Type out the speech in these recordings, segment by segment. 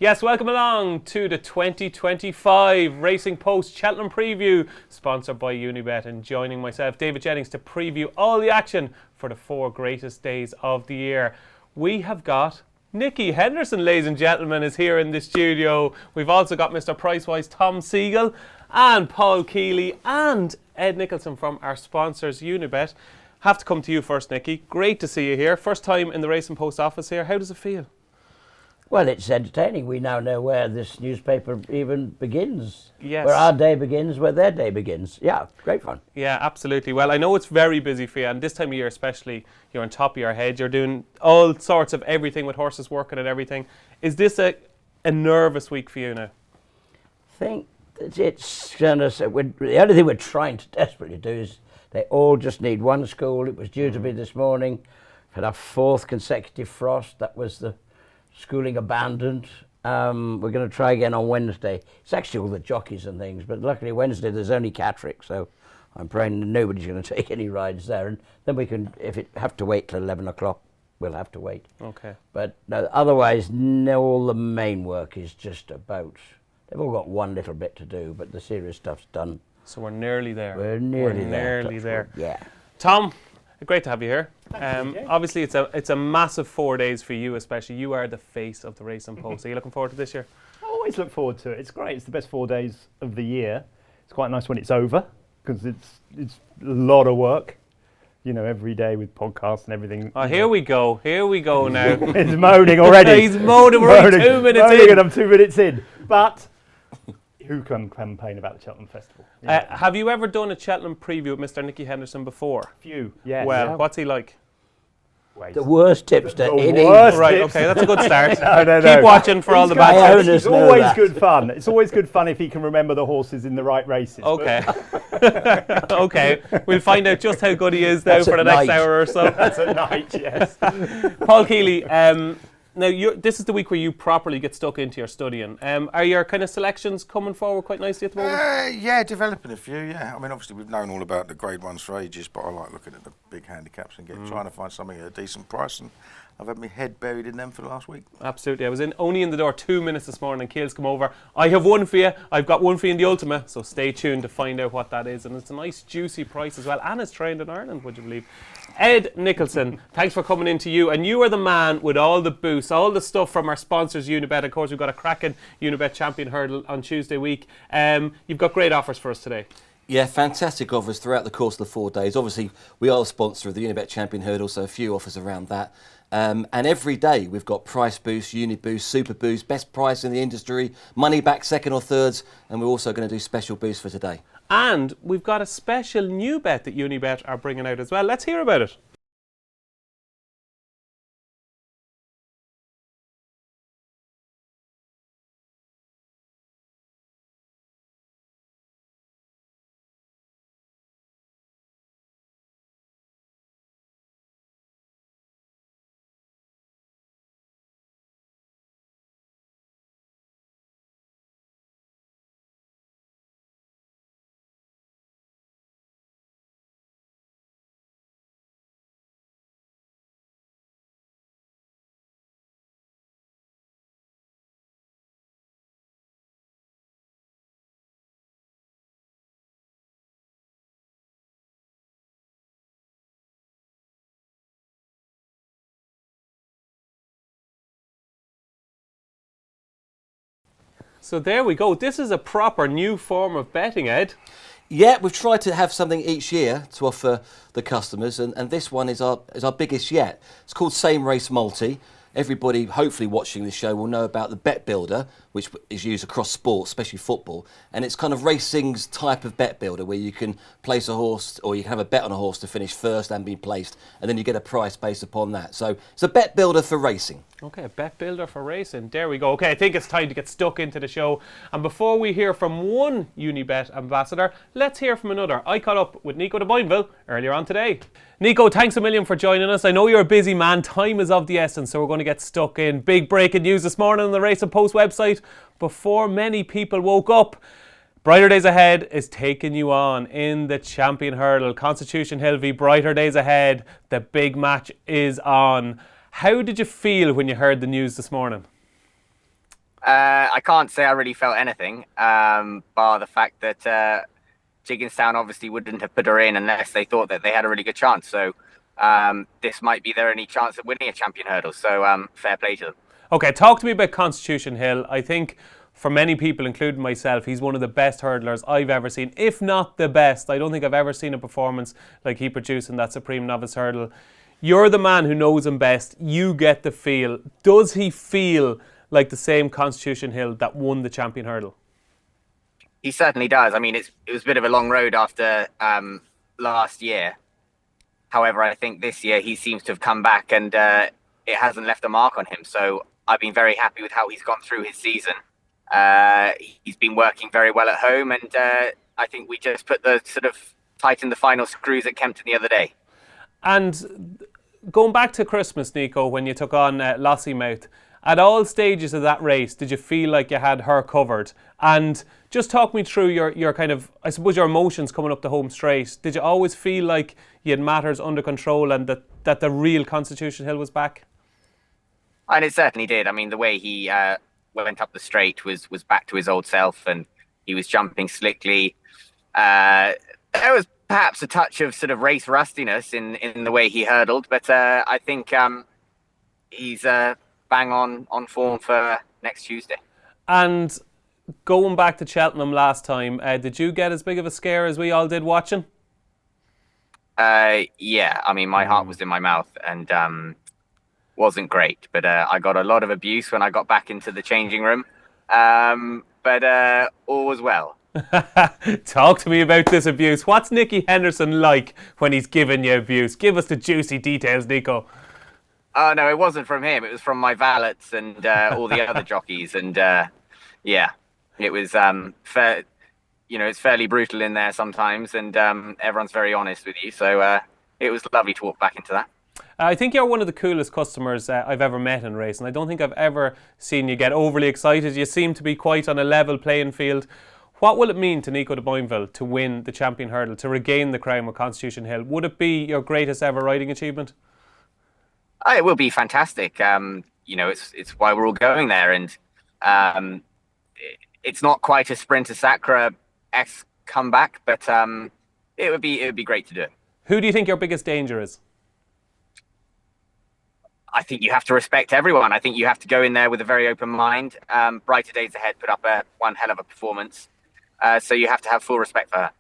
Yes, welcome along to the 2025 Racing Post Cheltenham Preview, sponsored by Unibet, and joining myself, David Jennings, to preview all the action for the 4 greatest days of the year. We have got Nicky Henderson, ladies and gentlemen, is here in the studio. We've also got Mr. Pricewise Tom Segal and Paul Kealy and Ed Nicholson from our sponsors Unibet. Have to come to you first, Nicky. Great to see you here. First time in the Racing Post office here. How does it feel? Well, it's entertaining. We now know where this newspaper even begins. Yes. Where our day begins, where their day begins. Yeah, great fun. Yeah, absolutely. Well, I know it's very busy for you, and this time of year especially, you're on top of your head. You're doing all sorts of everything with horses working and everything. Is this a nervous week for you now? I think that it's kind of, the only thing we're trying to desperately do is they all just need one school. It was due to be this morning. We've had our 4th consecutive frost. That was the schooling abandoned. We're going to try again on Wednesday. It's actually all the jockeys and things, but luckily Wednesday there's only Catterick, so I'm praying nobody's going to take any rides there. And then we can, if it have to wait till 11 o'clock, we'll have to wait. Okay. But no, otherwise, all the main work is just about, they've all got one little bit to do, but the serious stuff's done. So we're nearly there. We're nearly there. Yeah. Tom, great to have you here. Obviously, it's a massive 4 days for you, especially. You are the face of the Racing Post. Are you looking forward to this year? I always look forward to it. It's great. It's the best 4 days of the year. It's quite nice when it's over because it's a lot of work. You know, every day with podcasts and everything. Oh, here we go. Here we go now. He's moaning already. He's moaning. We're only 2 minutes in. And I'm 2 minutes in. But who can complain about the Cheltenham Festival? Have you ever done a Cheltenham preview with Mr. Nicky Henderson before? Few, yes. Well, yeah. what's he like? The worst tipster in England. Right, okay, that's a good start. No. Keep watching for all the bad tips. It's always good fun. It's always good fun if he can remember the horses in the right races. Okay. Okay, we'll find out just how good he is now for the next hour or so. That's at night, yes. Paul Kealy, now this is the week where you properly get stuck into your studying. Are your kind of selections coming forward quite nicely at the moment? Yeah, developing a few, yeah. I mean, obviously we've known all about the grade ones for ages, but I like looking at the big handicaps and trying to find something at a decent price, and I've had my head buried in them for the last week. Absolutely. I was only in the door 2 minutes this morning and Keel's come over. I have one for you. I've got one for you in the Ultima, so stay tuned to find out what that is. And it's a nice juicy price as well, and it's trained in Ireland, would you believe. Ed Nicholson, thanks for coming in to you. And you are the man with all the boosts, all the stuff from our sponsors Unibet. Of course, we've got a cracking Unibet Champion Hurdle on Tuesday week. You've got great offers for us today. Yeah, fantastic offers throughout the course of the 4 days. Obviously, we are the sponsor of the Unibet Champion Hurdle, so a few offers around that. And every day we've got price boost, uni boost, super boost, best price in the industry, money back second or thirds, and we're also going to do special boost for today. And we've got a special new bet that Unibet are bringing out as well. Let's hear about it. So there we go. This is a proper new form of betting, Ed. Yeah, we've tried to have something each year to offer the customers, and this one is our biggest yet. It's called Same Race Multi. Everybody, hopefully watching this show, will know about the Bet Builder, which is used across sports, especially football. And it's kind of racing's type of bet builder, where you can place a horse, or you can have a bet on a horse to finish first and be placed, and then you get a price based upon that. So it's a bet builder for racing. Okay, a bet builder for racing. There we go. Okay, I think it's time to get stuck into the show. And before we hear from one Unibet ambassador, let's hear from another. I caught up with Nico De Boinville earlier on today. Nico, thanks a million for joining us. I know you're a busy man. Time is of the essence, so we're going to get stuck in. Big breaking news this morning on the Racing Post website. Before many people woke up, Brighter Days Ahead is taking you on in the Champion Hurdle. Constitution Hill v Brighter Days Ahead. The big match is on. How did you feel when you heard the news this morning? I can't say I really felt anything, bar the fact that Jigginstown obviously wouldn't have put her in unless they thought that they had a really good chance. So this might be their only chance at winning a champion hurdle. So fair play to them. Okay, talk to me about Constitution Hill. I think for many people, including myself, he's one of the best hurdlers I've ever seen, if not the best. I don't think I've ever seen a performance like he produced in that Supreme Novice Hurdle. You're the man who knows him best. You get the feel. Does he feel like the same Constitution Hill that won the champion hurdle? He certainly does. I mean, it was a bit of a long road after last year. However, I think this year he seems to have come back and it hasn't left a mark on him. So I've been very happy with how he's gone through his season. He's been working very well at home, and I think we just put the sort of tightened the final screws at Kempton the other day. And going back to Christmas, Nico, when you took on Lossiemouth, at all stages of that race, did you feel like you had her covered? And just talk me through your kind of, I suppose, your emotions coming up the home straight. Did you always feel like you had matters under control and that the real Constitution Hill was back? And it certainly did. I mean, the way he went up the straight was back to his old self, and he was jumping slickly. There was perhaps a touch of sort of race rustiness in the way he hurdled, but I think he's bang on form for next Tuesday. And going back to Cheltenham last time, did you get as big of a scare as we all did watching? Yeah, I mean, my heart was in my mouth and wasn't great, but I got a lot of abuse when I got back into the changing room. But all was well. Talk to me about this abuse. What's Nicky Henderson like when he's giving you abuse? Give us the juicy details, Nico. Oh, no, it wasn't from him. It was from my valets and all the other jockeys. And yeah, it was fair. You know, it's fairly brutal in there sometimes, and everyone's very honest with you. So it was lovely to walk back into that. I think you're one of the coolest customers I've ever met in racing. I don't think I've ever seen you get overly excited. You seem to be quite on a level playing field. What will it mean to Nico De Boinville to win the champion hurdle, to regain the crown with Constitution Hill? Would it be your greatest ever riding achievement? It will be fantastic. You know, it's why we're all going there, and it's not quite a Sprinter Sacra-esque comeback, but it would be great to do. Who do you think your biggest danger is? I think you have to respect everyone. I think you have to go in there with a very open mind. Brighter days ahead put up one hell of a performance, so you have to have full respect for her.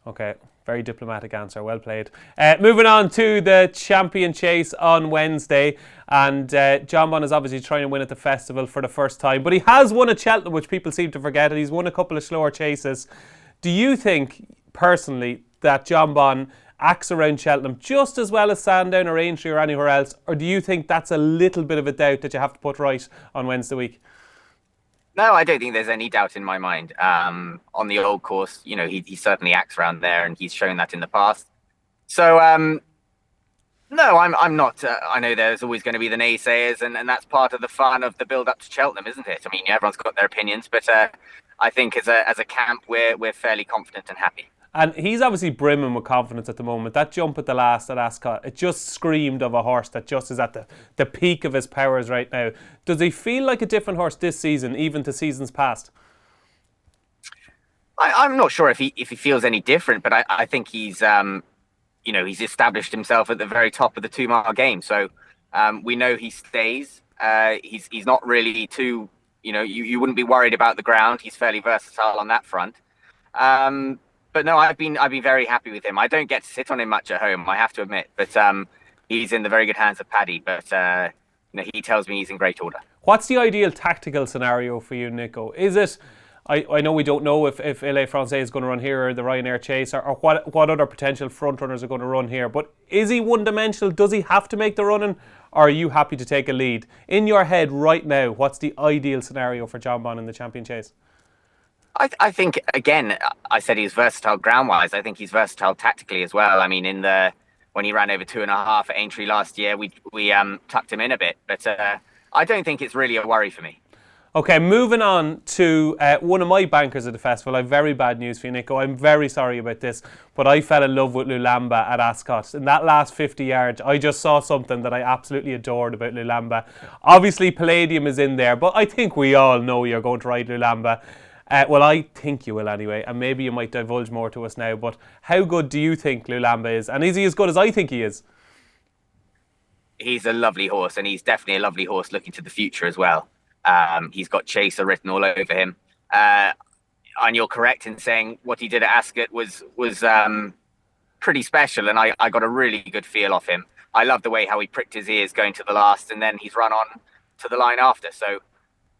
Okay. Very diplomatic answer. Well played. Moving on to the champion chase on Wednesday. And Jonbon is obviously trying to win at the festival for the first time. But he has won at Cheltenham, which people seem to forget. And he's won a couple of slower chases. Do you think, personally, that Jonbon acts around Cheltenham just as well as Sandown or Aintree or anywhere else? Or do you think that's a little bit of a doubt that you have to put right on Wednesday week? No, I don't think there's any doubt in my mind. On the old course, you know, he certainly acts around there, and he's shown that in the past. So, no, I'm not. I know there's always going to be the naysayers, and that's part of the fun of the build-up to Cheltenham, isn't it? I mean, everyone's got their opinions, but I think as a camp, we're fairly confident and happy. And he's obviously brimming with confidence at the moment. That jump at the last at Ascot, it just screamed of a horse that just is at the peak of his powers right now. Does he feel like a different horse this season, even to seasons past? I'm not sure if he feels any different, but I think he's you know, he's established himself at the very top of the 2 mile game. So we know he stays. He's not really too, you know, you wouldn't be worried about the ground. He's fairly versatile on that front. But no, I've been very happy with him. I don't get to sit on him much at home, I have to admit. But he's in the very good hands of Paddy. But you know, he tells me he's in great order. What's the ideal tactical scenario for you, Nico? Is it? I know we don't know if LA Francais is going to run here or the Ryanair Chase or what other potential front runners are going to run here. But is he one-dimensional? Does he have to make the running? Or are you happy to take a lead? In your head right now, what's the ideal scenario for Jonbon in the champion chase? I think, again, I said he's versatile ground-wise. I think he's versatile tactically as well. I mean, when he ran over 2.5 at Aintree last year, we tucked him in a bit. But I don't think it's really a worry for me. Okay, moving on to one of my bankers at the festival. I have very bad news for you, Nico. I'm very sorry about this, but I fell in love with Lulamba at Ascot. In that last 50 yards, I just saw something that I absolutely adored about Lulamba. Obviously, Palladium is in there, but I think we all know you're going to ride Lulamba. Well, I think you will anyway, and maybe you might divulge more to us now, but how good do you think Lulamba is? And is he as good as I think he is? He's a lovely horse, and he's definitely a lovely horse looking to the future as well. He's got Chaser written all over him. And you're correct in saying what he did at Ascot was pretty special, and I got a really good feel off him. I love the way how he pricked his ears going to the last, and then he's run on to the line after. So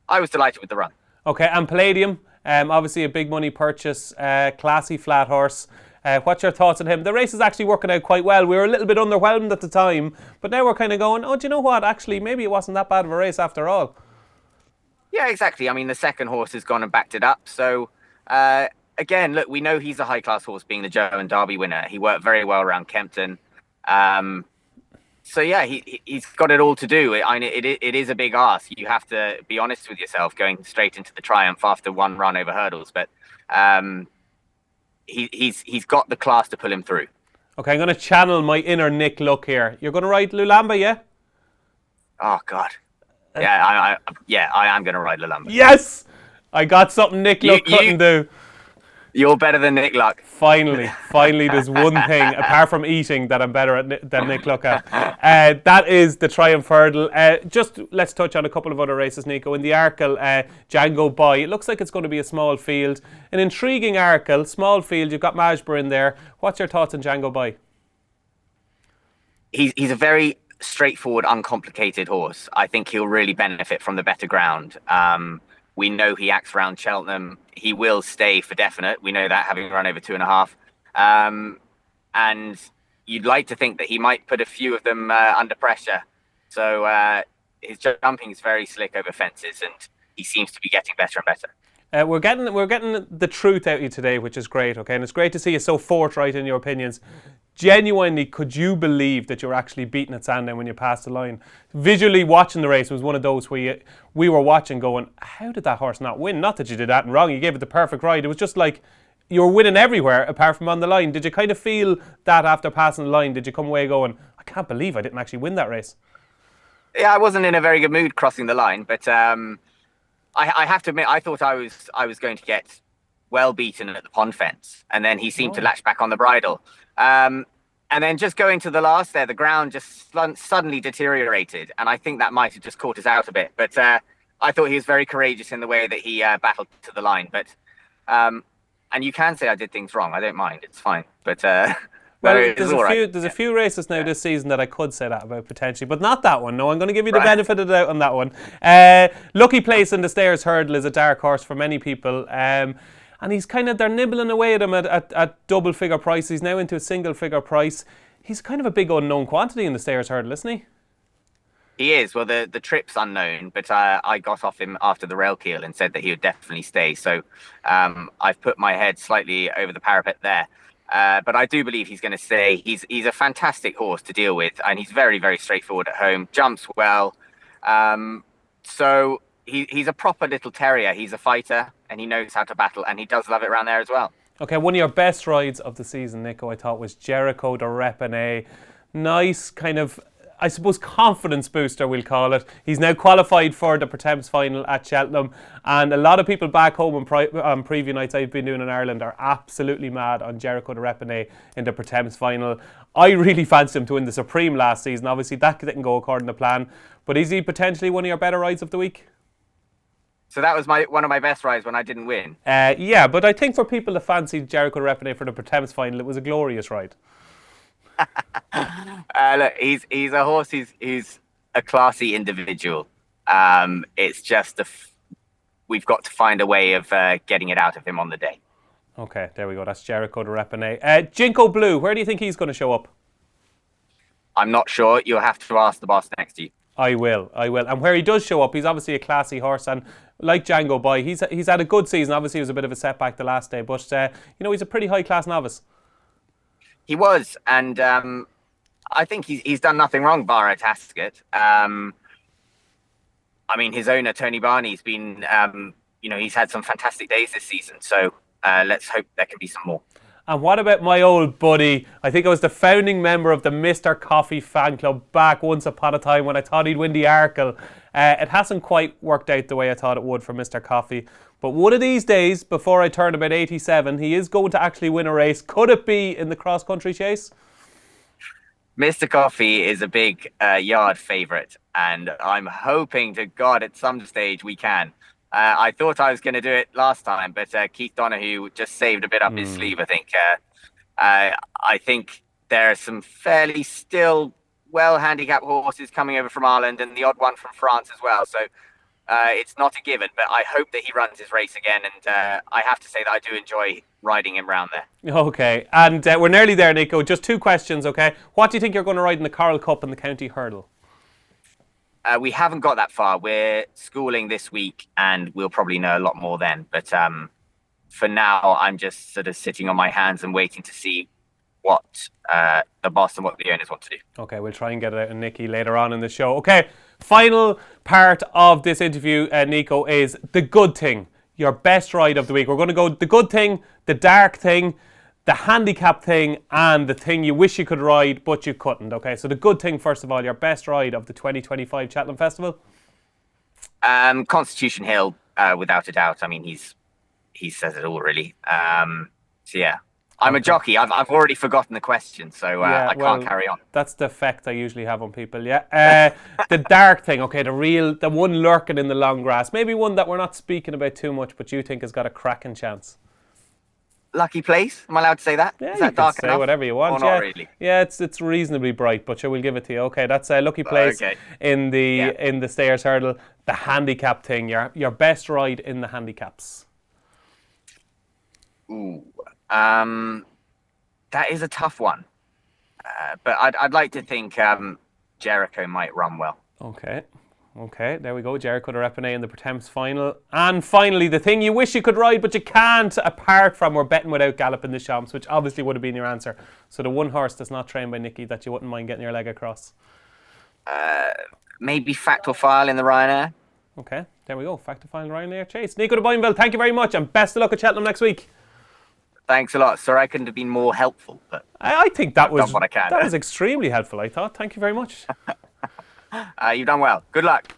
I was delighted with the run. Okay, and Palladium, obviously a big money purchase, classy flat horse. What's your thoughts on him? The race is actually working out quite well. We were a little bit underwhelmed at the time, but now we're kind of going, oh, do you know what? Actually, maybe it wasn't that bad of a race after all. Yeah, exactly. I mean, the second horse has gone and backed it up. So, again, look, we know he's a high-class horse being the Joe and Derby winner. He worked very well around Kempton. So, yeah, he's got it all to do. It is a big ask. You have to be honest with yourself going straight into the Triumph after one run over hurdles. But he's got the class to pull him through. Okay, I'm going to channel my inner Nick Luck here. You're going to ride Lulamba, yeah? Oh, God. Yeah, I am going to ride Lulamba. Yes! I got something Nick Luck couldn't do. You're better than Nick Luck. Finally, there's one thing, apart from eating, that I'm better at than Nick Luck at. That is the Triumph Hurdle. Just let's touch on a couple of other races, Nico. In the Arkle, Django Boy. It looks like it's going to be a small field. An intriguing Arkle, small field. You've got Majborough in there. What's your thoughts on Django Boy? He's a very straightforward, uncomplicated horse. I think he'll really benefit from the better ground. We know he acts around Cheltenham. He will stay for definite. We know that, having run over 2.5. And you'd like to think that he might put a few of them under pressure. So his jumping is very slick over fences, and he seems to be getting better and better. We're getting the truth out of you today, which is great, okay? And it's great to see you so forthright in your opinions. Genuinely, could you believe that you were actually beaten at Sandown when you passed the line? Visually watching the race was one of those where we were watching going, how did that horse not win? Not that you did that wrong, you gave it the perfect ride. It was just like you were winning everywhere apart from on the line. Did you kind of feel that after passing the line? Did you come away going, I can't believe I didn't actually win that race? Yeah, I wasn't in a very good mood crossing the line, but I have to admit, I thought I was going to get well beaten at the pond fence, and then he seemed to latch back on the bridle. And then just going to the last there, the ground just suddenly deteriorated, and I think that might have just caught us out a bit. But I thought he was very courageous in the way that he battled to the line. But and you can say I did things wrong. I don't mind. It's fine. But well, there's a few races now this season that I could say that about potentially, but not that one. No, I'm going to give you the benefit of the doubt on that one. Lucky Place in the Stairs Hurdle is a dark horse for many people. And he's they're nibbling away at him at double figure price. He's now into a single figure price. He's kind of a big unknown quantity in the Stairs Hurdle, isn't he? He is. Well, the trip's unknown, but I got off him after the rail keel and said that he would definitely stay. So I've put my head slightly over the parapet there. But I do believe he's going to stay. He's a fantastic horse to deal with, and he's very, very straightforward at home, jumps well. So he's a proper little terrier. He's a fighter, and he knows how to battle, and he does love it around there as well. Okay, one of your best rides of the season, Nico, I thought was Jericho de Repine. Nice kind of, I suppose, confidence booster, we'll call it. He's now qualified for the Pertemps final at Cheltenham, and a lot of people back home on preview nights I've been doing in Ireland are absolutely mad on Jericho de Repine in the Pertemps final. I really fancied him to win the Supreme last season. Obviously, that didn't go according to plan, but is he potentially one of your better rides of the week? So that was one of my best rides when I didn't win. Yeah, but I think for people that fancied Jericho de Repine for the Pertemps final, it was a glorious ride. Look, he's a horse. He's a classy individual. It's just we've got to find a way of getting it out of him on the day. Okay, there we go. That's Jericho de Repine. Jinko Blue, where do you think he's going to show up? I'm not sure. You'll have to ask the boss next to you. I will. And where he does show up, he's obviously a classy horse, and like Django Boy, he's had a good season. Obviously, it was a bit of a setback the last day, but he's a pretty high-class novice. He was, and I think he's done nothing wrong, bar at Ascot. I mean, his owner, Tony Barney's been, he's had some fantastic days this season. So let's hope there can be some more. And what about my old buddy? I think I was the founding member of the Mr. Coffee fan club back once upon a time when I thought he'd win the Arkle. It hasn't quite worked out the way I thought it would for Mr. Coffee. But one of these days, before I turn about 87, he is going to actually win a race. Could it be in the cross-country chase? Mr. Coffee is a big yard favourite, and I'm hoping to God at some stage we can. I thought I was going to do it last time, but Keith Donoghue just saved a bit up his sleeve, I think. I think there are some fairly still well-handicapped horses coming over from Ireland and the odd one from France as well. So it's not a given, but I hope that he runs his race again. And I have to say that I do enjoy riding him round there. Okay, and we're nearly there, Nico. Just 2 questions, okay? What do you think you're going to ride in the Coral Cup and the County Hurdle? We haven't got that far. We're schooling this week, and we'll probably know a lot more then. But for now, I'm just sort of sitting on my hands and waiting to see what the boss and what the owners want to do. Okay, we'll try and get it out of Nicky later on in the show. Okay, final part of this interview, Nico, is the good thing, your best ride of the week. We're going to go the good thing, the dark thing, the handicap thing, and the thing you wish you could ride but you couldn't. Okay, so the good thing, first of all, your best ride of the 2025 Cheltenham Festival? Constitution Hill, without a doubt. I mean, he says it all, really. So yeah, I'm a jockey. I've already forgotten the question, so I can't carry on. That's the effect I usually have on people. Yeah. The dark thing. Okay, the one lurking in the long grass. Maybe one that we're not speaking about too much, but you think has got a cracking chance. Lucky Place? Am I allowed to say that? Yeah, is that you dark can say enough? whatever you want. Or not really? Yeah, it's reasonably bright, but sure, we'll give it to you. Okay, that's a Lucky Place in the Stayers Hurdle. The handicap thing, your best ride in the handicaps. Ooh, that is a tough one. But I'd like to think Jericho might run well. Okay, there we go. Jericho de Repine in the Pertemps final. And finally, the thing you wish you could ride but you can't, apart from we're betting without Gallop in the Champs, which obviously would have been your answer. So the one horse that's not trained by Nicky that you wouldn't mind getting your leg across. Maybe Fact or File in the Ryanair. Okay, there we go. Fact or File Ryanair chase. Nico De Boinville, thank you very much and best of luck at Cheltenham next week. Thanks a lot. Sorry I couldn't have been more helpful, but I think that was done what I can. That was extremely helpful, I thought. Thank you very much. You've done well. Good luck.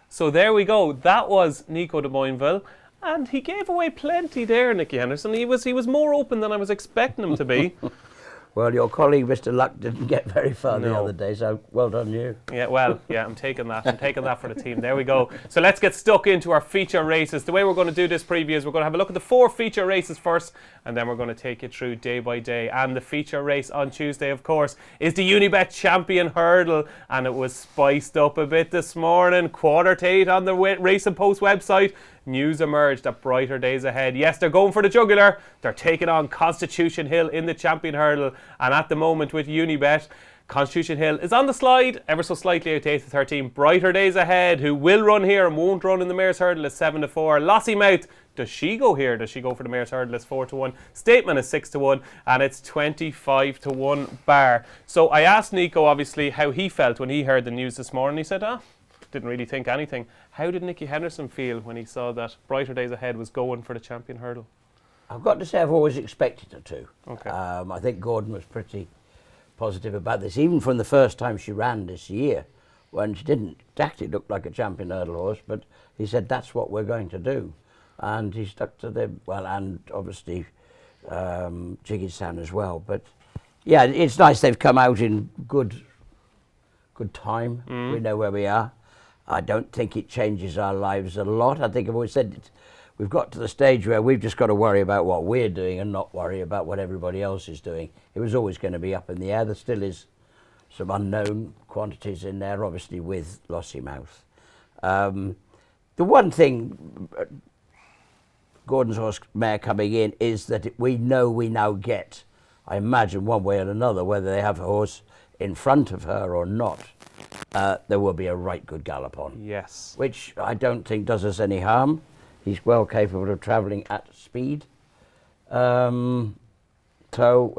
So there we go. That was Nico De Boinville, and he gave away plenty there, Nicky Henderson. He was more open than I was expecting him to be. Well, your colleague, Mr. Luck, didn't get very far the other day, so well done you. I'm taking that. I'm taking that for the team. There we go. So let's get stuck into our feature races. The way we're going to do this preview is we're going to have a look at the 4 feature races first, and then we're going to take you through day by day. And the feature race on Tuesday, of course, is the Unibet Champion Hurdle, and it was spiced up a bit this morning. 7:45 on the Racing Post website. News emerged that brighter days ahead. Yes, they're going for the jugular. They're taking on Constitution Hill in the Champion Hurdle. And at the moment with Unibet, Constitution Hill is on the slide, ever so slightly out to 8 to 13. Brighter days ahead. Who will run here and won't run in the Mayor's Hurdle is 7-4. Lossiemouth, does she go here? Does she go for the Mayor's Hurdle? It's 4-1. Statement is 6-1, and it's 25-1 bar. So I asked Nico, obviously, how he felt when he heard the news this morning. He said, didn't really think anything. How did Nicky Henderson feel when he saw that Brighter Days Ahead was going for the Champion Hurdle? I've got to say I've always expected her to. Okay. I think Gordon was pretty positive about this, even from the first time she ran this year, when she didn't exactly look like a Champion Hurdle horse, but he said that's what we're going to do. And he stuck to the, and obviously Jiggistown as well. But yeah, it's nice they've come out in good time. We know where we are. I don't think it changes our lives a lot. I think I've always said we've got to the stage where we've just got to worry about what we're doing and not worry about what everybody else is doing. It was always going to be up in the air. There still is some unknown quantities in there, obviously, with Lossiemouth. The one thing, Gordon's horse mare coming in, is that we know we now get, I imagine one way or another, whether they have a horse in front of her or not, there will be a right good gallop on. Yes. Which I don't think does us any harm. He's well capable of travelling at speed. So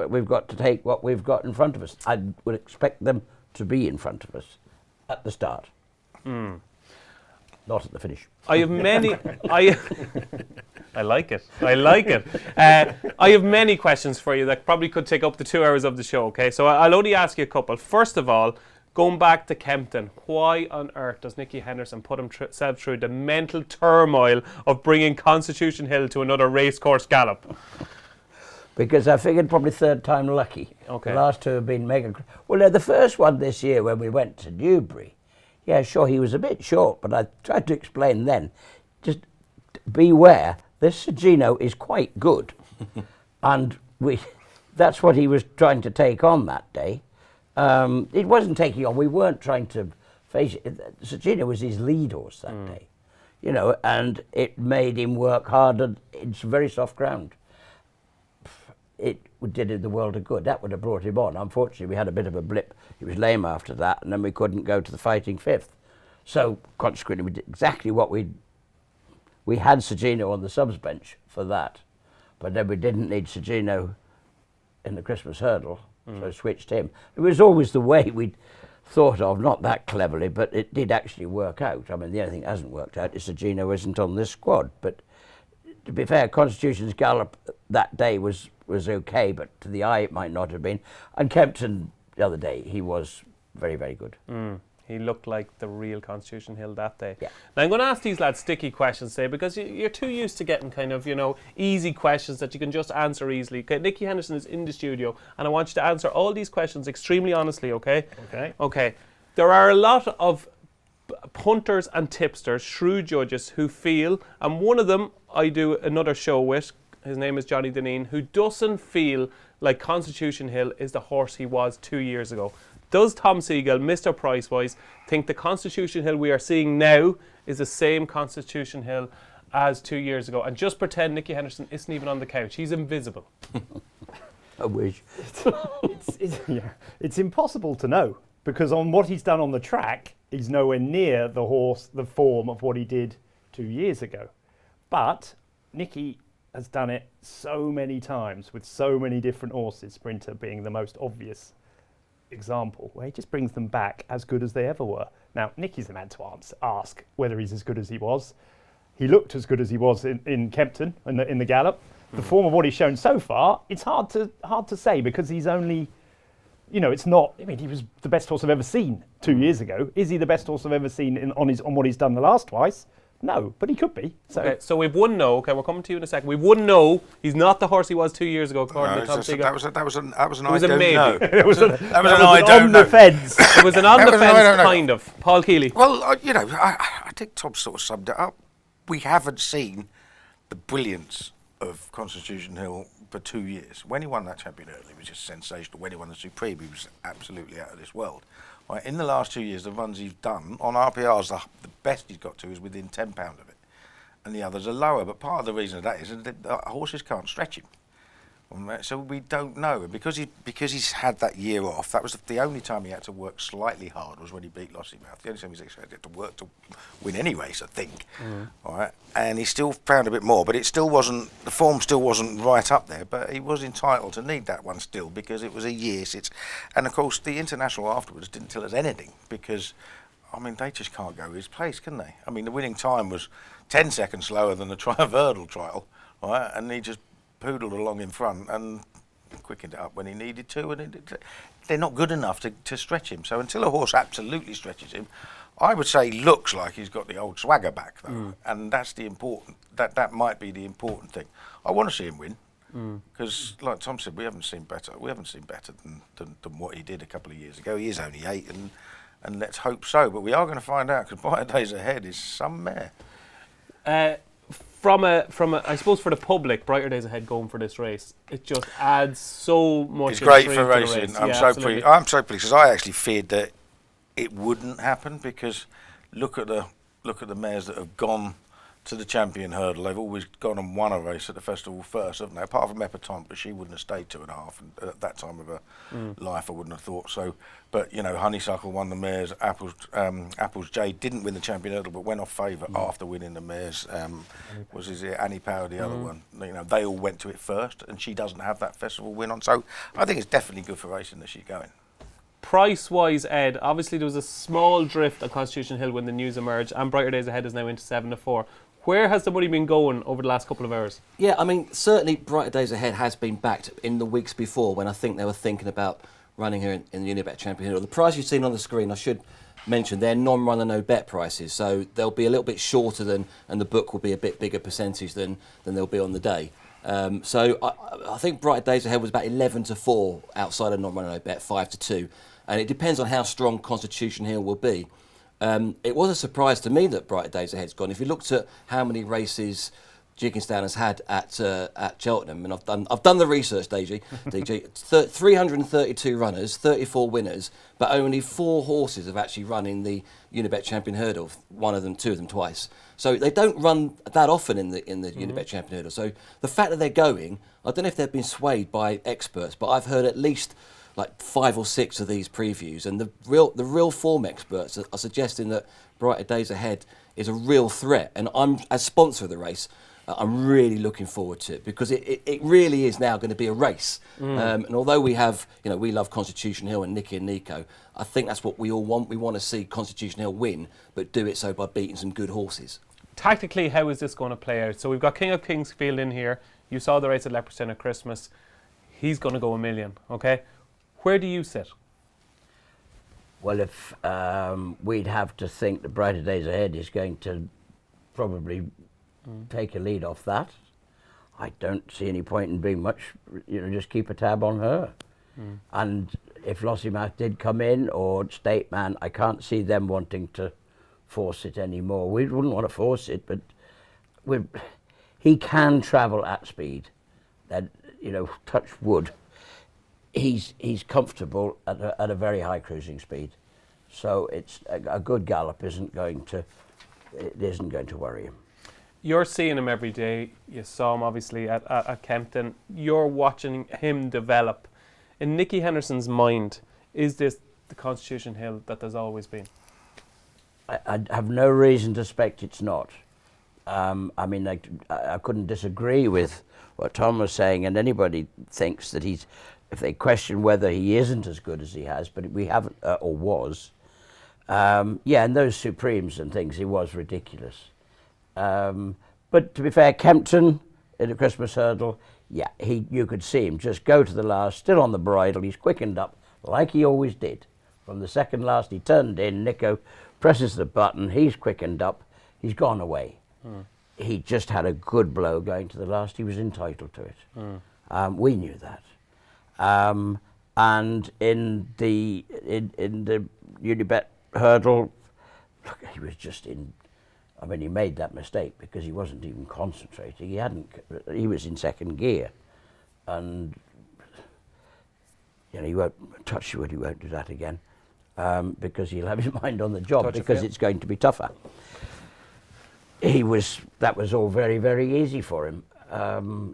we've got to take what we've got in front of us. I would expect them to be in front of us at the start. Not at the finish. I have many. I like it. I like it. I have many questions for you that probably could take up the 2 hours of the show. Okay, so I'll only ask you a couple. First of all, going back to Kempton, why on earth does Nicky Henderson put himself through the mental turmoil of bringing Constitution Hill to another racecourse gallop? Because I figured probably third time lucky. Okay. The last two have been mega. Well, the first one this year when we went to Newbury, yeah, sure, he was a bit short, but I tried to explain then, just beware, this Segal is quite good. And that's what he was trying to take on that day. It wasn't taking on, we weren't trying to face it. Segal was his lead horse that day, you know, and it made him work harder. It's very soft ground. It did him the world of good. That would have brought him on. Unfortunately, we had a bit of a blip. He was lame after that, and then we couldn't go to the fighting fifth. So, consequently, we did exactly what we had Segal on the subs bench for that, but then we didn't need Segal in the Christmas hurdle, so switched him. It was always the way we'd thought of, not that cleverly, but it did actually work out. I mean, the only thing that hasn't worked out is Segal isn't on this squad, but to be fair, Constitution's gallop that day was okay, but to the eye it might not have been. And Kempton the other day, he was very, very good. He looked like the real Constitution Hill that day. Yeah. Now I'm going to ask these lads sticky questions today because you're too used to getting kind of, you know, easy questions that you can just answer easily. Okay, Nicky Henderson is in the studio and I want you to answer all these questions extremely honestly, okay? Okay. There are a lot of punters and tipsters, shrewd judges who feel, and one of them I do another show with, his name is Johnny Deneen, who doesn't feel like Constitution Hill is the horse he was 2 years ago. Does Tom Segal, Mr. Pricewise, think the Constitution Hill we are seeing now is the same Constitution Hill as 2 years ago? And just pretend Nicky Henderson isn't even on the couch. He's invisible. I wish. It's impossible to know because on what he's done on the track, he's nowhere near the form of what he did 2 years ago. But Nicky has done it so many times with so many different horses, Sprinter being the most obvious example, where he just brings them back as good as they ever were. Now, Nicky's the man to ask whether he's as good as he was. He looked as good as he was in Kempton in the gallop. The form of what he's shown so far, it's hard to say because he's only, you know, it's not. I mean, he was the best horse I've ever seen 2 years ago. Is he the best horse I've ever seen on what he's done the last twice? No, but he could be. So. Okay, so we've one no. Okay, we're coming to you in a second. We've one no. He's not the horse he was 2 years ago, according to Tom Segal. That was an It was I a don't maybe. know. It was an I don't on know. the fence. It was an on the That was an I fence don't know. kind of. Paul Kealy. Well, you know, I think Tom sort of summed it up. We haven't seen the brilliance of Constitution Hill for 2 years. When he won that champion early, it was just sensational. When he won the Supreme, he was absolutely out of this world. Right, in the last 2 years, the runs he's done on RPRs, the best he's got to is within £10 of it. And the others are lower. But part of the reason of that is that the horses can't stretch him. So we don't know. Because he's had that year off, that was the only time he had to work slightly hard was when he beat Lossiemouth. The only time he's expected to work to win any race, I think. All right. And he still found a bit more, but it still wasn't, the form still wasn't right up there, but he was entitled to need that one still because it was a year since. And of course, the international afterwards didn't tell us anything because, I mean, they just can't go his place, can they? I mean, the winning time was 10 seconds slower than the Triumph Hurdle trial, right? And he just poodled along in front and quickened it up when he needed to, and they're not good enough to stretch him. So until a horse absolutely stretches him, I would say he looks like he's got the old swagger back, though, and that's the important. That might be the important thing. I want to see him win because, like Tom said, we haven't seen better. We haven't seen better than what he did a couple of years ago. He is only 8, and let's hope so. But we are going to find out because Brighter Days Ahead is some mare. From a, I suppose for the public, Brighter Days Ahead going for this race, it just adds so much. It's great for intrigue to the racing. race. I'm Yeah, so absolutely. pleased. I'm so pleased because I actually feared that it wouldn't happen because look at the mares that have gone to the Champion Hurdle. They've always gone and won a race at the festival first, haven't they? Apart from Epatante, but she wouldn't have stayed 2.5 and at that time of her life. I wouldn't have thought so. But you know, Honeysuckle won the mares. Apple's Jade didn't win the Champion Hurdle, but went off favourite after winning the mares. Was it Annie Power, the other one? You know, they all went to it first, and she doesn't have that festival win on. So I think it's definitely good for racing that she's going. Price-wise, Ed, obviously there was a small drift on Constitution Hill when the news emerged, and Brighter Days Ahead is now into 7-4. Where has the money been going over the last couple of hours? Yeah, I mean, certainly Brighter Days Ahead has been backed in the weeks before when I think they were thinking about running her in the Unibet Champion Hill. The price you've seen on the screen, I should mention, they're non-runner, no-bet prices, so they'll be a little bit shorter than, and the book will be a bit bigger percentage than they'll be on the day. So I think Brighter Days Ahead was about 11-4 outside of non-runner, no-bet, 5-2, and it depends on how strong Constitution Hill will be. It was a surprise to me that Brighter Days Ahead's gone. If you looked at how many races Jigginstown has had at Cheltenham, and I've done the research, DG. 332 runners, 34 winners, but only 4 horses have actually run in the Unibet Champion Hurdle. Two of them twice. So they don't run that often in the Unibet Champion Hurdle. So the fact that they're going, I don't know if they've been swayed by experts, but I've heard at least like 5 or 6 of these previews, and the real form experts are suggesting that Brighter Days Ahead is a real threat. And I'm, as sponsor of the race, I'm really looking forward to it, because it really is now going to be a race. And although we have, we love Constitution Hill and Nicky and Nico, I think that's what we all want. We want to see Constitution Hill win, but do it so by beating some good horses. Tactically, how is this going to play out? So we've got King of Kingsfield in here. You saw the race at Leopardstown at Christmas. He's going to go $1 million, okay? Where do you sit? Well, if we'd have to think that Brighter Days Ahead is going to probably take a lead off that, I don't see any point in being much, just keep a tab on her. And if Lossiemouth did come in, or State Man, I can't see them wanting to force it anymore. We wouldn't want to force it, but he can travel at speed. That, touch wood. He's comfortable at a very high cruising speed. So it's a good gallop isn't going to worry him. You're seeing him every day. You saw him obviously at Kempton. You're watching him develop. In Nicky Henderson's mind, is this the Constitution Hill that there's always been? I have no reason to suspect it's not. I couldn't disagree with what Tom was saying, and anybody thinks that if they question whether he isn't as good as he has, but we haven't, or was. And those Supremes and things, he was ridiculous. But to be fair, Kempton in the Christmas hurdle, you could see him just go to the last, still on the bridle. He's quickened up like he always did. From the second last, he turned in. Nico presses the button. He's quickened up. He's gone away. He just had a good blow going to the last. He was entitled to it. We knew that. And in the Unibet hurdle, look, he was just in. He made that mistake because he wasn't even concentrating. He was in second gear, and he won't touch wood. He won't do that again, because he'll have his mind on the job, because it's going to be tougher. That was all very, very easy for him.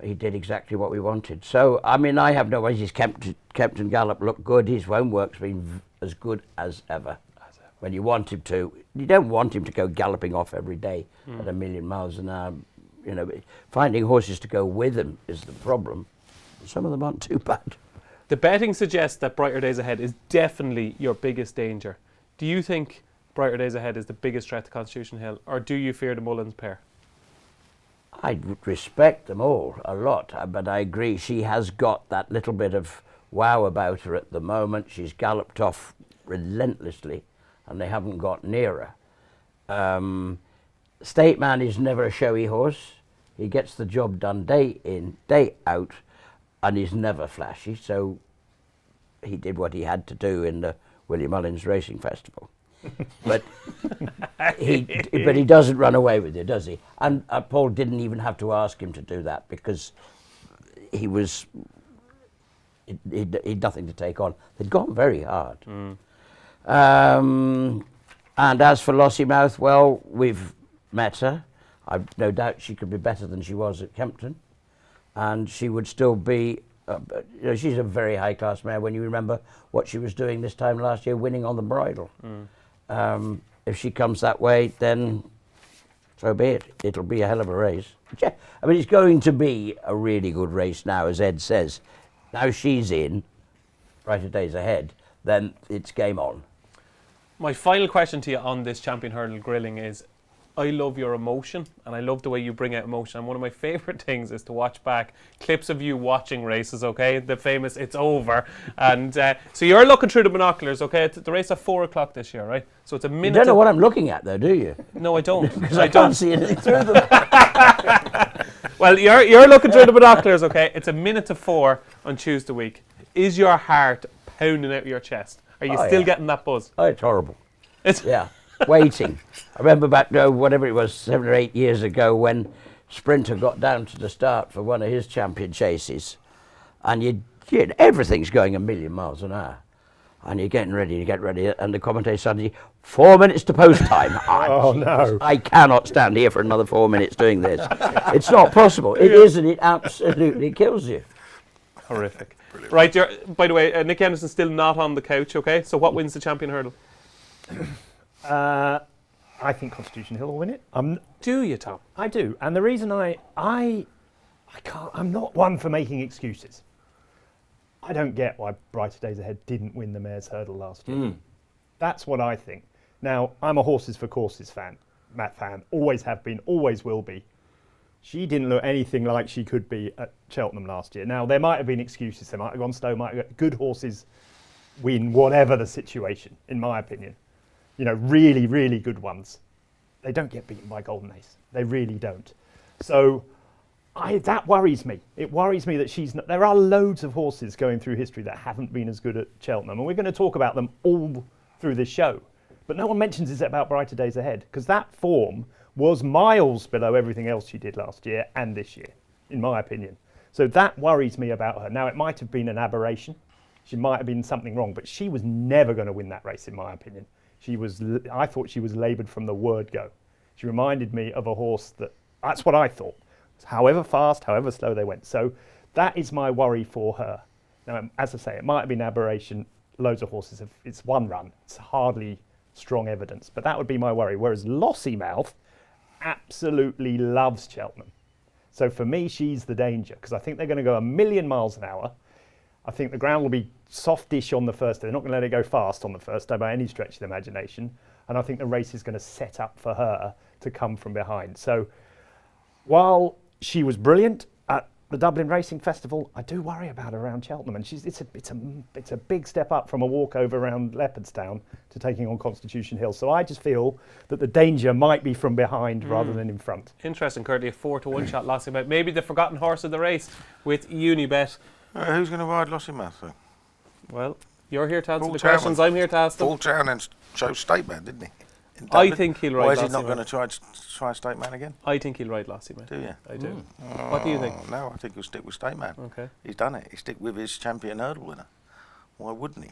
He did exactly what we wanted. So, I have no worries. His Kempton Gallop looked good. His homework's been as good as ever. When you want him to. You don't want him to go galloping off every day at 1,000,000 miles an hour. Finding horses to go with him is the problem. Some of them aren't too bad. The betting suggests that Brighter Days Ahead is definitely your biggest danger. Do you think Brighter Days Ahead is the biggest threat to Constitution Hill, or do you fear the Mullins pair? I respect them all a lot, but I agree she has got that little bit of wow about her at the moment. She's galloped off relentlessly, and they haven't got nearer. State Man is never a showy horse. He gets the job done day in, day out, and he's never flashy, so he did what he had to do in the William Mullins Racing Festival. But he doesn't run away with it, does he? And Paul didn't even have to ask him to do that, because he'd nothing to take on. They'd gone very hard. And as for Lossiemouth, well, we've met her. I've no doubt she could be better than she was at Kempton, and she would still be. She's a very high-class mare. When you remember what she was doing this time last year, winning on the bridle. If she comes that way, then so be it. It'll be a hell of a race. It's going to be a really good race now, as Ed says. Now she's in, Brighter Days Ahead. then it's game on. My final question to you on this Champion Hurdle grilling is, I love your emotion and I love the way you bring out emotion. And one of my favourite things is to watch back clips of you watching races, okay? The famous "it's over." And so you're looking through the binoculars, okay? The race at 4 o'clock this year, right? So it's a minute. You don't know what I'm looking at, though, do you? No, I don't. Because I can't see anything through them. Well, you're looking through the binoculars, okay? It's a minute to 4 on Tuesday week. Is your heart pounding out your chest? Are you still getting that buzz? Oh, it's horrible. Yeah, waiting. I remember back, whatever it was, 7 or 8 years ago, when Sprinter got down to the start for one of his champion chases, and everything's going a million miles an hour, and you're getting ready, and the commentator suddenly, 4 minutes to post time. Oh, no. I cannot stand here for another 4 minutes doing this. It's not possible. It isn't. It absolutely kills you. Horrific. Right, by the way, Nicky Henderson's still not on the couch, okay? So what wins the Champion Hurdle? I think Constitution Hill will win it. Do you, Tom? I do, and the reason I can't, I'm not one for making excuses. I don't get why Brighter Days Ahead didn't win the Mayor's Hurdle last year. That's what I think. Now, I'm a Horses for Courses fan, always have been, always will be. She didn't look anything like she could be at Cheltenham last year. Now, there might have been excuses. They might have gone slow, good horses win whatever the situation, in my opinion. You know, really, really good ones. They don't get beaten by Golden Ace. They really don't. So that worries me. It worries me that she's not. There are loads of horses going through history that haven't been as good at Cheltenham, and we're going to talk about them all through this show. But no one mentions it about Brighter Days Ahead, because that form was miles below everything else she did last year and this year, in my opinion. So that worries me about her. Now, it might have been an aberration. She might have been something wrong, but she was never going to win that race, in my opinion. I thought she was laboured from the word go. She reminded me of a horse that's what I thought. However fast, however slow they went. So that is my worry for her. Now, as I say, it might have been an aberration. Loads of horses it's one run. It's hardly strong evidence, but that would be my worry. Whereas Lossiemouth absolutely loves Cheltenham. So for me, she's the danger, because I think they're going to go a million miles an hour. I think the ground will be softish on the first day. They're not going to let it go fast on the first day by any stretch of the imagination. And I think the race is going to set up for her to come from behind. So while she was brilliant at the Dublin Racing Festival, I do worry about her around Cheltenham. And it's a big step up from a walkover around Leopardstown to taking on Constitution Hill. So I just feel that the danger might be from behind rather than in front. Interesting, Curtly, a 4-1 shot Lossiemouth. Maybe the forgotten horse of the race with Unibet. Who's going to ride Lossiemouth, though? Well, you're here to answer Paul the questions. I'm here to ask them. Paul Townend chose State Man, didn't he? I think he'll ride Why is he Lossiemouth. not going to try State Man again? I think he'll ride Lossiemouth. Do you? I do. What do you think? No, I think he'll stick with State Man. Okay. He's done it. He'll stick with his Champion Hurdle winner. Why wouldn't he?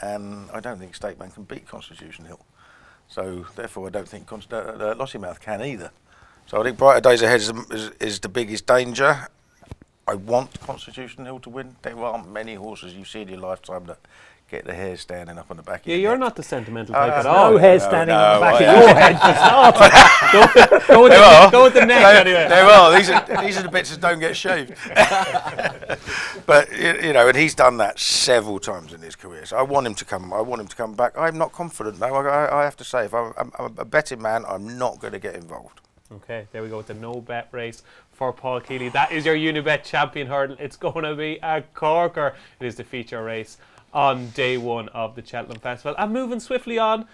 And I don't think State Man can beat Constitution Hill. So, therefore, I don't think Lossiemouth can either. So I think Brighter Days Ahead is the biggest danger. I want Constitution Hill to win. There aren't many horses you see in your lifetime that get the hair standing up on the back of your You're neck. not the sentimental type at all. No hair standing on the back of your head for starters. Go with the neck anyway. There are. These are the bits that don't get shaved. But and he's done that several times in his career. So I want him to come back. I'm not confident though. I have to say, if I'm a betting man, I'm not going to get involved. Okay, there we go with the no bet race for Paul Kealy. That is your Unibet Champion Hurdle. It's going to be a corker. It is the feature race on day 1 of the Cheltenham Festival. And moving swiftly on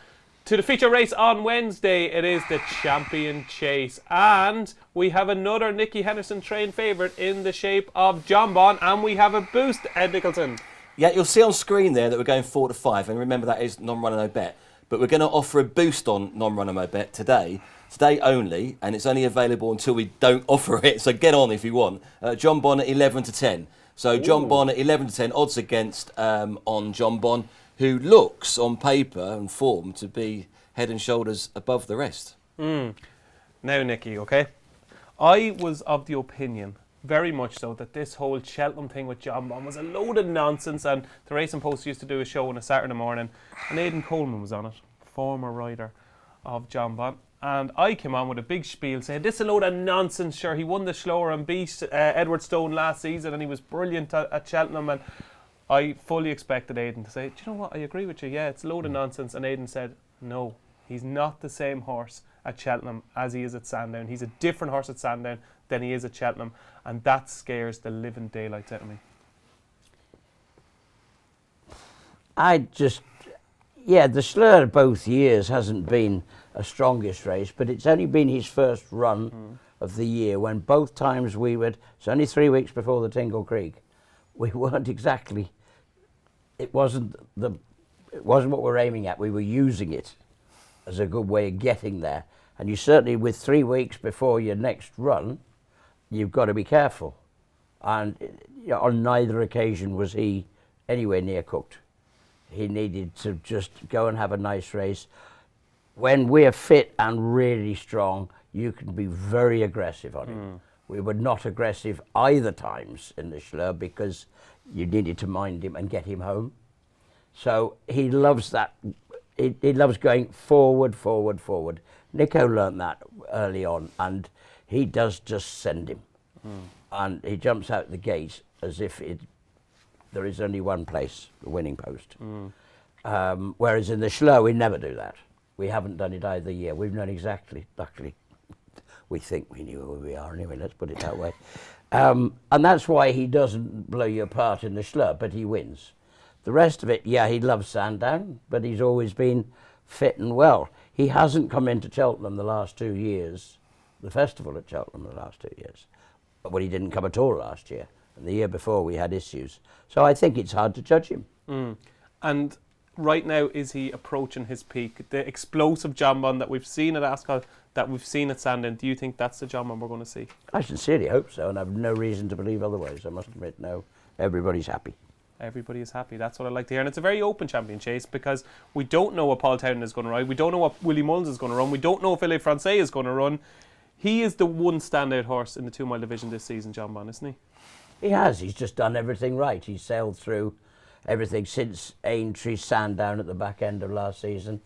to the feature race on Wednesday, it is the Champion Chase. And we have another Nicky Henderson trained favourite in the shape of Jonbon. And we have a boost, Ed Nicholson. Yeah, you'll see on screen there that we're going 4-5. And remember, that is non-runner no bet. But we're going to offer a boost on non-runner no bet today only, and it's only available until we don't offer it, so get on if you want. Jonbon at 11-10. So Jonbon at 11-10, odds against on Jonbon, who looks on paper and form to be head and shoulders above the rest. Now, Nicky, okay? I was of the opinion, very much so, that this whole Cheltenham thing with Jonbon was a load of nonsense, and the Racing Post used to do a show on a Saturday morning, and Aidan Coleman was on it, former rider of Jonbon. And I came on with a big spiel saying, this is a load of nonsense. Sure, he won the Schloer and beat Edward Stone last season, and he was brilliant at Cheltenham. And I fully expected Aidan to say, do you know what, I agree with you, yeah, it's a load of nonsense. And Aidan said, no, he's not the same horse at Cheltenham as he is at Sandown. He's a different horse at Sandown than he is at Cheltenham. And that scares the living daylights out of me. The Slur both years hasn't been a strongest race, but it's only been his first run of the year when both times it's only 3 weeks before the Tingle Creek, we weren't exactly, it wasn't what we're aiming at, we were using it as a good way of getting there. And you certainly, with 3 weeks before your next run, you've got to be careful. And on neither occasion was he anywhere near cooked. He needed to just go and have a nice race. When we're fit and really strong, you can be very aggressive on him. We were not aggressive either times in the Schlur because you needed to mind him and get him home. So he loves that. He loves going forward, forward, forward. Nico learnt that early on, and he does just send him. And he jumps out the gate as if there is only one place, the winning post. Whereas in the Schlur, we never do that. We haven't done it either year. We've known exactly, luckily, we think we knew where we are anyway, let's put it that way. And that's why he doesn't blow you apart in the Schlur, but he wins. The rest of it, yeah, he loves Sandown, but he's always been fit and well. He hasn't come into Cheltenham the last 2 years, the festival at Cheltenham the last 2 years. But he didn't come at all last year. And the year before we had issues. So I think it's hard to judge him. And right now, is he approaching his peak? The explosive Jonbon that we've seen at Ascot, that we've seen at Sandown, do you think that's the Jonbon we're going to see? I sincerely hope so, and I have no reason to believe otherwise. I must admit, no, everybody's happy. Everybody is happy. That's what I like to hear. And it's a very open champion chase because we don't know what Paul Townend is going to ride. We don't know what Willie Mullins is going to run. We don't know if Ile Francais is going to run. He is the one standout horse in the 2 mile division this season, Jonbon, isn't he? He has. He's just done everything right. He's sailed through everything since Aintree, Sandown at the back end of last season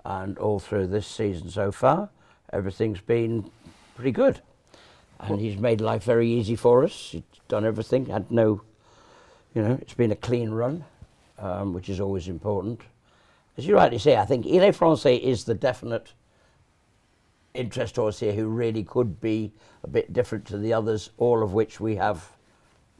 and all through this season so far. Everything's been pretty good. And he's made life very easy for us. He's done everything. Had no, it's been a clean run, which is always important. As you rightly say, I think Ile Francais is the definite interest horse here who really could be a bit different to the others, all of which we have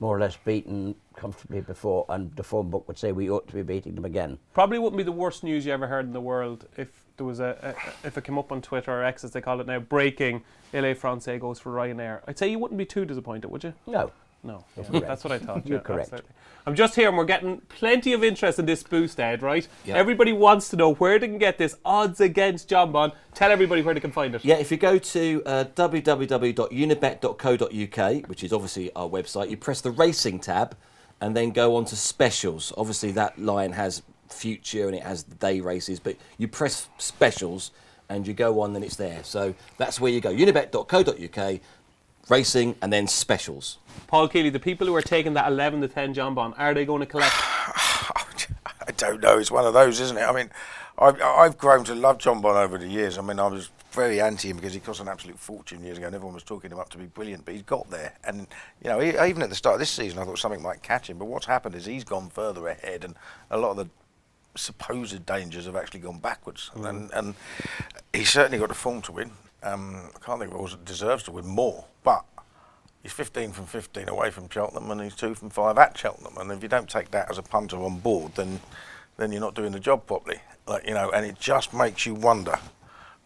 more or less beaten comfortably before, and the form book would say we ought to be beating them again. Probably wouldn't be the worst news you ever heard in the world if there was if it came up on Twitter or X as they call it now, breaking, Ile Francais goes for Ryanair. I'd say you wouldn't be too disappointed, would you? No. No, yeah, that's what I thought. You're yeah, correct. Absolutely. I'm just here and we're getting plenty of interest in this boost, Ed, right? Yeah. Everybody wants to know where they can get this odds against Jonbon. Tell everybody where they can find it. Yeah, if you go to www.unibet.co.uk, which is obviously our website, you press the racing tab and then go on to specials. Obviously that line has future and it has the day races, but you press specials and you go on and it's there. So that's where you go, unibet.co.uk, racing and then specials. Paul Kealy, the people who are taking that 11 to 10 Jonbon, are they going to collect? I don't know. It's one of those, isn't it? I mean, I've grown to love Jonbon over the years. I mean, I was very anti him because he cost an absolute fortune years ago and everyone was talking him up to be brilliant, but he's got there. And, even at the start of this season, I thought something might catch him, but what's happened is he's gone further ahead and a lot of the supposed dangers have actually gone backwards. And he's certainly got the form to win. I can't think of who deserves to win more, but he's 15 from 15 away from Cheltenham and he's 2 from 5 at Cheltenham. And if you don't take that as a punter on board, then you're not doing the job properly. And it just makes you wonder.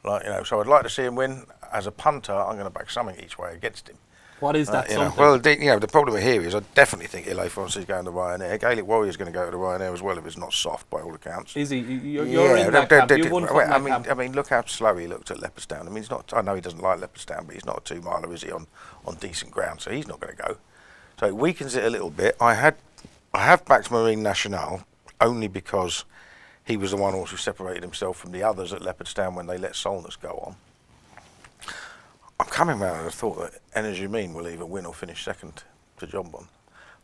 So I'd like to see him win. As a punter, I'm going to back something each way against him. What is that something? Well, the problem here is I definitely think Ile Francais is going to Ryanair. Gaelic Warrior's going to go to the Ryanair as well if it's not soft by all accounts. Is he? You're in that camp. You're one foot in that camp. I mean, look how slow he looked at Leopardstown. I mean, he's not. I know he doesn't like Leopardstown, but he's not a 2 miler, is he? On decent ground, so he's not going to go. So it weakens it a little bit. I have backed Marine National only because he was the one horse who separated himself from the others at Leopardstown when they let Solness go on. I'm coming round and I thought that Energy Mean will either win or finish second to Jonbon.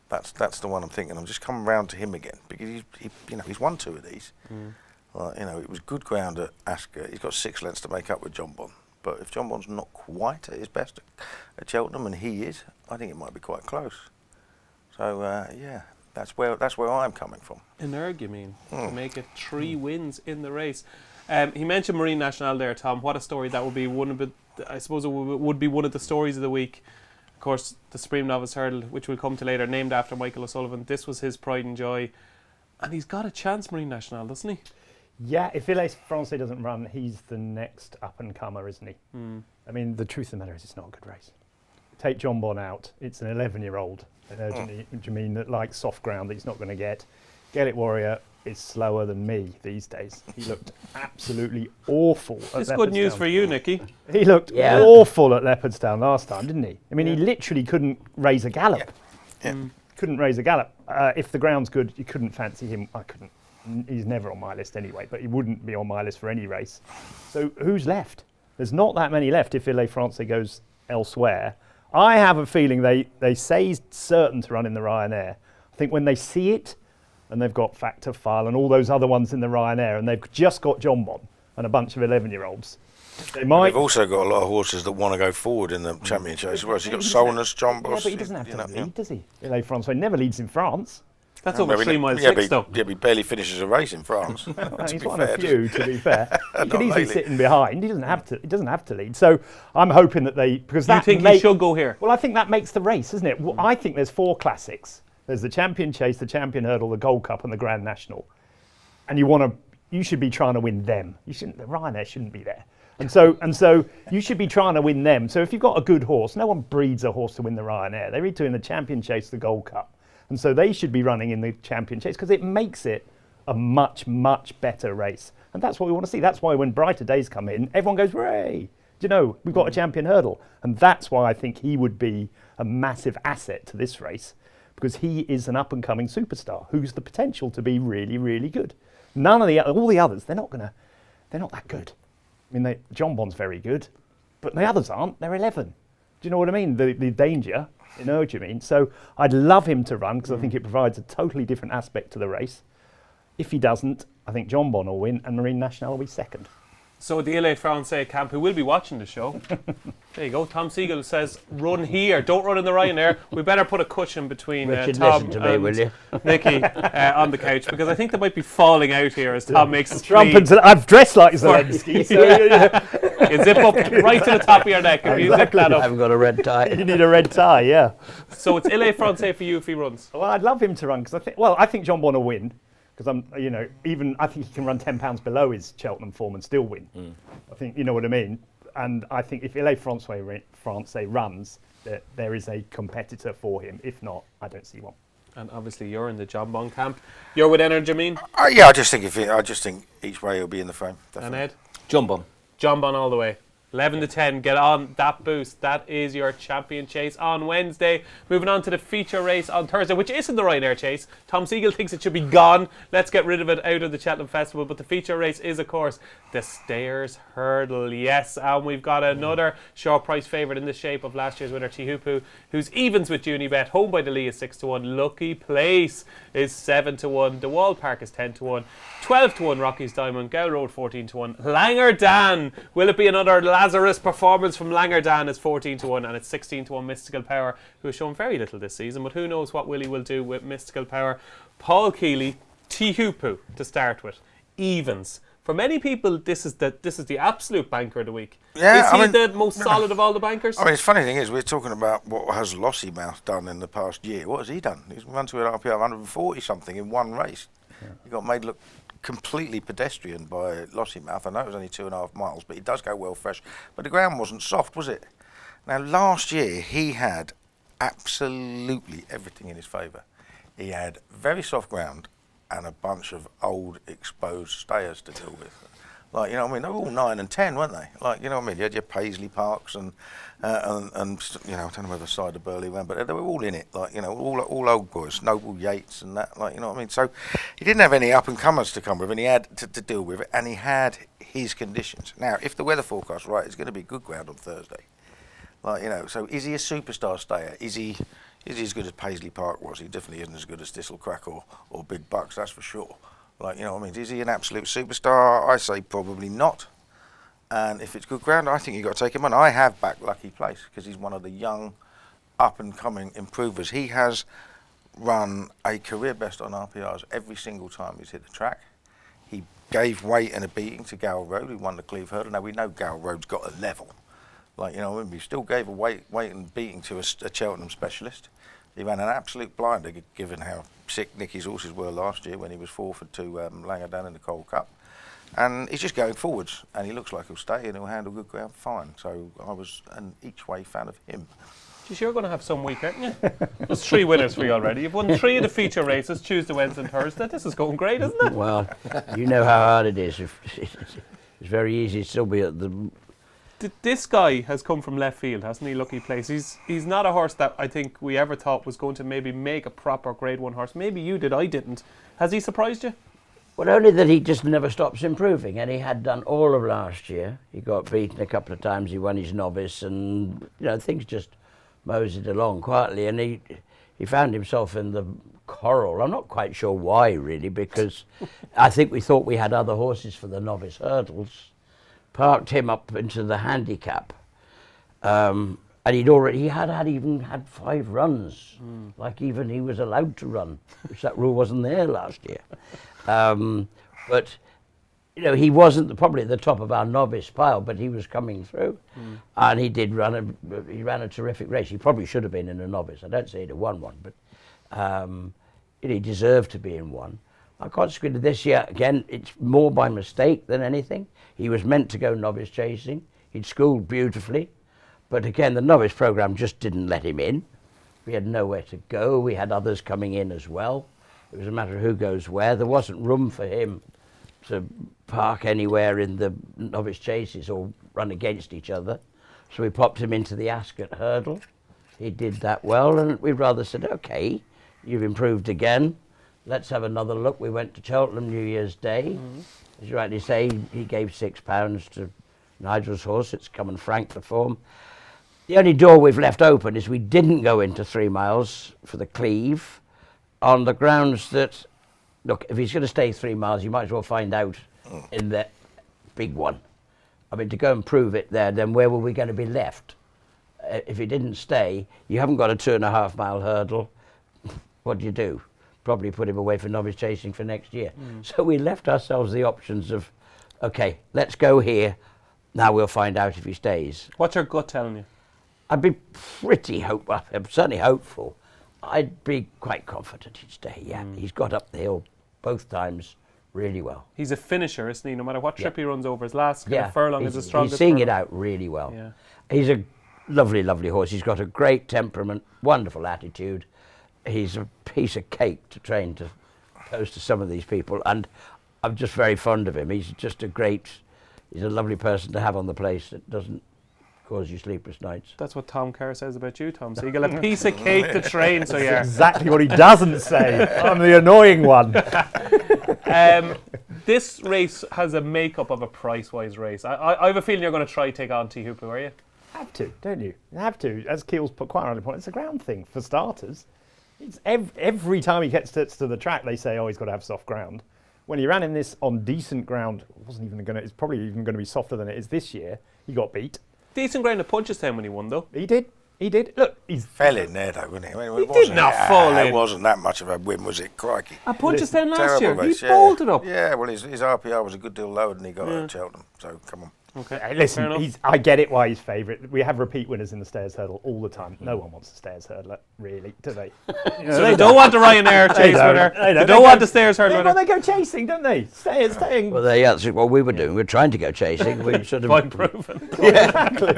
That's the one I'm thinking. I'm just coming round to him again because he's won 2 of these. It was good ground at Ascot. He's got 6 lengths to make up with Jonbon. But if Jonbon's not quite at his best at Cheltenham, and he is, I think it might be quite close. So That's where I'm coming from. Energumen to make it 3 wins in the race. He mentioned Marine Nationale there, Tom. What a story that would be. I suppose it would be one of the stories of the week. Of course, the Supreme Novice Hurdle, which we'll come to later, named after Michael O'Sullivan. This was his pride and joy. And he's got a chance, Marine Nationale, doesn't he? Yeah, if Ile Francais doesn't run, he's the next up-and-comer, isn't he? I mean, the truth of the matter is it's not a good race. Take Jonbon out. It's an 11-year-old. Do you mean that likes soft ground that he's not going to get? Gaelic Warrior is slower than me these days. He looked absolutely awful at It's good news Leopardstown. for you, Nicky. He looked awful at Leopardstown last time, didn't he? I mean, he literally couldn't raise a gallop. Couldn't raise a gallop. If the ground's good, you couldn't fancy him. I couldn't. He's never on my list anyway, but he wouldn't be on my list for any race. So who's left? There's not that many left if Ile Francais goes elsewhere. I have a feeling they say he's certain to run in the Ryanair. I think when they see it, and they've got Factor File and all those other ones in the Ryanair, and they've just got Jonbon and a bunch of 11-year-olds, they might... They've also got a lot of horses that want to go forward in the championship as well. So you've got Solnus, Jonbon. Yeah, but he doesn't have to lead, does he? Ile Francais never leads in France. That's over 3 miles yeah, 6, though. Yeah, but he barely finishes a race in France. He's one of a few, to be fair. He could easily sit in behind. He doesn't have to lead. So I'm hoping that because You think he should go here? Well, I think that makes the race, doesn't it? Well, I think there's 4 classics. There's the Champion Chase, the Champion Hurdle, the Gold Cup, and the Grand National. And you should be trying to win them. The Ryanair shouldn't be there. And so you should be trying to win them. So if you've got a good horse, no one breeds a horse to win the Ryanair. They're doing the Champion Chase, the Gold Cup. And so they should be running in the Champion Chase because it makes it a much, much better race. And that's what we want to see. That's why when Brighter Days come in, everyone goes, hooray! Do you know, we've got a Champion Hurdle. And that's why I think he would be a massive asset to this race, because he is an up-and-coming superstar who's the potential to be really, really good. All the others, they're not that good. I mean, Jonbon's very good, but the others aren't. They're 11. Do you know what I mean? The danger. You know what you mean? So I'd love him to run because I think it provides a totally different aspect to the race. If he doesn't, I think Jonbon will win and Marine Nationale will be second. So the Ile Francais camp, who will be watching the show, there you go. Tom Segal says, run here. Don't run in the Ryanair. We better put a cushion between Richard, Tom listen to me, will you? Nicky on the couch, because I think they might be falling out here as Tom makes his plea. I've dressed like Zelensky, so You zip up right to the top of your neck if you zip that I up. haven't got a red tie. you need a red tie, yeah. So it's Ile Francais for you if he runs. Well, I'd love him to run because I think Jonbon will win. Because I think he can run £10 below his Cheltenham form and still win. I think, you know what I mean? And I think if Ile Francais runs, there is a competitor for him. If not, I don't see one. And obviously you're in the Jonbon camp. You're with Energumen. Yeah, I just think each way he'll be in the frame. Definitely. And Ed? Jonbon. Jonbon all the way. 11 to 10, get on that boost. That is your Champion Chase on Wednesday. Moving on to the feature race on Thursday, which isn't the Ryanair Chase. Tom Segal thinks it should be gone. Let's get rid of it out of the Cheltenham Festival. But the feature race is, of course, the Stayers Hurdle. Yes, and we've got another short price favourite in the shape of last year's winner, Tihupu, who's evens with Unibet. Home by the Lee is 6-1. Lucky Place is 7-1. The Wall Park is 10-1. 12-1 Rocky's Diamond. Gow Road 14-1. Langer Dan. Will it be another Lazarus performance from Langer Dan? Is 14-1, and it's 16-1 Mystical Power, who has shown very little this season, but who knows what Willie will do with Mystical Power. Paul Kealy, Tihupu to start with. Evens. For many people, this is the absolute banker of the week. Yeah, is he the most solid of all the bankers? I mean, the funny thing is, we're talking about what has Lossiemouth done in the past year. What has he done? He's run to an RPI of 140 something in one race. Yeah. He got made look completely pedestrian by Lossiemouth. I know it was only 2.5 miles, but he does go well fresh. But the ground wasn't soft, was it? Now, last year, he had absolutely everything in his favour. He had very soft ground and a bunch of old exposed stayers to deal with. Like, you know what I mean? They were all 9 and 10, weren't they? Like, you know what I mean? You had your Paisley Parks and you know, I don't know whether side of Burley ran, but they were all in it. Like, you know, all old boys, Noble Yates and that. Like, you know what I mean? So he didn't have any up and comers to come with, and he had to deal with it, and he had his conditions. Now, if the weather forecast's right, it's going to be good ground on Thursday. Like, you know, so is he a superstar stayer? Is he as good as Paisley Park was? He definitely isn't as good as Thistle Crack or Big Bucks, that's for sure. Like, you know what I mean? Is he an absolute superstar? I say probably not. And if it's good ground, I think you've got to take him on. I have backed Lucky Place because he's one of the young, up-and-coming improvers. He has run a career best on RPRs every single time he's hit the track. He gave weight and a beating to Gamble Road, who won the Cleve Hurdle. Now we know Gamble Road's got a level. Like, you know, he still gave a weight and beating to a Cheltenham specialist. He ran an absolute blinder, given how sick Nicky's horses were last year when he was forfeit to Langer down in the Cold Cup. And he's just going forwards, and he looks like he'll stay and he'll handle good ground fine. So I was an each-way fan of him. Geez, you're going to have some week, aren't you? There's 3 winners for you already. You've won 3 of the feature races, Tuesday, Wednesday and Thursday. This is going great, isn't it? Well, you know how hard it is. It's very easy to still be at the... This guy has come from left field, hasn't he? Lucky place. He's not a horse that I think we ever thought was going to maybe make a proper Grade 1 horse. Maybe you did, I didn't. Has he surprised you? Well, only that he just never stops improving, and he had done all of last year. He got beaten a couple of times, he won his novice, and things just moseyed along quietly, and he found himself in the coral. I'm not quite sure why, really, because I think we thought we had other horses for the novice hurdles. Parked him up into the handicap, and he had even had 5 runs, like even he was allowed to run, which that rule wasn't there last year. But he wasn't probably at the top of our novice pile, but he was coming through, and he ran a terrific race. He probably should have been in a novice. I don't say he'd have won one, but he deserved to be in one. Consequently, this year, again, it's more by mistake than anything. He was meant to go novice chasing. He'd schooled beautifully. But again, the novice programme just didn't let him in. We had nowhere to go. We had others coming in as well. It was a matter of who goes where. There wasn't room for him to park anywhere in the novice chases or run against each other. So we popped him into the Ascot hurdle. He did that well, and we rather said, OK, you've improved again. Let's have another look. We went to Cheltenham New Year's Day. As you rightly say, he gave £6 to Nigel's horse. It's come and franked the form. The only door we've left open is we didn't go into 3 miles for the Cleve on the grounds that, look, if he's going to stay 3 miles, you might as well find out in the big one. I mean, to go and prove it there, then where were we going to be left? If he didn't stay, you haven't got a 2.5 mile hurdle. What do? Probably put him away for novice chasing for next year. So we left ourselves the options of, OK, let's go here. Now we'll find out if he stays. What's your gut telling you? I'd be pretty hopeful. I'm certainly hopeful. I'd be quite confident he'd stay, yeah. He's got up the hill both times really well. He's a finisher, isn't he? No matter what trip he runs over, his last furlong is the strongest. He's seeing furlong. It out really well. Yeah. He's a lovely, lovely horse. He's got a great temperament, wonderful attitude. He's a piece of cake to train to pose to some of these people, and I'm just very fond of him. He's just he's a lovely person to have on the place that doesn't cause you sleepless nights. That's what Tom Kerr says about you, Tom Segal. A piece of cake to train, so yeah. Exactly what he doesn't say. I'm the annoying one. This race has a makeup of a price-wise race. I have a feeling you're going to try take on T Hooper, are you? Have to, don't you? You have to. As Keel's put quite rightly point, it's a ground thing for starters. It's every time he gets to the track, they say, oh, he's got to have soft ground. When he ran in this on decent ground, it's probably even going to be softer than it is this year. He got beat. Decent ground at Punchestown when he won, though. He did. Look, he's fell in there, though, didn't he? I mean, He did not fall in. It wasn't that much of a win, was it? Crikey. At Punchestown last year, Terrible race, he bolted up. Yeah, well, his RPR was a good deal lower than he got at Cheltenham, so come on. Okay. Hey, listen, I get it why he's favourite. We have repeat winners in the stairs hurdle all the time. No one wants the stairs hurdler, really, do they? So they don't want the Ryanair chase winner. They don't want the stairs hurdler. Well, they go chasing, don't they? Staying. Well, that's what we were doing. We were trying to go chasing. We sort of Unproven. Exactly.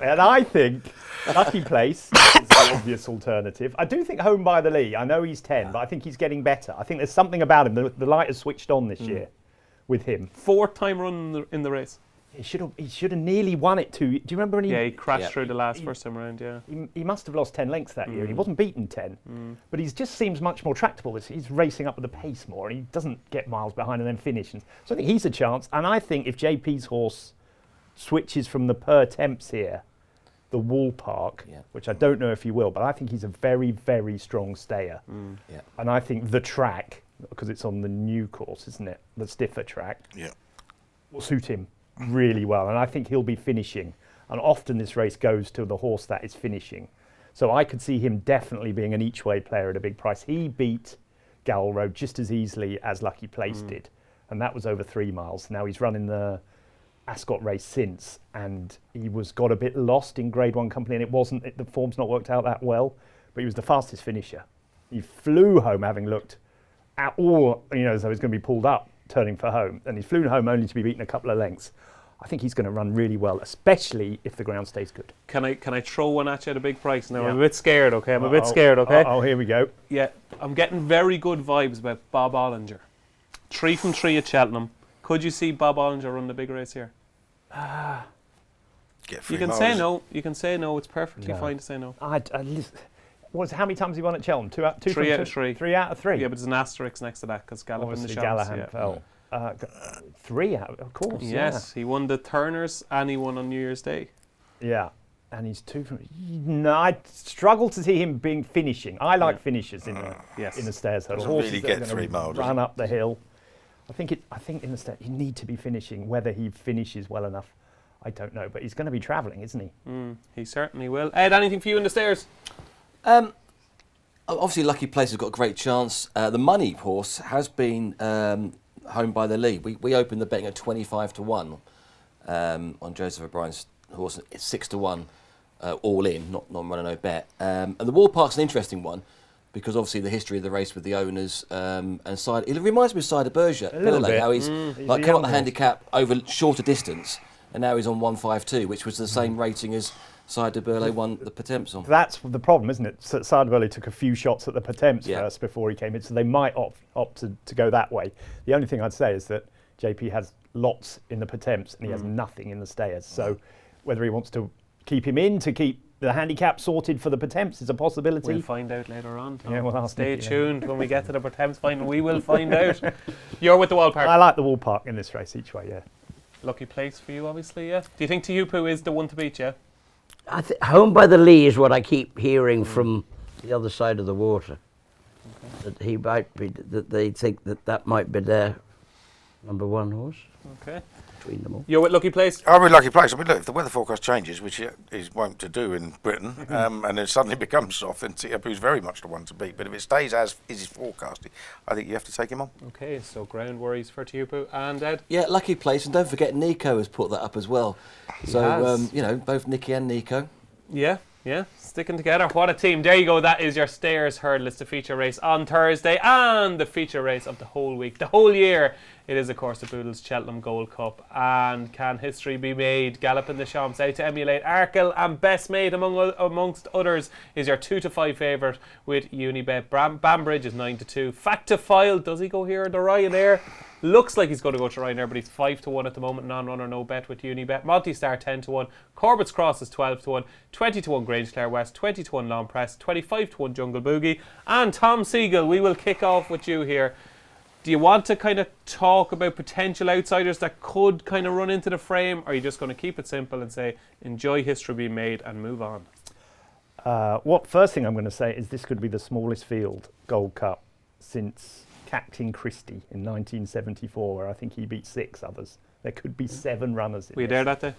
And I think Lucky Place is the obvious alternative. I do think Home by the Lee. I know he's 10, but I think he's getting better. I think there's something about him. The light has switched on this year with him. 4th-time run in the race. He should have nearly won it too. Do you remember when he crashed through the first time around, yeah. He must have lost 10 lengths that year. He wasn't beaten 10. But he just seems much more tractable. He's racing up with the pace more, and he doesn't get miles behind and then finish. So I think he's a chance. And I think if JP's horse switches from the per temps here, the Wool Park, which I don't know if he will, but I think he's a very, very strong stayer. And I think the track, because it's on the new course, isn't it? The stiffer track, will suit him really well, and I think he'll be finishing. And often this race goes to the horse that is finishing. So I could see him definitely being an each-way player at a big price. He beat Gamble Road just as easily as Lucky Place did, and that was over 3 miles. Now he's running the Ascot race since, and he got a bit lost in Grade 1 company, and the form's not worked out that well, but he was the fastest finisher. He flew home having looked at all, as though he's going to be pulled up, turning for home, and he's flown home only to be beaten a couple of lengths. I think he's going to run really well, especially if the ground stays good. Can I throw one at you at a big price now? Yeah. I'm a bit scared, okay? I'm a bit scared, okay? Oh, here we go. Yeah, I'm getting very good vibes about Bob Ollinger. 3 from 3 at Cheltenham. Could you see Bob Ollinger run the big race here? Get You can say no. You can say no. It's perfectly fine to say no. How many times has he won at Cheltenham? 3 out of 3. 3 out of 3? Yeah, but there's an asterisk next to that because Gallop in the Obviously shots. Gallahan Yeah. fell. 3 out, of course. Yes, he won the Turners and he won on New Year's Day. Yeah. And he's 2 from... No, I struggle to see him being finishing. I like finishers in the stairs hurdle. Doesn't Horses really that are get gonna 3 miles, does run he? up the hill. I think in the stairs you need to be finishing. Whether he finishes well enough, I don't know. But he's going to be travelling, isn't he? He certainly will. Ed, anything for you in the stairs? Obviously, Lucky Place has got a great chance. The money horse has been home by the lead. We opened the betting at 25 to 1 on Joseph O'Brien's horse. It's 6 to 1 all in, not non-runner, no bet. And the Wall Park's an interesting one because obviously the history of the race with the owners and side. It reminds me of Cider Berger, little bit. how he's He's like a come young up the horse. handicap over shorter distance, and now he's on 152, which was the same rating as Cider Berger won the Pertemps on. That's the problem, isn't it? Sardaburley took a few shots at the Pertemps Yeah. first before he came in, so they might opt to go that way. The only thing I'd say is that JP has lots in the Pertemps and he has nothing in the stayers. So whether he wants to keep him in to keep the handicap sorted for the Pertemps is a possibility. We'll find out later on, Tom. Yeah, we'll ask Stay Nicky, yeah. tuned when we get to the Pertemps final. We will find out. You're with the Wall Park. I like the Wall Park in this race each way, yeah. Lucky place for you, obviously, yeah. Do you think Teahupoo is the one to beat, yeah? Home by the Lee is what I keep hearing from the other side of the water. That he might be, that they think that might be their number 1 horse Okay. between them all. You're with Lucky Place? I'm in Lucky Place. I mean, look, if the weather forecast changes, which it is wont to do in Britain, and it suddenly becomes soft, then Teahupoo's very much the one to beat. But if it stays as is forecasted, I think you have to take him on. Okay, so ground worries for Teahupoo. And Ed? Yeah, Lucky Place, and don't forget Nico has put that up as well. So has. both Nicky and Nico. Yeah, sticking together. What a team. There you go. That is your Stayers Hurdle. It's the feature race on Thursday and the feature race of the whole week, the whole year. It is, of course, the Boodles Cheltenham Gold Cup. And can history be made? Gallop in the Champs out to emulate Arkle, and Best Mate amongst others is your 2 to 5 favourite with Unibet. Bambridge is 9 to 2. Fact to File, does he go here? The Ryanair looks like he's going to go to Ryanair, but he's 5 to 1 at the moment. Non-runner, no bet with Unibet. Monty Star 10 to 1. Corbett's Cross is 12 to 1. 20 to 1 Grange Clare West. 20 to 1 Long Press. 25 to 1 Jungle Boogie. And Tom Segal, we will kick off with you here. Do you want to kind of talk about potential outsiders that could kind of run into the frame, or are you just going to keep it simple and say, enjoy history being made and move on? First thing I'm going to say is this could be the smallest field Gold Cup since Captain Christie in 1974, where I think he beat 6 others. There could be 7 runners. Were you there that day?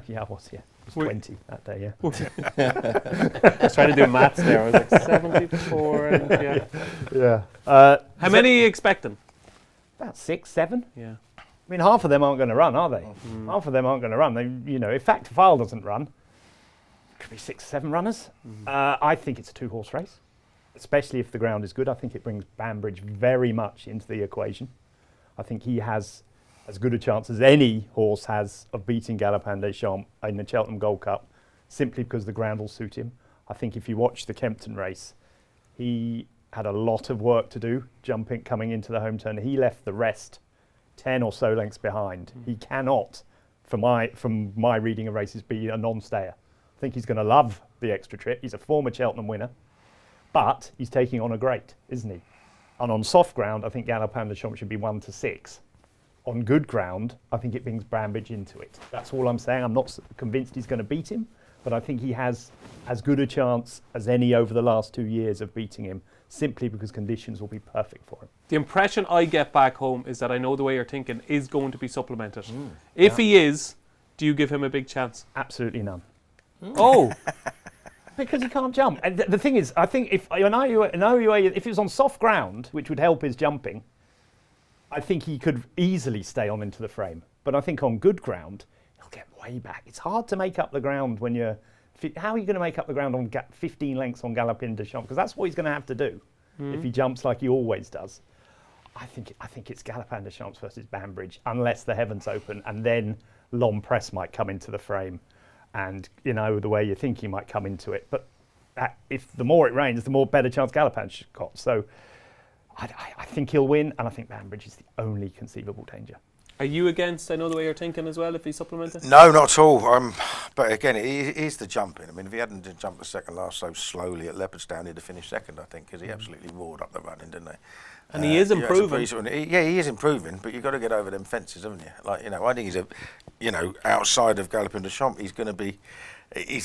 Yeah, I was, yeah. It was 20 that day, yeah. I was trying to do maths there. I was like 74. And, yeah. Yeah. How many are you expecting? About 6, 7. Yeah. I mean, half of them aren't going to run, are they? Half of them aren't going to run. If Fact to File doesn't run, it could be 6, 7 runners. I think it's a 2-horse race, especially if the ground is good. I think it brings Bambridge very much into the equation. I think he has as good a chance as any horse has of beating Galopin des Champs in the Cheltenham Gold Cup, simply because the ground will suit him. I think if you watch the Kempton race, he had a lot of work to do coming into the home turn. He left the rest 10 or so lengths behind. He cannot, from my reading of races, be a non-stayer. I think he's going to love the extra trip. He's a former Cheltenham winner, but he's taking on a great, isn't he? And on soft ground, I think Galopin des Champs should be 1 to 6. On good ground, I think it brings Bambridge into it. That's all I'm saying. I'm not convinced he's going to beat him, but I think he has as good a chance as any over the last 2 years of beating him, simply because conditions will be perfect for him. The impression I get back home is that I know the way you're thinking is going to be supplemented. If he is, do you give him a big chance? Absolutely none. Oh, Because he can't jump. And the thing is, I think if it was on soft ground, which would help his jumping, I think he could easily stay on into the frame. But I think on good ground, he'll get way back. It's hard to make up the ground when you're... How are you going to make up the ground on 15 lengths on Galopin des Champs? Because that's what he's going to have to do if he jumps like he always does. I think it's Galopin des Champs versus Banbridge, unless the heavens open, and then Long Press might come into the frame. And, the way you think he might come into it. But if the more it rains, the more better chance Galopin's got. So I think he'll win, and I think Banbridge is the only conceivable danger. Are you against, I know the way you're thinking as well, if he's supplemented? No, not at all. But again, it is the jumping. I mean, if he hadn't jumped the second last so slowly at Leopardstown, he'd have finished second, I think, because he absolutely roared up the running, didn't he? And he is improving. He is improving, but you've got to get over them fences, haven't you? I think he's outside of Galopin des Champs, he's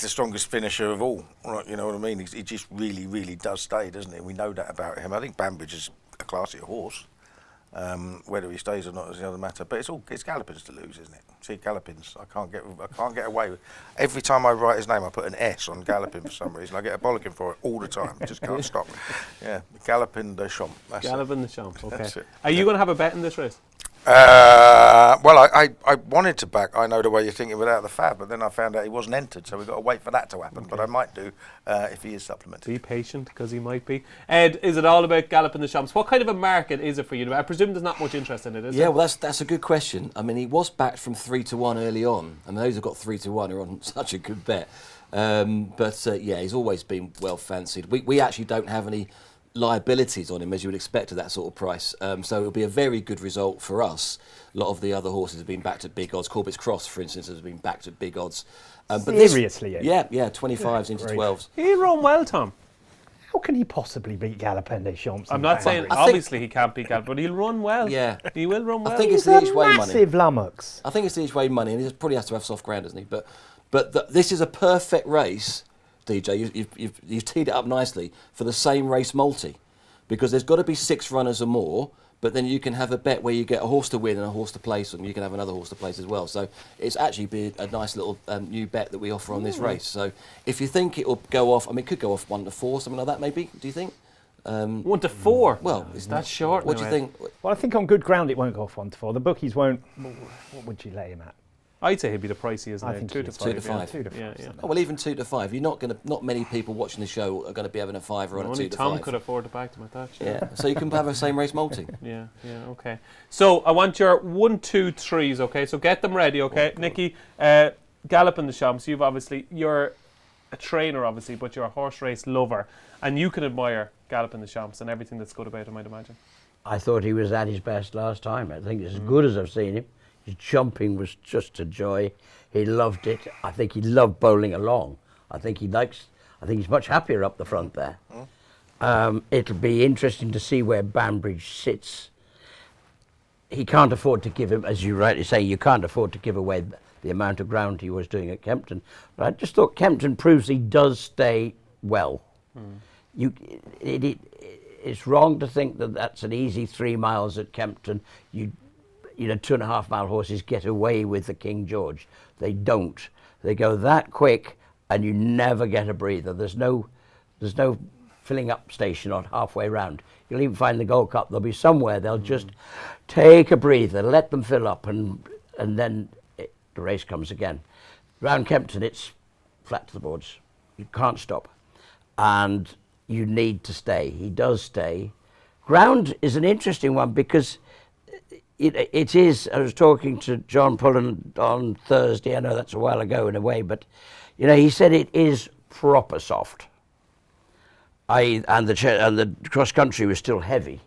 the strongest finisher of all. Right, you know what I mean? He just really, really does stay, doesn't he? We know that about him. I think Banbridge is a classier horse. Whether he stays or not is the other matter. But it's Galopin's to lose, isn't it? See, Galopin's, I can't get away with. Every time I write his name, I put an S on Galopin for some reason. I get a bollocking for it all the time. I just can't stop. Yeah, Galopin des Champs. Galopin des Champs. Okay. That's it. Are you going to have a bet in this race? Well, I wanted to back I Know the Way You're Thinking without the fab, but then I found out he wasn't entered, so we've got to wait for that to happen. Okay. But I might do if he is supplemented. Be patient, because he might be. Ed, is it all about Galopin des Champs? What kind of a market is it for you? I presume there's not much interest in it, is there? Yeah, well, that's a good question. I mean, he was backed from 3-1 early on, and those who've got 3-1 are on such a good bet. He's always been well fancied. We actually don't have any liabilities on him, as you would expect at that sort of price. So it'll be a very good result for us. A lot of the other horses have been backed at big odds. Corbett's Cross, for instance, has been backed at big odds. Seriously? Yeah, 25s into 12s. He run well, Tom. How can he possibly beat Galopin des Champs? I'm not saying, obviously he can't beat Galopin, but he'll run well. Yeah. He will run well. I think it's the each way money. Massive lummox. I think it's the each way money, and he probably has to have soft ground, doesn't he? But this is a perfect race, DJ. You've teed it up nicely for the same race multi. Because there's got to be 6 runners or more, but then you can have a bet where you get a horse to win and a horse to place, and you can have another horse to place as well. So it's actually been a nice little new bet that we offer on this race. So if you think it will go off, it could go off 1-4, something like that maybe, do you think? 1-4? Well, is that short? What do you think? Well, I think on good ground it won't go off 1-4. The bookies won't. What would you lay him at? I'd say he'd be the priciest. I think 2 to 5. 2 to 5. 2 to 5. Yeah. Oh, well, even 2 to 5. Not many people watching the show are going to be having a 5 or on a 2 to 5. Only Tom could afford to back them at that. Yeah. So you can have a same race multi. Yeah. Okay. So I want your 1, 2, 3s. Okay. So get them ready. Okay, Nicky. Galopin des Champs. You're a trainer, obviously, but you're a horse race lover, and you can admire Galopin des Champs and everything that's good about him, I'd imagine. I thought he was at his best last time. I think it's as good as I've seen him. His jumping was just a joy. He loved it. I think he loved bowling along. I think he's much happier up the front there. It'll be interesting to see where Banbridge sits. He can't afford to give him, as you rightly say, you can't afford to give away the amount of ground he was doing at Kempton. But I just thought Kempton proves he does stay well. It's wrong to think that that's an easy 3 miles at Kempton. 2.5 mile horses get away with the King George. They don't. They go that quick, and you never get a breather. There's no filling up station on halfway round. You'll even find the Gold Cup. There'll be somewhere they'll just take a breather, let them fill up, and then the race comes again. Round Kempton, it's flat to the boards. You can't stop, and you need to stay. He does stay. Ground is an interesting one because it is. I was talking to John Pullen on Thursday. I know that's a while ago in a way, but he said it is proper soft. And the cross country was still heavy.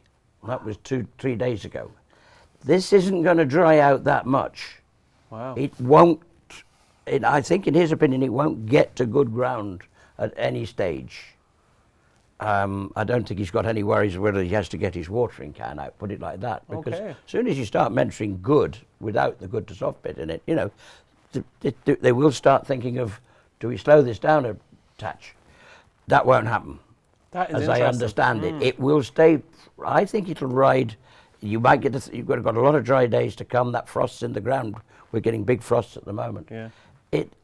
That was 2-3 days ago. This isn't going to dry out that much. Wow. It won't. I think, in his opinion, it won't get to good ground at any stage. I don't think he's got any worries whether he has to get his watering can out, put it like that. Because as soon as you start mentioning good without the good to soft bit in it, they will start thinking of, do we slow this down a touch? That won't happen. That is as I understand it. It will stay, I think it'll ride. You might you've got a lot of dry days to come. That frost's in the ground. We're getting big frosts at the moment. Yeah.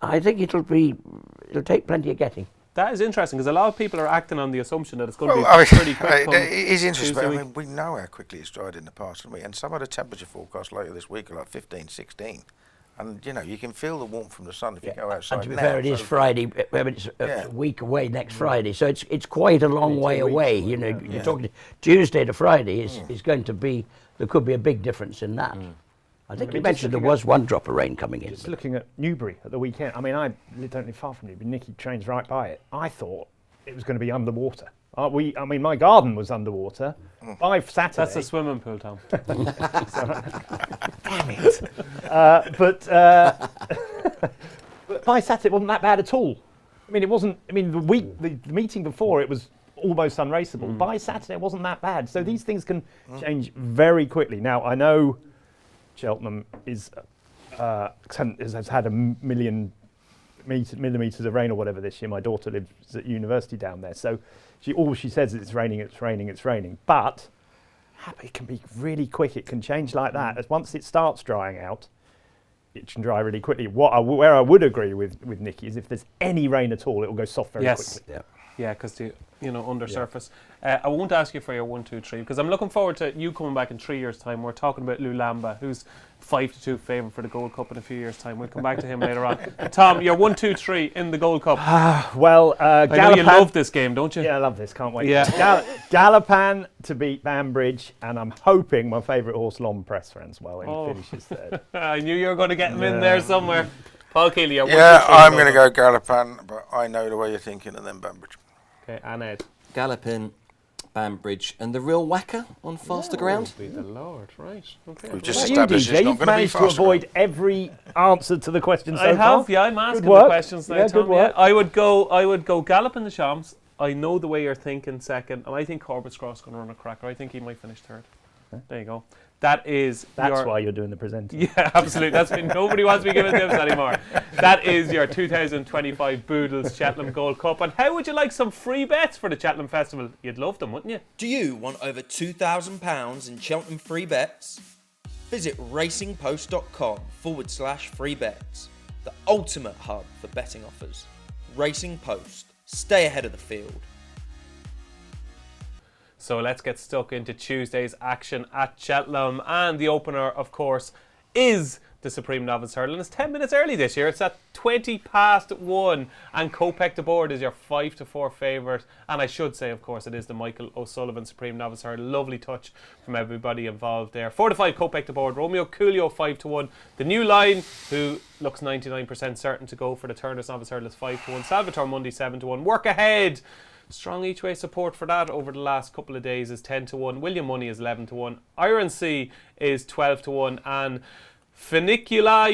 I think it'll take plenty of getting. That is interesting because a lot of people are acting on the assumption that it's going to be I mean, pretty quick. it is interesting, but Tuesday I mean, we know how quickly it's dried in the past, haven't we? And some of the temperature forecasts later this week are like 15, 16. And, you know, you can feel the warmth from the sun if you go outside. And to be now, fair, it is so- Friday. It's a week away next Friday, so it's quite a long way away. You know, you're talking Tuesday to Friday is going to be. There could be a big difference in that. I think you mentioned there was one drop of rain coming in. Just looking at Newbury at the weekend. I mean, I don't live far from Newbury. Nicky trains right by it. I thought it was going to be underwater. I mean, my garden was underwater. By Saturday. That's a swimming pool, Tom. Damn it. But by Saturday, it wasn't that bad at all. I mean, it wasn't. I mean, the meeting before, it was almost unraceable. By Saturday, it wasn't that bad. So these things can change very quickly. Now, I know Cheltenham has had a million millimetres of rain or whatever this year. My daughter lives at university down there, so all she says is it's raining, it's raining, it's raining. But it can be really quick. It can change like that. As once it starts drying out, it can dry really quickly. Where I would agree with Nicky is if there's any rain at all, it will go soft very quickly. Yeah, because the undersurface. I won't ask you for your 1, 2, 3 because I'm looking forward to you coming back in 3 years' time. We're talking about Lulamba, who's 5-2 favourite for the Gold Cup in a few years' time. We'll come back to him later on. Tom, your 1, 2, 3 in the Gold Cup. Well, I know you love this game, don't you? Yeah, I love this. Can't wait. Yeah. Galopan to beat Banbridge, and I'm hoping my favourite horse, Lompress, runs well and finishes third. I knew you were going to get him in there somewhere. Paul Kealy, your 1, 2, 3. Yeah, I'm going to go Galopan, but I know the way you're thinking, and then Banbridge. Okay, and Ed. Gallopin, Banbridge, and the real whacker on faster ground. Be the Lord, right? Okay. We've just Well, established it's DJ, not you've going to be managed to faster. avoid every answer to the question so I far. have, yeah. I'm asking Good work. the questions now, Yeah, Tom. good work. Yeah. I would go Gallopin the Shams. I know the way you're thinking second, and I think Corbett's Cross is going to run a cracker. I think he might finish third. There you go. That's why you're doing the presenting. Yeah, absolutely. That's why nobody wants to be giving tips anymore. That is your 2025 Boodles Cheltenham Gold Cup. And how would you like some free bets for the Cheltenham Festival? You'd love them, wouldn't you? Do you want over £2,000 in Cheltenham free bets? Visit racingpost.com/free bets, the ultimate hub for betting offers. Racing Post. Stay ahead of the field. So let's get stuck into Tuesday's action at Cheltenham. And the opener, of course, is the Supreme Novice Hurdle. And it's 10 minutes early this year. It's at 1:20. And Kopek de Board is your 5-4 favourite. And I should say, of course, it is the Michael O'Sullivan Supreme Novice Hurdle. Lovely touch from everybody involved there. 4-5 Kopek de Board. Romeo Coolio 5-1. The new line, who looks 99% certain to go for the Turners Novice Hurdle, is 5-1. Salvatore Mundi 7-1. Work Ahead. Strong each way support for that over the last couple of days is 10-1. William Money is 11-1. Iron Sea is 12-1. And Funicula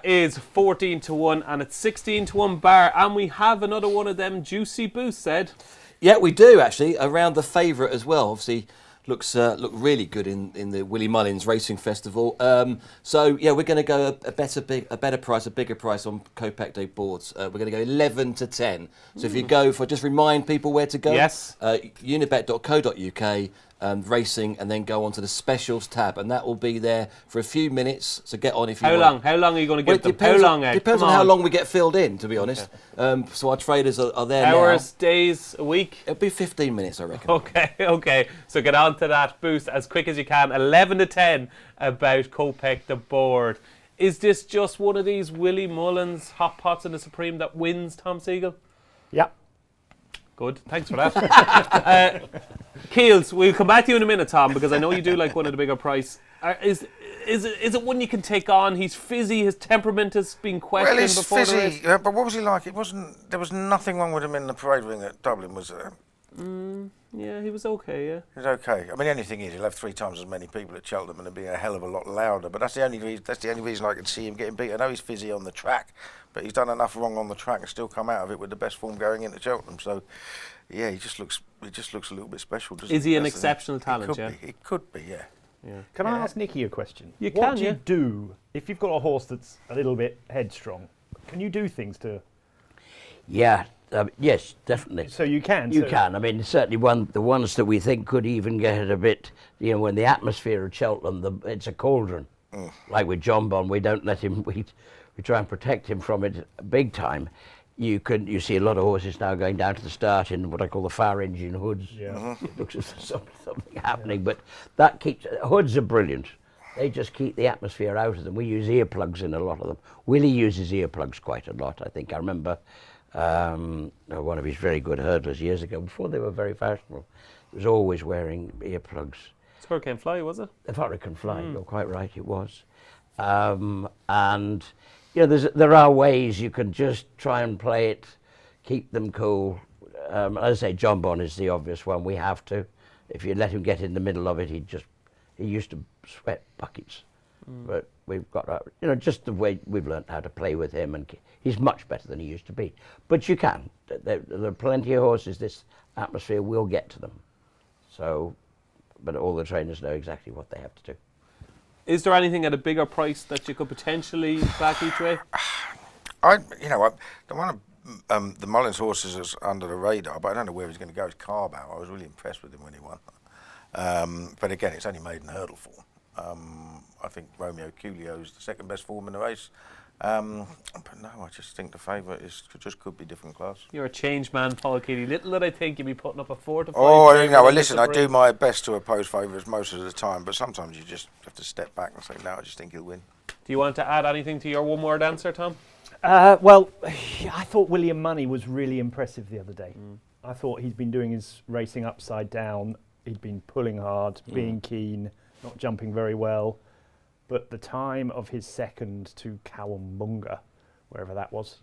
is 14-1. And it's 16-1 bar. And we have another one of them juicy boosts, Ed. Yeah, we do actually, around the favourite as well. Obviously, look really good in the Willie Mullins Racing Festival. So yeah, we're going to go a better price, a bigger price on Kopek de Boards. We're going to go 11-10. So if you go for, just remind people where to go. Yes. Unibet.co.uk. Racing, and then go onto the specials tab, and that will be there for a few minutes. So get on if you want. How long are you going to give them? How Depends long, Ed? Depends on how long we get filled in, to be honest. So our traders are there Hours, now. days, a week? It'll be 15 minutes, I reckon. Okay. So get on to that boost as quick as you can. 11-10 about Kopek de Board. Is this just one of these Willie Mullins hot pots in the Supreme that wins, Tom Segal? Yeah. Good, thanks for that. Keels, we'll come back to you in a minute, Tom, because I know you do like one of the bigger price. Is it one you can take on? He's fizzy, his temperament has been questioned Well, he's before the race. fizzy, but what was he like? There was nothing wrong with him in the parade ring at Dublin, was there? Yeah, he was okay, yeah. He's okay. I mean, the only thing is, he'll have 3 times as many people at Cheltenham and it'll be a hell of a lot louder. But that's the only reason I can see him getting beat. I know he's fizzy on the track, but he's done enough wrong on the track and still come out of it with the best form going into Cheltenham. So, yeah, he just looks a little bit special. Is he an exceptional talent? Yeah, he could be. Yeah. Can I ask Nicky a question? You what can, do you do if you've got a horse that's a little bit headstrong? Can you do things to? Yeah, yes, definitely. So you can. You can. I mean, certainly the ones that we think could even get a bit, when the atmosphere of Cheltenham, it's a cauldron. Like with Jonbon, we don't let him. We try and protect him from it big time. you see a lot of horses now going down to the start in what I call the far engine hoods. Yeah. It looks as though something happening, but that keeps hoods are brilliant. They just keep the atmosphere out of them. We use earplugs in a lot of them. Willie uses earplugs quite a lot. I think I remember one of his very good hurdlers years ago, before they were very fashionable, was always wearing earplugs. It's Hurricane Fly, was it? If Hurricane Fly, you're quite right, it was. And you know, there are ways you can just try and play it, keep them cool. As I say, Jonbon is the obvious one. We have to. If you let him get in the middle of it, he used to sweat buckets. But we've got, just the way we've learned how to play with him, and he's much better than he used to be. But you can. There are plenty of horses. This atmosphere will get to them. So, but all the trainers know exactly what they have to do. Is there anything at a bigger price that you could potentially back each way? The one of the Mullins horses is under the radar, but I don't know where he's going to go. It's Carbow. I was really impressed with him when he won. But again, it's only maiden hurdle form. I think Romeo Culio is the second best form in the race. But no, I just think the favourite could be different class. You're a changed man, Paul Kealy. Little did I think you'd be putting up a 4 to 5. Listen, I do my best to oppose favourites most of the time, but sometimes you just have to step back and say, no, I just think he'll win. Do you want to add anything to your one-word answer, Tom? Well, I thought William Money was really impressive the other day. I thought he'd been doing his racing upside down. He'd been pulling hard, being keen, not jumping very well. But the time of his second to Kawambunga, wherever that was,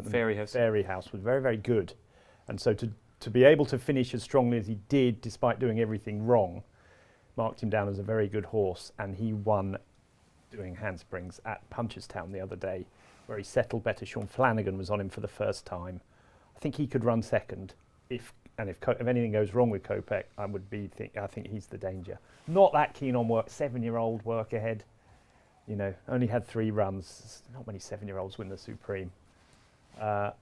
Fairy House was very, very good. And so to be able to finish as strongly as he did, despite doing everything wrong, marked him down as a very good horse. And he won doing handsprings at Punchestown the other day, where he settled better. Sean Flanagan was on him for the first time. I think he could run second. If anything goes wrong with Kopech, I think he's the danger. Not that keen on work. 7-year-old work ahead. Only had 3 runs. Not many 7-year-olds win the Supreme. I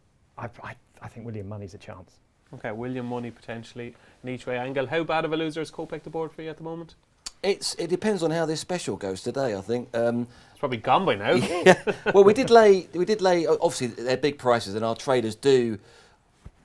think William Money's a chance. Okay, William Money potentially an each way angle. How bad of a loser is Kopech the board for you at the moment? It depends on how this special goes today, I think. It's probably gone by now. Yeah. Well, we did lay. Obviously, they're big prices, and our traders do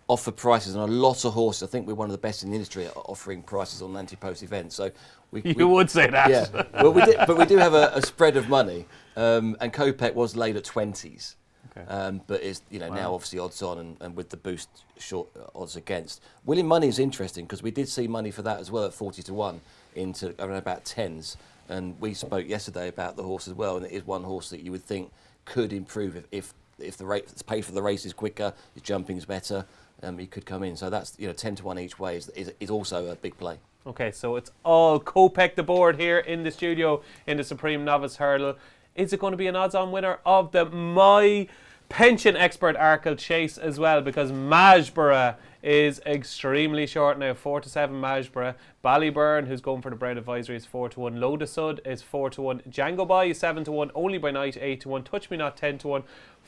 offer prices on a lot of horses. I think we're one of the best in the industry at offering prices on anti-post events. So we would say that. Yeah. Well, we do have a spread of money, and Kopech was laid at 20s. Okay. But is now obviously odds on and with the boost short odds against. William Money is interesting because we did see money for that as well at 40 to 1 into around about 10s, and we spoke yesterday about the horse as well, and it is one horse that you would think could improve if the rate paid for the race is quicker, his jumping is better. He could come in, so that's 10 to 1 each way is also a big play. Okay, so it's all Kopech the board here in the studio in the Supreme Novice Hurdle. Is it going to be an odds-on winner of the My Pension Expert Arkle Chase as well? Because Majborough is extremely short now, 4 to 7 Majborough. Ballyburn, who's going for the Brown Advisory, is 4 to 1. Lotus Sud is 4 to 1. Django Boy is 7 to 1. Only by Night 8 to 1. Touch Me Not 10 to 1.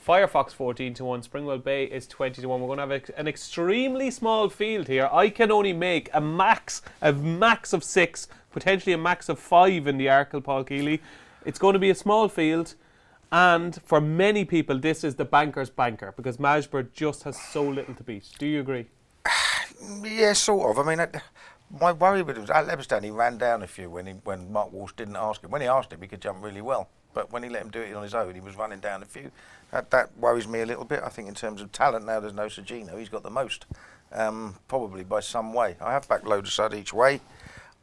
Firefox 14 to 1. Springwell Bay is 20 to 1. We're going to have an extremely small field here. I can only make a max of 6, potentially a max of 5 in the Arkle, Paul Kealy. It's going to be a small field, and for many people this is the banker's banker because Majborough just has so little to beat. Do you agree? Yeah, sort of. I mean, my worry with him was at Leopardstown, he ran down a few when Mark Walsh didn't ask him. When he asked him, he could jump really well. But when he let him do it on his own, he was running down a few. That worries me a little bit. I think in terms of talent now, there's no Sergino. He's got the most, probably by some way. I have backed Lotus Sud each way.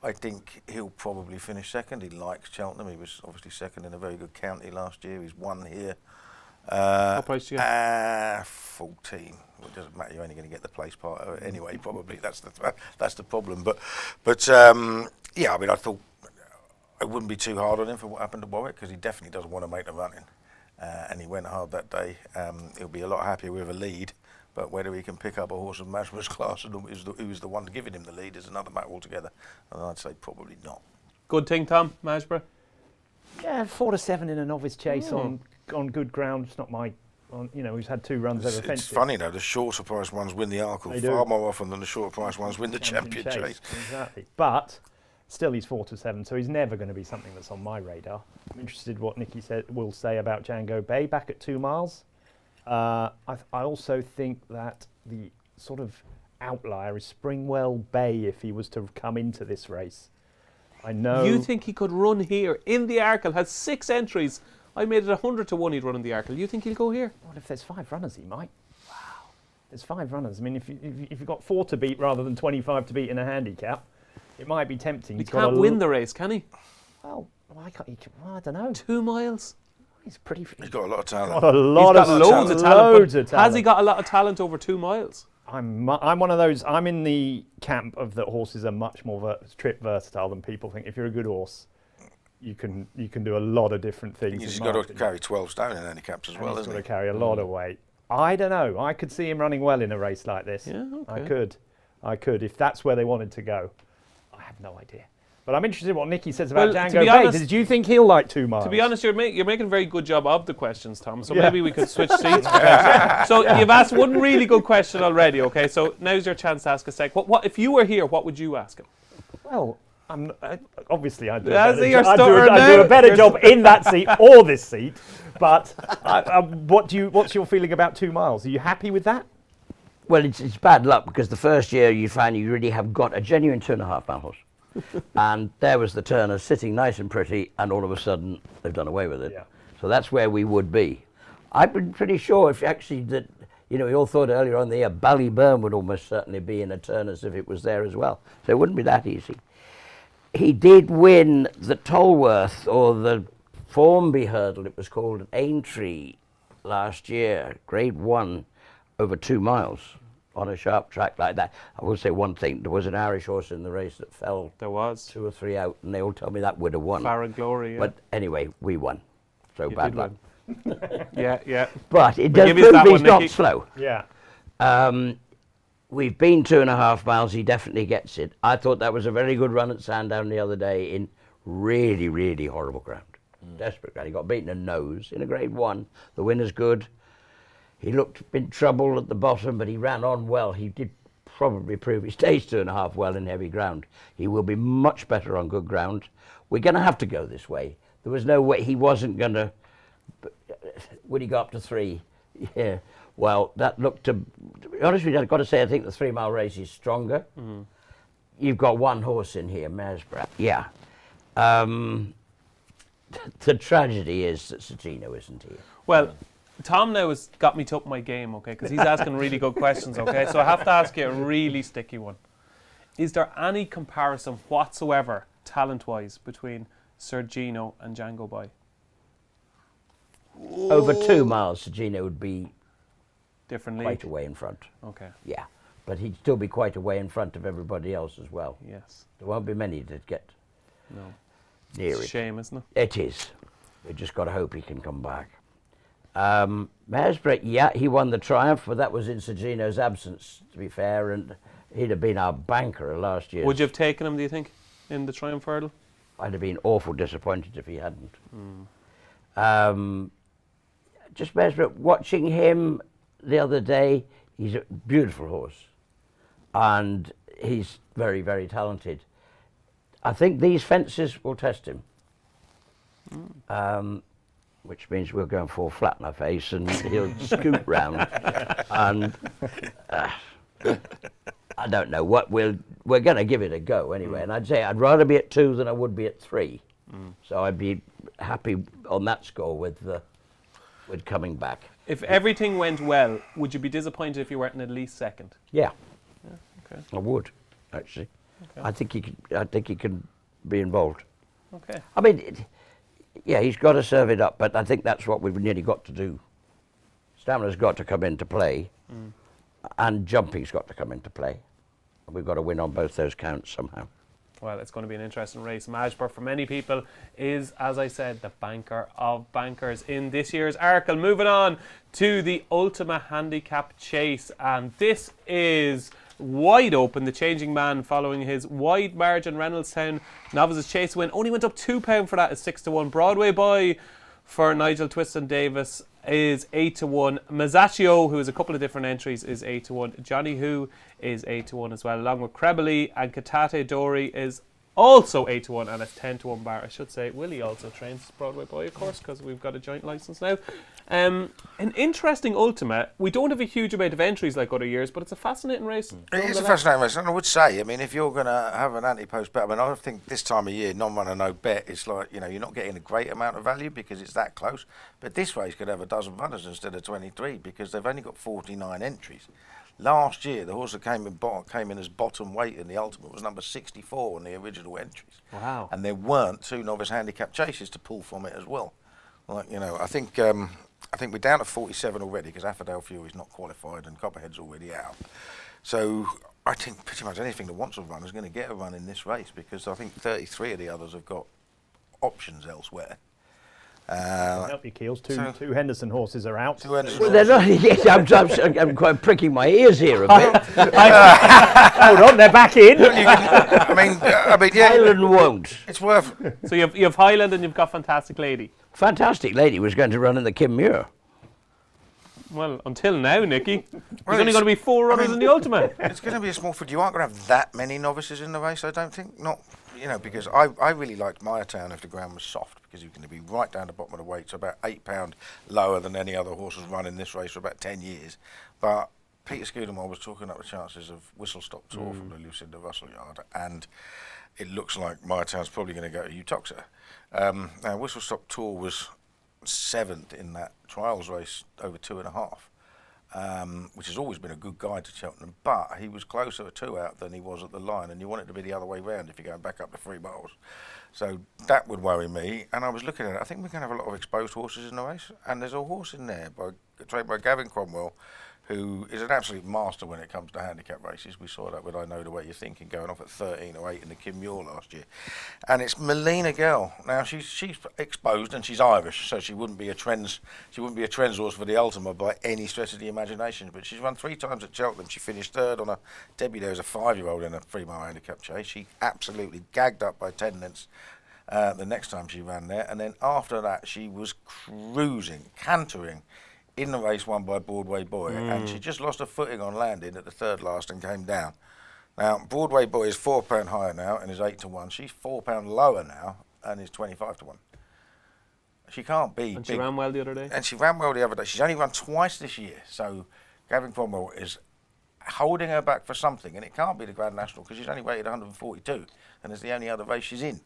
I think he'll probably finish second. He likes Cheltenham. He was obviously second in a very good county last year. He's won here. What price do you get? 14. Well, it doesn't matter. You're only going to get the place part of it anyway. Probably that's the problem. But yeah, I mean, I thought I wouldn't be too hard on him for what happened to Warwick because he definitely doesn't want to make the running, and he went hard that day. He'll be a lot happier with a lead. But whether he can pick up a horse of Majborough's class and who's the one giving him the lead is another matter altogether. And I'd say probably not. Good thing, Tom, Majborough? Yeah, 4 to 7 in a novice chase on good ground. It's not my... he's had 2 runs over fences. It's funny though, the shorter price ones win the Arkle far more often than the shorter price ones win the champion chase. Exactly. But still he's 4 to 7, so he's never going to be something that's on my radar. I'm interested what Nicky will say about Django Bay back at 2 miles. I also think that the sort of outlier is Springwell Bay if he was to come into this race. I know. You think he could run here in the Arkle? Has 6 entries. I made it 100 to 1 he'd run in the Arkle. You think he'll go here? Well, if there's 5 runners, he might. Wow. There's 5 runners. I mean, if you've got 4 to beat rather than 25 to beat in a handicap, it might be tempting. He can't win the race, can he? Well, I don't know. 2 miles. He's pretty. He's got a lot of talent. Got a lot He's got loads of talent. Loads of talent. Has he got a lot of talent over 2 miles? I'm one of those. I'm in the camp of that horses are much more trip versatile than people think. If you're a good horse, you can do a lot of different things. He's got to carry 12 stone in handicaps as well, He's isn't got he? to carry a lot of weight. I don't know. I could see him running well in a race like this. Yeah, okay. I could if that's where they wanted to go. I have no idea. But I'm interested in what Nicky says about Well, to Django be Bay. honest- Did you think he'll like 2 miles? To be honest, you're making a very good job of the questions, Tom. So Yeah. maybe we could switch seats. So you've asked one really good question already. Okay, so now's your chance to ask a sec. What if you were here? What would you ask him? Well, obviously I'd do Yeah, a better see, you're job. stuttering I'd do now. a better job in that seat or this seat. But what's your feeling about 2 miles? Are you happy with that? Well, it's bad luck because the first year you find you really have got a genuine 2.5 mile horse. And there was the Turner sitting nice and pretty, and all of a sudden they've done away with it. Yeah. So that's where we would be. I've been pretty sure if actually that, we all thought earlier on the year Ballyburn would almost certainly be in a Turner's if it was there as well. So it wouldn't be that easy. He did win the Tolworth, or the Formby Hurdle, it was called, at Aintree last year, Grade 1, over 2 miles. On a sharp track like that. I will say one thing, there was an Irish horse in the race that fell There was 2 or 3 out, and they all told me that would have won. Farrah Glory. Yeah. But anyway, we won. So You bad did luck. yeah. But it We'll does give you prove that he's one, not Nicky. slow. Yeah. We've been 2.5 miles, he definitely gets it. I thought that was a very good run at Sandown the other day in really, really horrible ground. Desperate ground. He got beaten in nose in a Grade 1. The winner's good. He looked in trouble at the bottom, but he ran on well. He did probably prove he stays 2.5 well in heavy ground. He will be much better on good ground. We're going to have to go this way. There was no way he wasn't going to. Would he go up to 3? Yeah. Well, that looked to be honest with you, I've got to say, I think the 3 mile race is stronger. You've got one horse in here, Maresborough. Yeah. The tragedy is that Sergino isn't here. Well, Tom now has got me to up my game, okay, because he's asking really good questions, okay? So I have to ask you a really sticky one. Is there any comparison whatsoever, talent-wise, between Sergino and Django Boy? Over 2 miles, Sergino would be Different league? quite a way in front. Okay, Yeah. But he'd still be quite a way in front of everybody else as well. yes. There won't be many that get No. near It's a it. shame, isn't it? It is. We just got to hope he can come back. Maresborough, yeah, he won the Triumph, but that was in Sergino's absence, to be fair, and he'd have been our banker last year. Would you have taken him, do you think, in the Triumph Hurdle? I'd have been awful disappointed if he hadn't. Just Maresborough, watching him the other day, he's a beautiful horse, and he's very, very talented. I think these fences will test him. Which means we'll go and fall flat in our face and he'll scoot round. And I don't know what we're going to give it a go anyway. And I'd say I'd rather be at 2 than I would be at 3. So I'd be happy on that score with coming back. If everything went well, would you be disappointed if you weren't in at least second? Yeah. Okay. I would actually. Okay. I think he can be involved. Okay. I mean, yeah, he's got to serve it up, but I think that's what we've nearly got to do. Stamina's got to come into play, and jumping's got to come into play. And we've got to win on both those counts somehow. Well, it's going to be an interesting race. Maresborough, for many people, is, as I said, the banker of bankers in this year's Arkle. Moving on to the Ultima Handicap Chase, and this is wide open. The Changing Man, following his wide margin Reynoldstown Novices Chase win, only went up £2 for that. Is 6-1. Broadway Boy for Nigel Twiston Davis is 8-1. Mazzaccio, who has a couple of different entries, is 8-1. Johnny Who is 8-1 as well, along with Krebeli, and Katate Dory is also 8-1, and it's 10-1 bar. I should say Willie also trains Broadway Boy, of course, because we've got a joint license now. An interesting Ultima. We don't have a huge amount of entries like other years, but it's a fascinating race. It is a fascinating race, and I would say, I mean, if you're going to have an anti-post bet, I mean, I think this time of year, non-runner, no bet, it's like, you're not getting a great amount of value because it's that close. But this race could have a dozen runners instead of 23 because they've only got 49 entries. Last year, the horse that came in as bottom weight in the Ultimate was number 64 on the original entries. Wow. And there weren't 2 novice handicap chases to pull from it as well. Like, I think we're down to 47 already because Affordale Fury's not qualified and Copperhead's already out. So I think pretty much anything that wants a run is going to get a run in this race because I think 33 of the others have got options elsewhere. Help you, Keels. Two Henderson horses are out. Two Henderson Well, they're not. Yes, I'm quite pricking my ears here a bit. Hold on, they're back in. I mean, yeah. Highland won't. It's worth. So you have Highland and you've got Fantastic Lady. Fantastic Lady was going to run in the Kim Muir. Well, until now, Nicky. There's Well, only going to be 4 runners in the Ultimate. It's going to be a small field. You aren't going to have that many novices in the race, I don't think. Not, because I really liked Mayertown if the ground was soft because you're going to be right down the bottom of the weight, so about £8 lower than any other horse has run in this race for about 10 years. But Peter Scudamore was talking up the chances of Whistle Stop Tour from the Lucinda Russell yard, and it looks like Mayertown's probably going to go to Utoxa. Now, Whistle Stop Tour was 7th in that trials race over 2.5, which has always been a good guide to Cheltenham, but he was closer at 2 out than he was at the line, and you want it to be the other way round if you're going back up to 3 miles. So that would worry me, and I was looking at it. I think we're going to have a lot of exposed horses in the race, and there's a horse in there trained by Gavin Cromwell, who is an absolute master when it comes to handicap races. We saw that with I Know the Way You're Thinking going off at 13 or 8 in the Kim Muir last year. And it's Melina Girl. Now she's exposed and she's Irish, so she wouldn't be a trends horse for the Ultima by any stretch of the imagination. But she's run 3 times at Cheltenham. She finished 3rd on a debut there as a 5-year-old in a 3-mile handicap chase. She absolutely gagged up by 10 lengths the next time she ran there, and then after that she was cruising, cantering in the race won by Broadway Boy, and she just lost her footing on landing at the 3rd last and came down. Now, Broadway Boy is £4 higher now and is 8-1. She's £4 lower now and is 25-1. She can't be And big. she ran well the other day. And she ran well the other day. She's only run twice this year, so Gavin Cromwell is holding her back for something, and it can't be the Grand National because she's only rated 142, and it's the only other race she's in.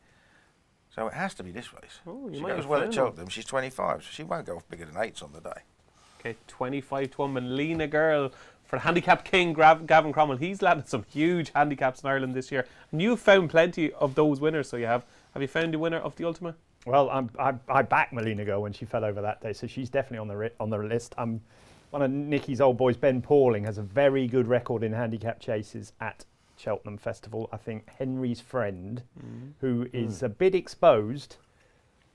So it has to be this race. Oh, you she might goes have well at found Cheltenham. She's 25, so she won't go off bigger than 8s on the day. Okay, 25-1 Melina Girl for handicap king Gavin Cromwell. He's landed some huge handicaps in Ireland this year, and you've found plenty of those winners. So you have you found the winner of the Ultima? Well, I backed Melina Girl when she fell over that day, so she's definitely on the list. One of Nicky's old boys, Ben Pauling, has a very good record in handicap chases at Cheltenham Festival. I think Henry's Friend, who is a bit exposed,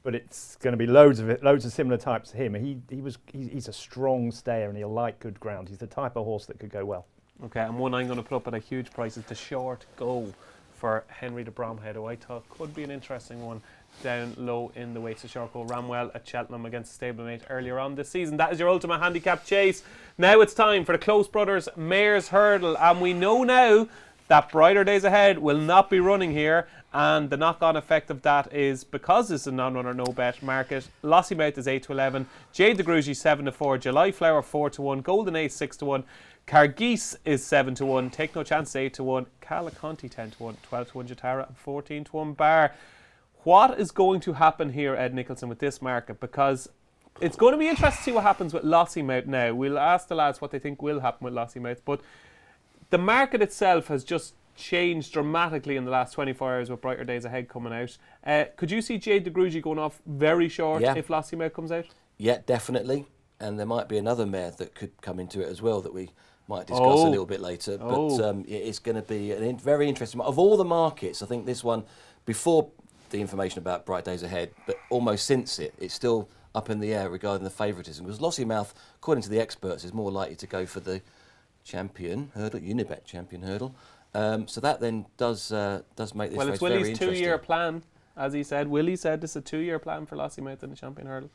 but it's going to be loads of similar types to him. He's a strong stayer and he'll like good ground. He's the type of horse that could go well. Okay, and one I'm going to put up at a huge price is the Short Go for Henry de Bromhead, who I thought could be an interesting one down low in the weights. The Short Go ran well at Cheltenham against stablemate earlier on this season. That is your Ultimate handicap chase. Now it's time for the Close Brothers Mares Hurdle, and we know now that Brighter Days Ahead will not be running here, and the knock-on effect of that is because it's a non-runner, no-bet market. Lossiemouth is 8-11, Jade de Grugy 7-4, July Flower 4-1, Golden Ace 6-1, Cargeese is 7-1, Take No Chance 8-1, Calaconte 10-1, 12-1 Jatara, and 14-1 Bar. What is going to happen here, Ed Nicholson, with this market? Because it's going to be interesting to see what happens with Lossiemouth now. We'll ask the lads what they think will happen with Lossiemouth, but the market itself has just changed dramatically in the last 24 hours with Brighter Days Ahead coming out. Could you see Jade de Grugy going off very short if Lossiemouth comes out? Yeah, definitely. And there might be another mare that could come into it as well that we might discuss a little bit later. But it's going to be a very interesting. Of all the markets, I think this one, before the information about Bright Days Ahead, but almost since it's still up in the air regarding the favouritism. Because Lossiemouth, according to the experts, is more likely to go for the champion hurdle, Unibet champion hurdle. So that then does make this race very interesting. Well, it's Willie's 2-year plan, as he said. Willie said this is a 2-year plan for Lossiemouth in the champion hurdle.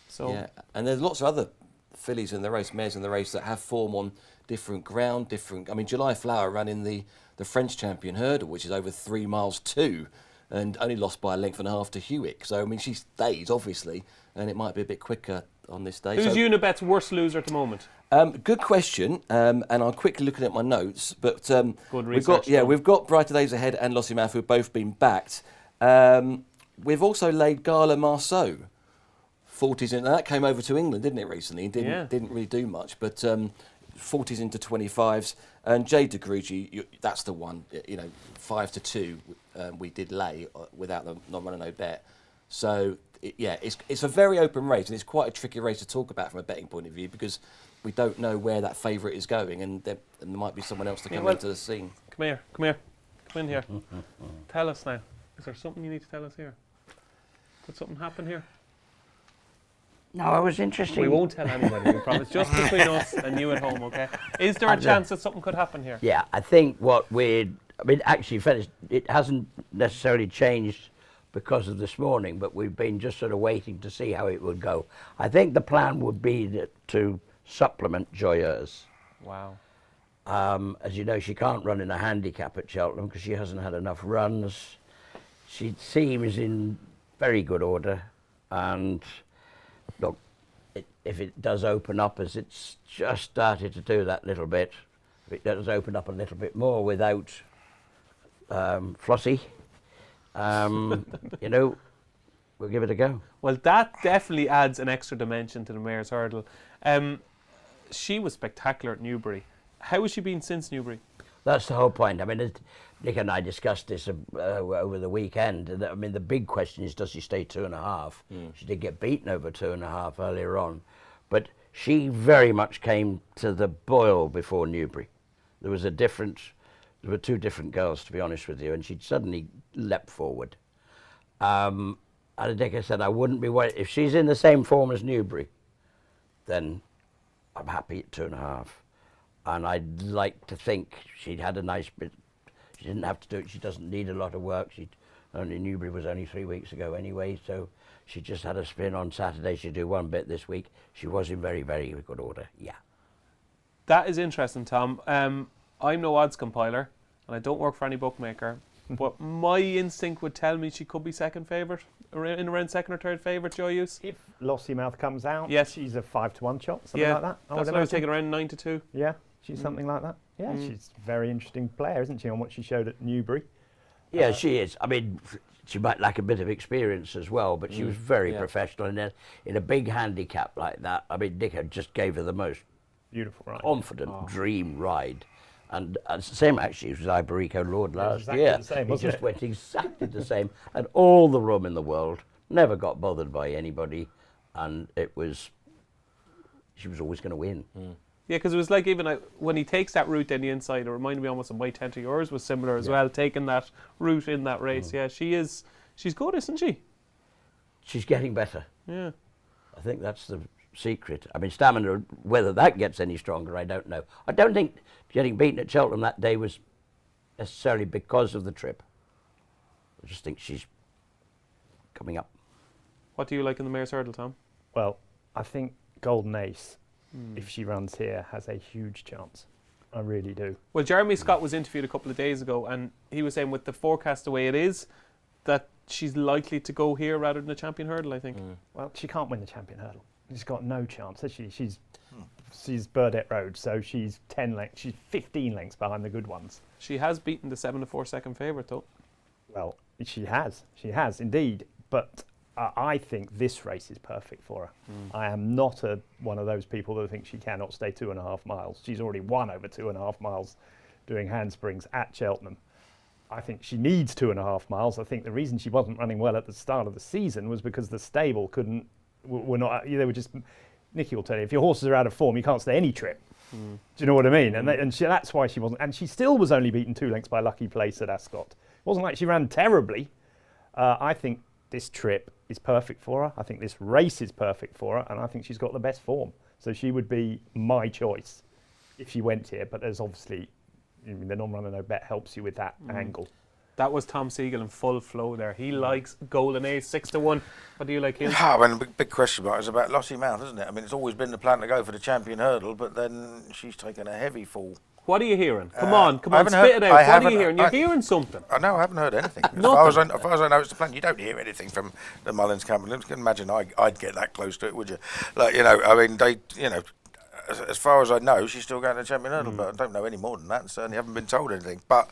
So yeah, and there's lots of other fillies in the race, mares in the race that have form on different ground, I mean, July Flower ran in the French champion hurdle, which is over 3 miles too. and only lost by a length and a half to Hewick. So, I mean, she stays, obviously, and it might be a bit quicker on this day. Who's Unibet's worst loser at the moment? Good question, and I'm quickly looking at my notes. But Good we've got research, we've got Brighter Days Ahead and Lossiemouth, who've both been backed. We've also laid Gala Marceau 40s in, and that came over to England, didn't it, recently? Didn't really do much, but 40s into 25s. And Jade de Grugy, that's the one. 5-2 we did lay without the not running no bet. So it's a very open race, and it's quite a tricky race to talk about from a betting point of view because we don't know where that favourite is going, and there might be someone else to come into the scene. Come in here. Tell us now. Is there something you need to tell us here? Could something happen here? No, it was interesting. We won't tell anybody, we promise. Just between us and you at home, okay? Is there a chance that something could happen here? Yeah, I think actually, finished. It hasn't necessarily changed because of this morning, but we've been just sort of waiting to see how it would go. I think the plan would be to supplement Joyeuse. Wow. As you know, she can't run in a handicap at Cheltenham because she hasn't had enough runs. She seems in very good order, and look, if it does open up, as it's just started to do that little bit, if it does open up a little bit more without Flossie, we'll give it a go. Well, that definitely adds an extra dimension to the Mayor's Hurdle. She was spectacular at Newbury. How has she been since Newbury? That's the whole point. I mean, Nick and I discussed this over the weekend. And I mean, the big question is, does she stay 2.5? She did get beaten over 2.5 earlier on. But she very much came to the boil before Newbury. There were two different girls, to be honest with you, and she'd suddenly leapt forward. And I think I said, I wouldn't be worried. If she's in the same form as Newbury, then I'm happy at 2.5. And I'd like to think she'd had a nice bit. She didn't have to do it. She doesn't need a lot of work. Newbury was only 3 weeks ago anyway, so she just had a spin on Saturday. She'd do one bit this week. She was in very, very good order, yeah. That is interesting, Tom. I'm no odds compiler, and I don't work for any bookmaker, but my instinct would tell me she could be second favourite, around second or third favourite, Joyeuse. If Lossiemouth comes out, yes, she's a 5-1 shot, something like that. That's what I was taking, around 9-2. Yeah, she's something like that. Yeah, she's a very interesting player, isn't she, on what she showed at Newbury? Yeah, she is. I mean, she might lack a bit of experience as well, but she was very professional. And in a big handicap like that, I mean, Nick just gave her the most beautiful ride, confident dream ride. And it's the same actually as Iberico Lord last year. He just went exactly the same. Had all the room in the world, never got bothered by anybody, and she was always going to win. Yeah, because it was like even when he takes that route down the inside, it reminded me almost of My 10 to Yours was similar as well, taking that route in that race. Yeah, she's good, isn't she? She's getting better. Yeah. I think that's the secret. I mean, stamina, whether that gets any stronger, I don't know. I don't think getting beaten at Cheltenham that day was necessarily because of the trip. I just think she's coming up. What do you like in the Mayor's Hurdle, Tom? Well, I think Golden Ace, if she runs here, has a huge chance. I really do. Well, Jeremy Scott was interviewed a couple of days ago, and he was saying with the forecast the way it is, that she's likely to go here rather than the Champion Hurdle, I think. Well, she can't win the Champion Hurdle. She's got no chance, has she? She's Burdett Road, so she's 10 lengths. She's 15 lengths behind the good ones. She has beaten the 7-4 second favourite, though. Well, she has indeed. But I think this race is perfect for her. I am not one of those people that think she cannot stay 2.5 miles. She's already won over 2.5 miles doing handsprings at Cheltenham. I think she needs 2.5 miles. I think the reason she wasn't running well at the start of the season was because the stable were not. They were just. Nicky will tell you, if your horses are out of form, you can't stay any trip. Do you know what I mean? That's why she wasn't. And she still was only beaten 2 lengths by Lucky Place at Ascot. It wasn't like she ran terribly. I think this trip is perfect for her. I think this race is perfect for her, and I think she's got the best form. So she would be my choice if she went here. But there's obviously, the non-runner no bet helps you with that angle. That was Tom Segal in full flow there. He likes Golden Ace 6-1. What do you like, Hill? The big question mark is about Lossiemouth, isn't it? I mean, it's always been the plan to go for the Champion Hurdle, but then she's taken a heavy fall What are you hearing? Come I on, haven't spit heard- it I out. What are haven't- you hearing? You're I- hearing something. I know, I haven't heard anything. As far as I know, it's the plan. You don't hear anything from the Mullins camp. You can imagine I'd get that close to it, would you? Like, I mean, as far as I know, she's still going to Champion Hurdle, but I don't know any more than that, and certainly haven't been told anything. But,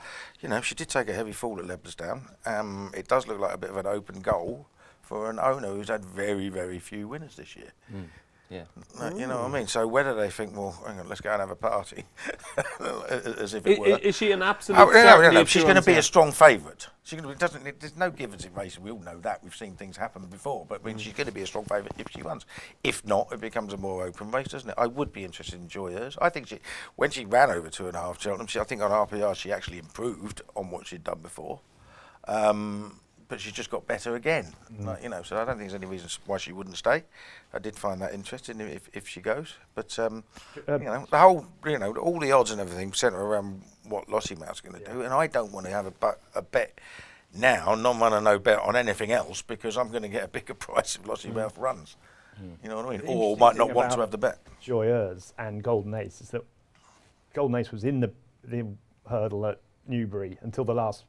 she did take a heavy fall at Leopardstown. It does look like a bit of an open goal for an owner who's had very, very few winners this year. Yeah. You know what I mean? So whether they think, well, hang on, let's go and have a party, as if it were. Is she an absolute She's going to be a strong favourite. There's no givens in racing. We all know that. We've seen things happen before. But I mean, she's going to be a strong favourite if she wins. If not, it becomes a more open race, doesn't it? I would be interested in Joyeuse. I think when she ran over 2.5 Cheltenham, I think on RPR she actually improved on what she'd done before. But she's just got better again, so I don't think there's any reason why she wouldn't stay. I did find that interesting if she goes, but the whole, all the odds and everything centre around what Lossiemouth's going to do, and I don't want to have a bet now, non-run and no bet on anything else, because I'm going to get a bigger price if Lossiemouth runs. You know what I mean? Or might not want to have the bet. Joyeuse and Golden Ace is that Golden Ace was in the hurdle at Newbury until the last.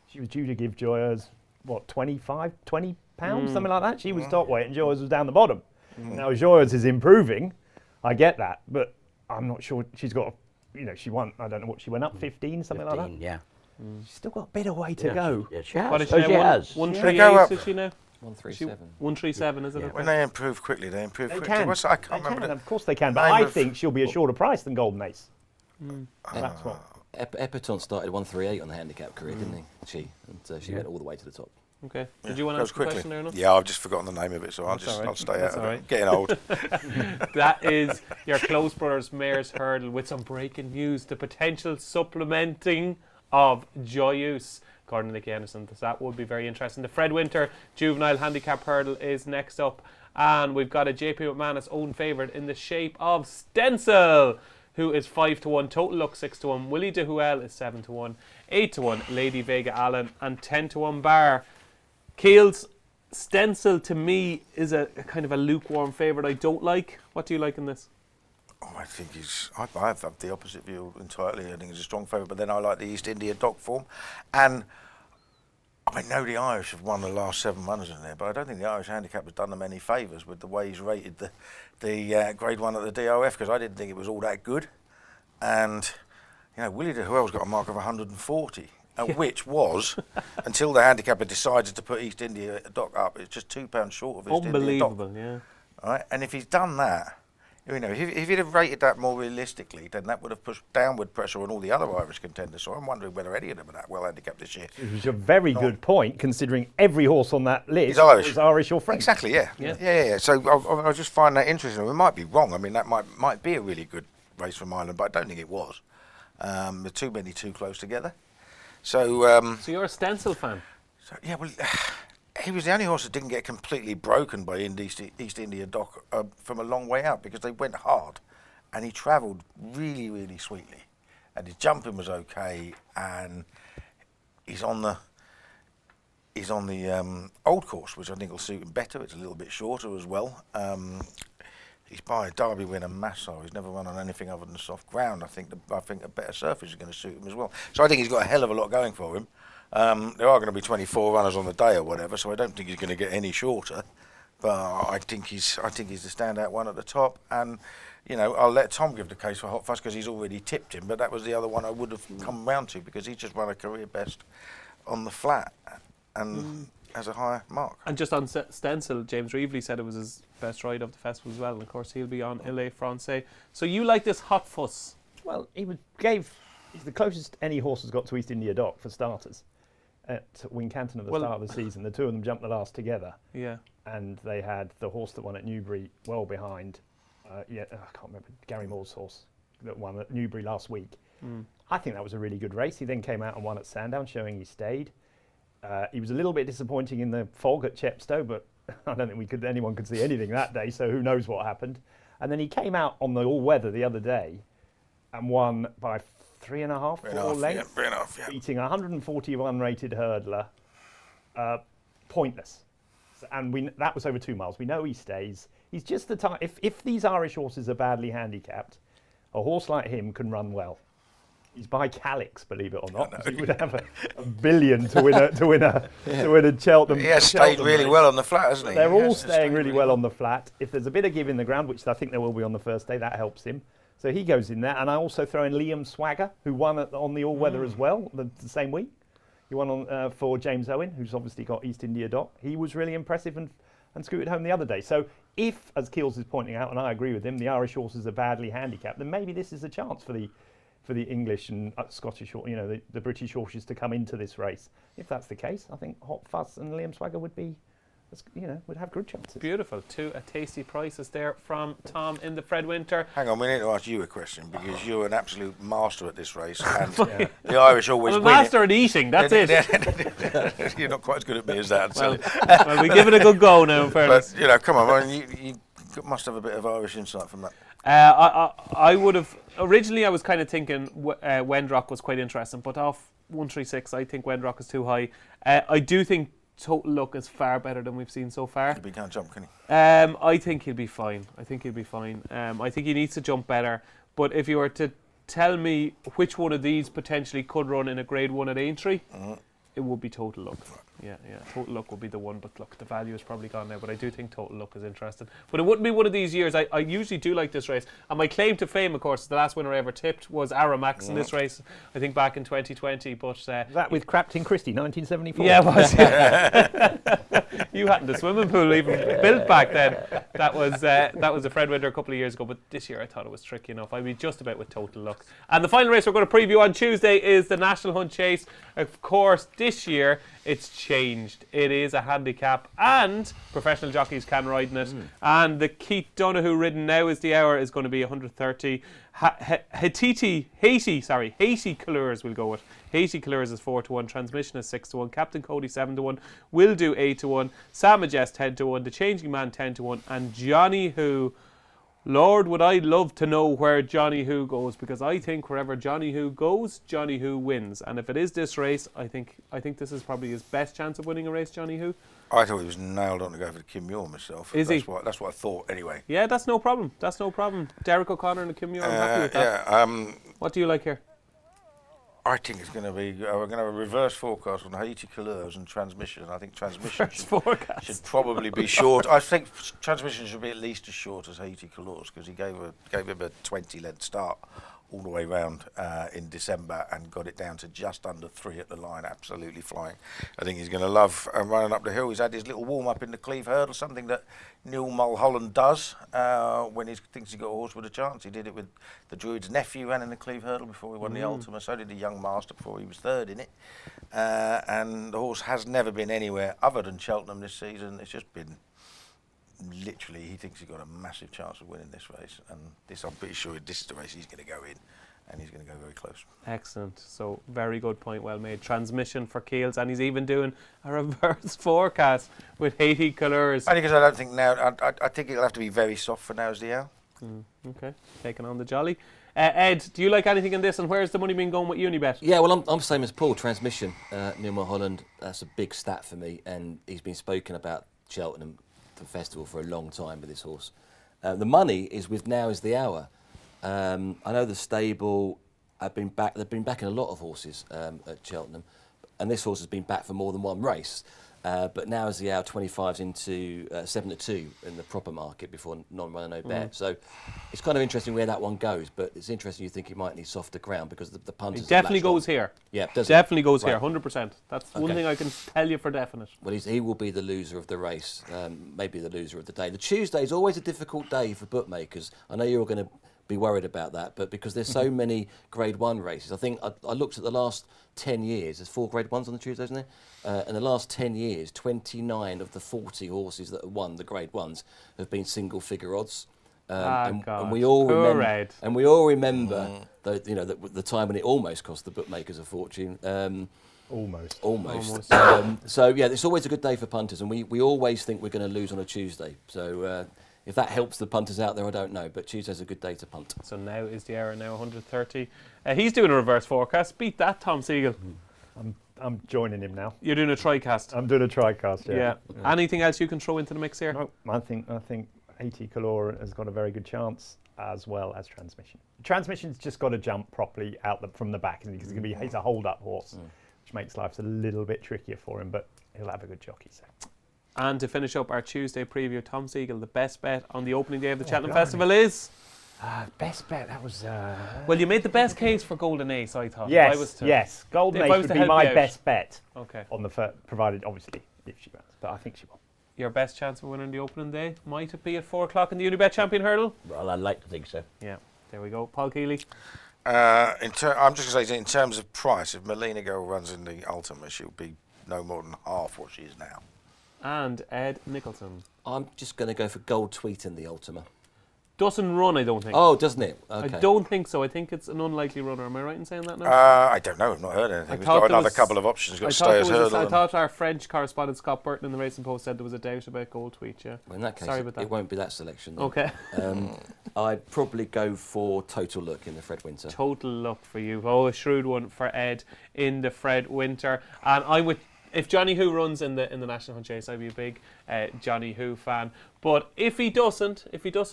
She was due to give Joyeuse, £20, something like that. She was top weight and Joyeuse was down the bottom. Now Joyeuse is improving, I get that, but I'm not sure she's got, she won, I don't know what she went up, 15, something like that. Yeah. She's still got a bit of way to go. Yeah, she has. What is Oh, she she now? has. 138 is she now? 137. 137, is it? Yeah. Okay. When they improve quickly, they improve They quickly. can. I can't remember. Of course they can, but name I of- think she'll be a shorter price than Golden Ace. That's what. Epperton started 138 on the handicap career, didn't he? She went all the way to the top. Okay. Did you want to Goes ask a question there? No? Yeah, I've just forgotten the name of it, so That's all right. I'll stay That's out of all it. right. Getting old. That is your Close Brothers Mares Hurdle with some breaking news. The potential supplementing of Joyeuse, according to Nicky Henderson. That would be very interesting. The Fred Winter Juvenile Handicap Hurdle is next up. And we've got a JP McManus own favourite in the shape of Stencil, who is 5-1. Total Luck 6-1. Willie de Huel is 7-1. 8-1. Lady Vega Allen and 10-1 Bar. Keels, Stencil to me is a kind of a lukewarm favourite I don't like. What do you like in this? I think I have the opposite view entirely. I think he's a strong favourite, but then I like the East India Dock form. And I know the Irish have won the last 7 runners in there, but I don't think the Irish handicap has done them any favours with the way he's rated the Grade 1 at the DOF, because I didn't think it was all that good. And, Willie de Huel's got a mark of 140, which was, until the handicapper decided to put East India Dock up, it's just £2 short of East India Dock. Unbelievable, yeah. All right? And if he's done that, if he'd have rated that more realistically, then that would have pushed downward pressure on all the other Irish contenders. So I'm wondering whether any of them are that well handicapped this year. Which is a very good point, considering every horse on that list is Irish or French. Exactly, yeah. So I just find that interesting. We might be wrong. I mean, that might be a really good race from Ireland, but I don't think it was. There's too many too close together. So So you're a Stencil fan? he was the only horse that didn't get completely broken by East India Dock from a long way out, because they went hard, and he travelled really, really sweetly, and his jumping was okay, and he's on the old course, which I think will suit him better. It's a little bit shorter as well. He's by a Derby winner, Massar. He's never run on anything other than soft ground. I think a better surface is going to suit him as well. So I think he's got a hell of a lot going for him. There are going to be 24 runners on the day or whatever, so I don't think he's going to get any shorter. But I think he's the standout one at the top. And I'll let Tom give the case for Hot Fuss, because he's already tipped him. But that was the other one I would have come round to, because he just run a career best on the flat and has a higher mark. And just on Stencil, James Reevely said it was his best ride of the festival as well. And of course, he'll be on Ile Francais. So you like this Hot Fuss? Well, he's the closest any horse has got to East India Dock, for starters, at Wincanton at the start of the season. The two of them jumped the last together. Yeah. And they had the horse that won at Newbury well behind. I can't remember, Gary Moore's horse that won at Newbury last week. I think that was a really good race. He then came out and won at Sandown, showing he stayed. He was a little bit disappointing in the fog at Chepstow, but I don't think anyone could see anything that day, so who knows what happened. And then he came out on the all-weather the other day and won by 3.5 lengths, beating a 141 rated hurdler, pointless. And that was over 2 miles. We know he stays. He's just the type, if these Irish horses are badly handicapped, a horse like him can run well. He's by Calix, believe it or not. He would have a billion to win a Cheltenham. He has stayed really well on the flat, hasn't he? They're all staying really well on the flat. If there's a bit of give in the ground, which I think there will be on the first day, that helps him. So he goes in there. And I also throw in Liam Swagger, who won on the all-weather as well the same week. He won for James Owen, who's obviously got East India Dock. He was really impressive and scooted home the other day. So if, as Keels is pointing out, and I agree with him, the Irish horses are badly handicapped, then maybe this is a chance for the English and Scottish, the British horses to come into this race. If that's the case, I think Hot Fuss and Liam Swagger would have good chances. Beautiful. Two tasty prices there from Tom in the Fred Winter. Hang on, we need to ask you a question because you're an absolute master at this race, and the Irish always I'm a win. master at eating. That's it. You're not quite as good at me as that. Well, we give it a good go now. In fairness. But come on, you must have a bit of Irish insight from that. I would have originally. I was kind of thinking Wendrock was quite interesting, but off 136, I think Wendrock is too high. I do think Total Luck is far better than we've seen so far. He can't jump, can he? I think he'll be fine. I think he needs to jump better. But if you were to tell me which one of these potentially could run in a Grade 1 at Aintree, it would be Total Luck. Yeah. Total Luck would be the one, but look, the value is probably gone now. But I do think Total Luck is interesting. But it wouldn't be one of these years. I usually do like this race. And my claim to fame, of course, is the last winner I ever tipped was Aramax in this race, I think back in 2020. But that with Crapton Christie, 1974? Yeah, it was. Yeah. You hadn't a swimming pool even built back then. That was a Fred Winter a couple of years ago. But this year I thought it was tricky enough. I'd be just about with Total Luck. And the final race we're going to preview on Tuesday is the National Hunt Chase. Of course, this year it's changed. It is a handicap and professional jockeys can ride in it. And the Keith Donoghue ridden Now Is the Hour is going to be 130. Haiti Couleurs will go with. Haiti Couleurs is 4-1. Transmission is 6-1. Captain Cody 7-1. Will do 8-1. Sam Majest 10-1. The Changing Man 10-1. And Johnny Who. Lord, would I love to know where Johnny Who goes, because I think wherever Johnny Who goes, Johnny Who wins. And if it is this race, I think this is probably his best chance of winning a race, Johnny Who. I thought he was nailed on to go for the Kim Muir myself. That's what I thought anyway. Yeah, that's no problem. Derek O'Connor and the Kim Muir, I'm happy with that. Yeah. What do you like here? I think it's going to be. We're going to have a reverse forecast on Haiti Couleurs and Transmission. I think Transmission should probably be short. I think Transmission should be at least as short as Haiti Couleurs because he gave him a 20-length start all the way round in December and got it down to just under 3 at the line, absolutely flying. I think he's going to love running up the hill. He's had his little warm-up in the Cleve Hurdle, something that Neil Mulholland does when he thinks he's got a horse with a chance. He did it with the Druid's nephew, ran in the Cleve Hurdle before he won the Ultima. So did the Young Master before he was third in it. And the horse has never been anywhere other than Cheltenham this season. It's just been literally, he thinks he's got a massive chance of winning this race, and I'm pretty sure this is the race he's going to go in, and he's going to go very close. Excellent. So very good point, well made. Transmission for Keels, and he's even doing a reverse forecast with Haiti Couleurs. Only because I don't think now. I think it'll have to be very soft for Now Is the Hour. Okay, taking on the jolly. Ed, do you like anything in this, and where's the money been going with Unibet? Yeah, well, I'm same as Paul. Transmission, Neil Mulholland, that's a big stat for me, and he's been spoken about Cheltenham Festival for a long time with this horse. The money is with Now Is the Hour. I know the stable have been back. They've been backing a lot of horses at Cheltenham, and this horse has been back for more than one race. But Now Is the Hour 25s into 7-2 in the proper market before non-runner no bet. So it's kind of interesting where that one goes. But it's interesting you think it might need softer ground because the punters. It definitely goes here. Yeah, does definitely goes here, 100%. That's one thing I can tell you for definite. Well, he will be the loser of the race, maybe the loser of the day. The Tuesday is always a difficult day for bookmakers. I know you're all going to be worried about that, but because there's so many Grade 1 races, I think I looked at the last 10 years. There's 4 Grade 1s on the Tuesdays, isn't there? In the last 10 years, 29 of the 40 horses that have won the Grade 1s have been single-figure odds. And we all remember the time when it almost cost the bookmakers a fortune. Almost. So yeah, it's always a good day for punters, and we always think we're going to lose on a Tuesday. So if that helps the punters out there, I don't know, but Tuesday's a good day to punt. So Now Is the Hour, now 130. He's doing a reverse forecast. Beat that, Tom Segal. I'm joining him now. You're doing a tricast. I'm doing a tricast. Yeah. Anything else you can throw into the mix here? No, I think AT Calor has got a very good chance, as well as Transmission. Transmission's just got to jump properly from the back, because he's a hold-up horse, which makes life a little bit trickier for him, but he'll have a good jockey. So. And to finish up our Tuesday preview, Tom Segal, the best bet on the opening day of the Cheltenham Festival is? Best bet, that was... Well, you made the best case for Golden Ace, I thought. Yes. Golden Ace would be my best bet. Okay. On the provided, obviously, if she runs. But I think she will. Your best chance of winning the opening day? Might it be at 4 o'clock in the Unibet Champion Hurdle? Well, I'd like to think so. Yeah, there we go. Paul Kealy? I'm just going to say, in terms of price, if Melina Girl runs in the Ultima, she'll be no more than half what she is now. And Ed Nicholson? I'm just going to go for Gold Tweet in the Ultima. Doesn't run, I don't think. Oh, doesn't it? Okay. I don't think so. I think it's an unlikely runner. Am I right in saying that now? I don't know. I've not heard anything. We've got another couple of options. Got Stayers Hurdle. I thought our French correspondent Scott Burton in the Racing Post said there was a doubt about Gold Tweet. Yeah. Well, in that case, sorry about that. It won't be that selection. Then. Okay. I'd probably go for Total Look in the Fred Winter. Total Look for you. Oh, a shrewd one for Ed in the Fred Winter. And I would. If Johnny Who runs in the National Hunt Chase, I'd be a big Johnny Who fan. But if he doesn't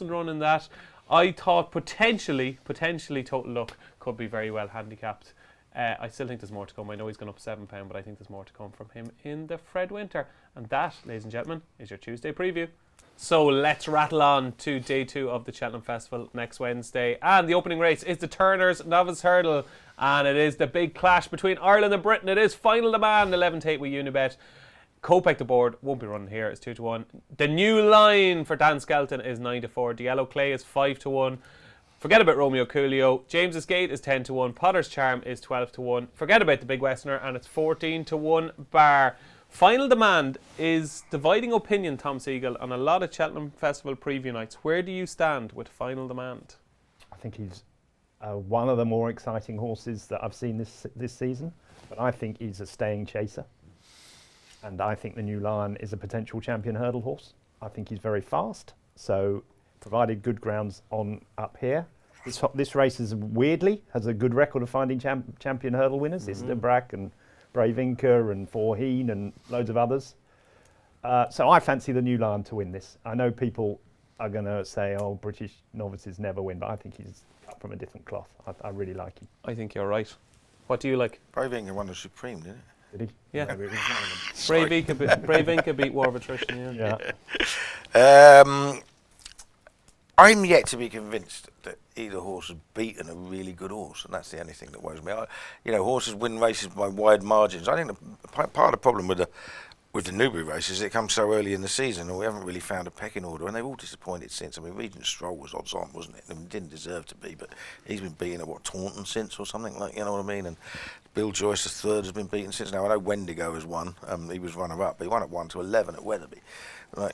run in that, I thought potentially Total Look could be very well handicapped. I still think there's more to come. I know he's gone up £7, but I think there's more to come from him in the Fred Winter. And that, ladies and gentlemen, is your Tuesday preview. So let's rattle on to day 2 of the Cheltenham Festival next Wednesday. And the opening race is the Turners Novice Hurdle. And it is the big clash between Ireland and Britain. It is Final Demand, 11-8 with Unibet. Kopek the board won't be running here. It's 2-1. The new line for Dan Skelton is 9-4. The Yellow Clay is 5-1. Forget about Romeo Coolio. James's Gate is 10-1. Potter's Charm is 12-1. Forget about the Big Westerner, and it's 14-1 bar. Final Demand is dividing opinion, Tom Segal, on a lot of Cheltenham Festival preview nights. Where do you stand with Final Demand? I think he's one of the more exciting horses that I've seen this season, but I think he's a staying chaser. And I think the New Lion is a potential champion hurdle horse. I think he's very fast, so provided good grounds up here. This race has a good record of finding champion hurdle winners. It's Brack and Brave Inca and Forheen and loads of others. So I fancy the New Lion to win this. I know people are going to say, oh, British novices never win, but I think he's cut from a different cloth. I really like him. I think you're right. What do you like? Brave Inca won the Supreme, didn't it? Did he? Yeah. No, Brave Inca beat War of Attrition, I'm yet to be convinced that either horse has beaten a really good horse, and that's the only thing that worries me. Horses win races by wide margins. I think part of the problem with the Newbury races is it comes so early in the season, and we haven't really found a pecking order, and they've all disappointed since. I mean, Regent Stroll was odds on, wasn't it? I mean, didn't deserve to be, but he's been beaten at Taunton since or something like, you know what I mean? And Bill Joyce III has been beaten since. Now I know Wendigo has won. He was runner-up, but he won at 1-11 at Wetherby. I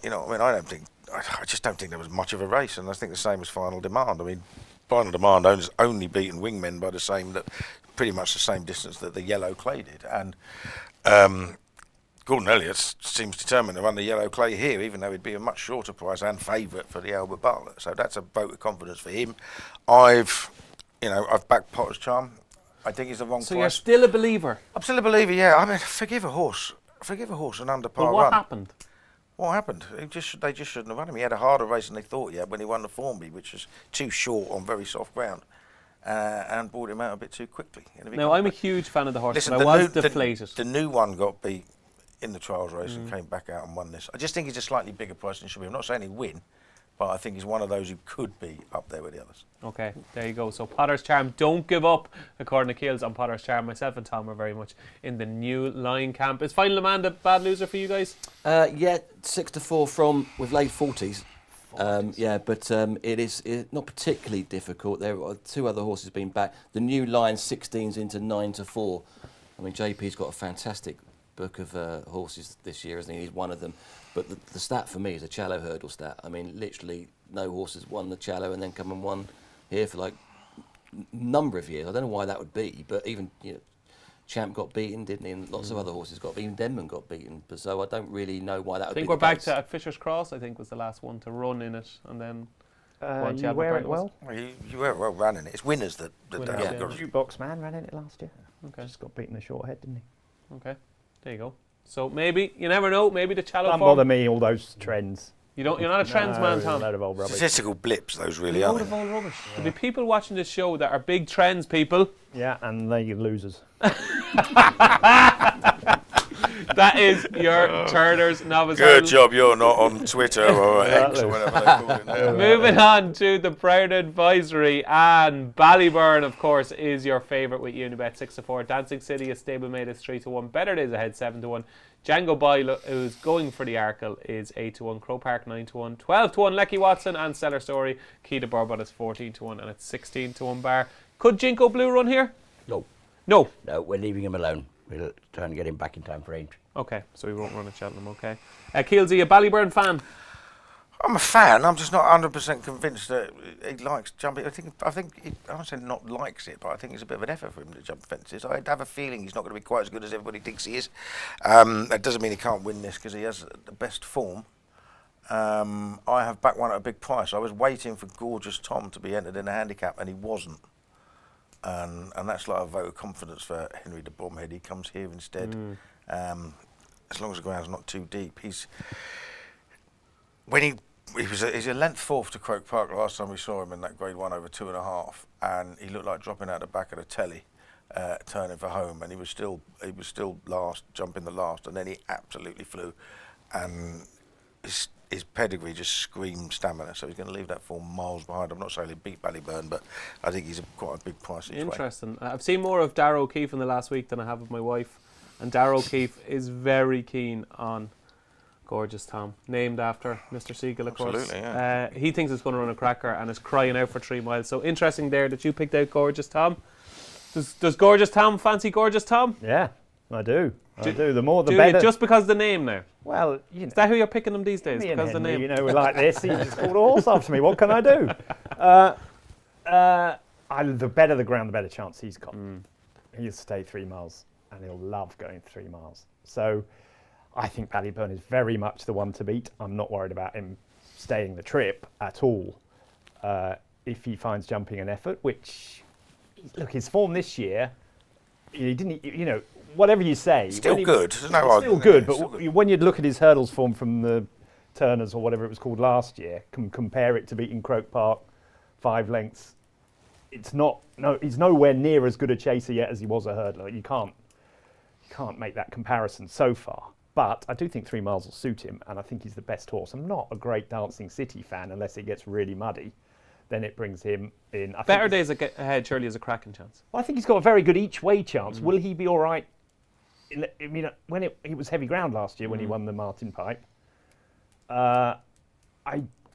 just don't think there was much of a race, and I think the same as Final Demand. I mean, Final Demand has only beaten Wingmen by pretty much the same distance that the Yellow Clay did, and Gordon Elliott seems determined to run the Yellow Clay here, even though he'd be a much shorter price and favourite for the Albert Butler. So that's a vote of confidence for him. I've backed Potter's Charm. I think he's the wrong price. So you're still a believer? I'm still a believer, yeah. I mean, forgive a horse an under par run. What happened? What happened? They just shouldn't have run him. He had a harder race than they thought he had when he won the Formby, which was too short on very soft ground, and brought him out a bit too quickly. Now, I'm a huge fan of the horse, Listen, and I was deflated. The new one got beat in the trials race and came back out and won this. I just think he's a slightly bigger price than he should be. I'm not saying he'd win, but I think he's one of those who could be up there with the others. Okay, there you go. So Potter's Charm, don't give up, according to Keels on Potter's Charm. Myself and Tom are very much in the New Line camp. Is Final Demand a bad loser for you guys? 6-4 from with late 40s. But it is not particularly difficult. There are 2 other horses being back. The New Line 16s into 9-4. I mean, JP's got a fantastic book of horses this year, isn't he? He's one of them. But the stat for me is a Challow hurdle stat. I mean, literally no horses won the Challow and then come and won here for like number of years. I don't know why that would be, but even Champ got beaten, didn't he? And lots of other horses got beaten. Denman got beaten. But so I don't really know why that would be. I think we're back to Fisher's Cross. I think was the last one to run in it, and then you wear it well. You wear it well running it. It's winners that Jukebox Man ran in it last year. Okay. Just got beaten the short head, didn't he? Okay, there you go. So maybe, you never know, maybe the Challow Don't form... bother me, all those trends. You're not a trends man, Tom. A load of old rubbish. Statistical blips, those really, A aren't load of they? old rubbish. There'll be people watching this show that are big trends people. Yeah, and they're losers. That is your Turner's Novice Good Hurdle. job you're not on Twitter or X or whatever they call it now. Moving on to the Proud Advisory, and Ballyburn, of course, is your favourite with Unibet 6-4. Dancing City is stablemate is 3-1. Better Days Ahead 7-1. Django Boyle, who's going for the Arkle, is 8-1. Crow Park 9-1. 12-1. Lecky Watson and Stellar Story. Key to Bourbon is 14-1, and it's 16-1 bar. Could Jinko Blue run here? No. No. No, we're leaving him alone. We'll try and get him back in time for range. Okay, so he won't run at Cheltenham. Okay. Keelsey, a Ballyburn fan? I'm a fan. I'm just not 100% convinced that he likes jumping. I think he, I don't say not likes it, but I think it's a bit of an effort for him to jump fences. I have a feeling he's not going to be quite as good as everybody thinks he is. That doesn't mean he can't win this because he has the best form. I have backed one at a big price. I was waiting for Gorgeous Tom to be entered in a handicap, and he wasn't. And that's like a vote of confidence for Henry de Boinville. He comes here instead. As long as the ground's not too deep. He's a length fourth to Croke Park last time we saw him in that Grade 1 over 2.5, and he looked like dropping out the back of the telly, turning for home, and he was still last, jumping the last, and then he absolutely flew, and his pedigree just screamed stamina, so he's going to leave that form miles behind. I'm not saying he'll beat Ballyburn, but I think he's quite a big price each way. Interesting. I've seen more of Darragh O'Keefe in the last week than I have of my wife, and Darragh O'Keefe is very keen on Gorgeous Tom, named after Mr. Segal, of course. Absolutely, yeah. He thinks it's going to run a cracker and is crying out for 3 miles. So interesting there that you picked out Gorgeous Tom. Does Gorgeous Tom fancy Gorgeous Tom? Yeah, I do. I do. The more, the Do better. you, just because of the name now? Well, you know. Is that who you're picking them these days? Me and Because of the Henry, name? you know, we're like this. He just called a horse after me. What can I do? The better the ground, the better chance he's got. He'll stay 3 miles, and he'll love going 3 miles. So I think Ballyburn is very much the one to beat. I'm not worried about him staying the trip at all. If he finds jumping an effort, which, look, his form this year, he didn't, you know, whatever you say. Still good. There's no Still argument. good, but Still good. when you look at his hurdles form from the Turners or whatever it was called last year, compare it to beating Croke Park 5 lengths, he's nowhere near as good a chaser yet as he was a hurdler. You can't make that comparison so far. But I do think 3 miles will suit him, and I think he's the best horse. I'm not a great Dancing City fan unless it gets really muddy. Then it brings him in. Better Days Ahead surely has a cracking chance. Well, I think he's got a very good each way chance. Will he be all right? I mean, when it was heavy ground last year when he won the Martin Pipe. I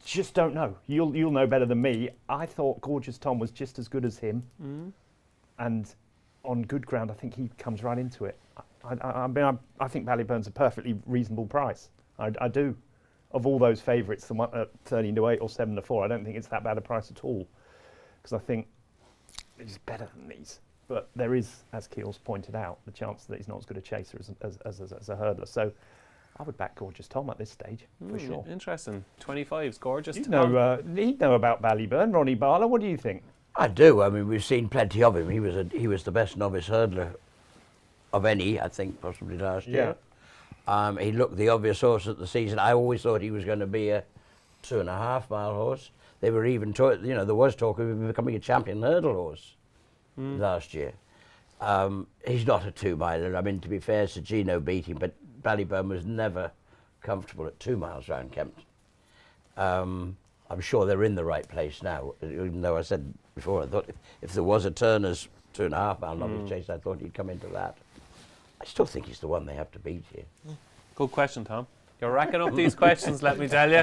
just don't know. You'll know better than me. I thought Gorgeous Tom was just as good as him, and on good ground, I think he comes right into it. I think Ballyburn's a perfectly reasonable price. I do. Of all those favourites, the one at 13-8 or 7-4, I don't think it's that bad a price at all, because I think he's better than these. But there is, as Keels pointed out, the chance that he's not as good a chaser as a hurdler. So I would back Gorgeous Tom at this stage, for sure. Interesting. 25's Gorgeous He'd Tom. know about Ballyburn. Ronnie Barlow, what do you think? I do. I mean, we've seen plenty of him. He was the best novice hurdler of any, I think, possibly last year. He looked the obvious horse at the season. I always thought he was going to be a 2.5 mile horse. They were even there was talk of him becoming a champion hurdle horse last year. He's not a 2 miler. I mean, to be fair, Sir Gino beat him, but Ballyburn was never comfortable at 2 miles round Kempton. I'm sure they're in the right place now, even though I said before, I thought if there was a Turner's 2.5 mile novice chase, I thought he'd come into that. I still think he's the one they have to beat here. Good question, Tom. You're racking up these questions, let me tell you.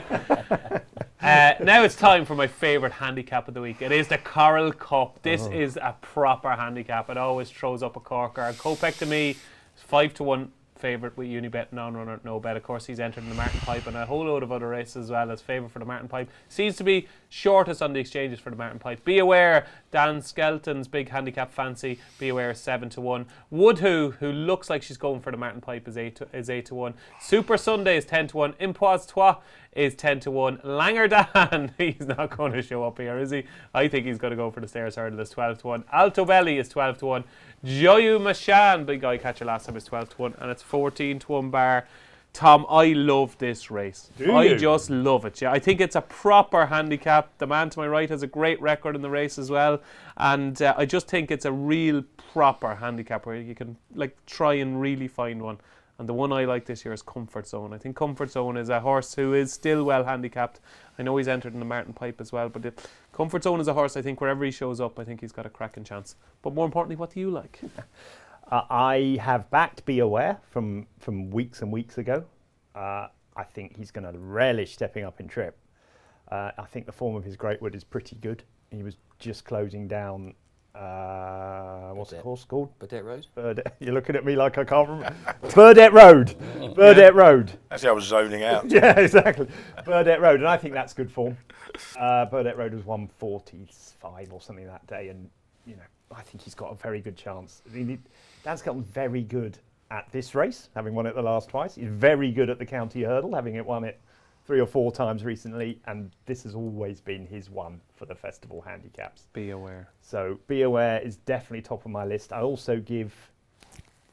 Now it's time for my favourite handicap of the week. It is the Coral Cup. This is a proper handicap. It always throws up a corker. And Kopek to me is 5-1 favourite with Unibet, non-runner, no bet. Of course, he's entered in the Martin Pipe and a whole load of other races as well as favourite for the Martin Pipe. Seems to be shortest on the exchanges for the Martin Pipe. Be aware, Dan Skelton's big handicap fancy, be aware, 7-1. Woodhoo, who looks like she's going for the Martin Pipe, is 8-1. Super Sunday is 10-1. Impoise Trois is 10-1. Langerdan, he's not going to show up here, is he? I think he's going to go for the Stairs Hurdle, is 12-1. Alto Belly is 12-1. Joyu Mashan, big guy catcher last time, is 12-1, and it's 14-1 bar. Tom, I love this race. Do I you? just love it. Yeah, I think it's a proper handicap. The man to my right has a great record in the race as well, and I just think it's a real proper handicap where you can try and really find one. And the one I like this year is Comfort Zone. I think Comfort Zone is a horse who is still well handicapped. I know he's entered in the Martin Pipe as well, but Comfort Zone is a horse I think wherever he shows up, I think he's got a cracking chance. But more importantly, what do you like? I have backed Be Aware from weeks and weeks ago. I think he's going to relish stepping up in trip. I think the form of his Greatwood is pretty good. He was just closing down. What's the horse called? Burdett Road? You're looking at me like I can't remember. Burdett Road. Burdett Road. Actually, I was zoning out. Yeah, exactly. Burdett Road, and I think that's good form. Burdett Road was 145 or something that day, and I think he's got a very good chance. Dan's gotten very good at this race, having won it the last twice. He's very good at the county hurdle, having won it 3 or 4 times recently, and this has always been his one for the festival handicaps. Be Aware. So Be Aware is definitely top of my list. I also give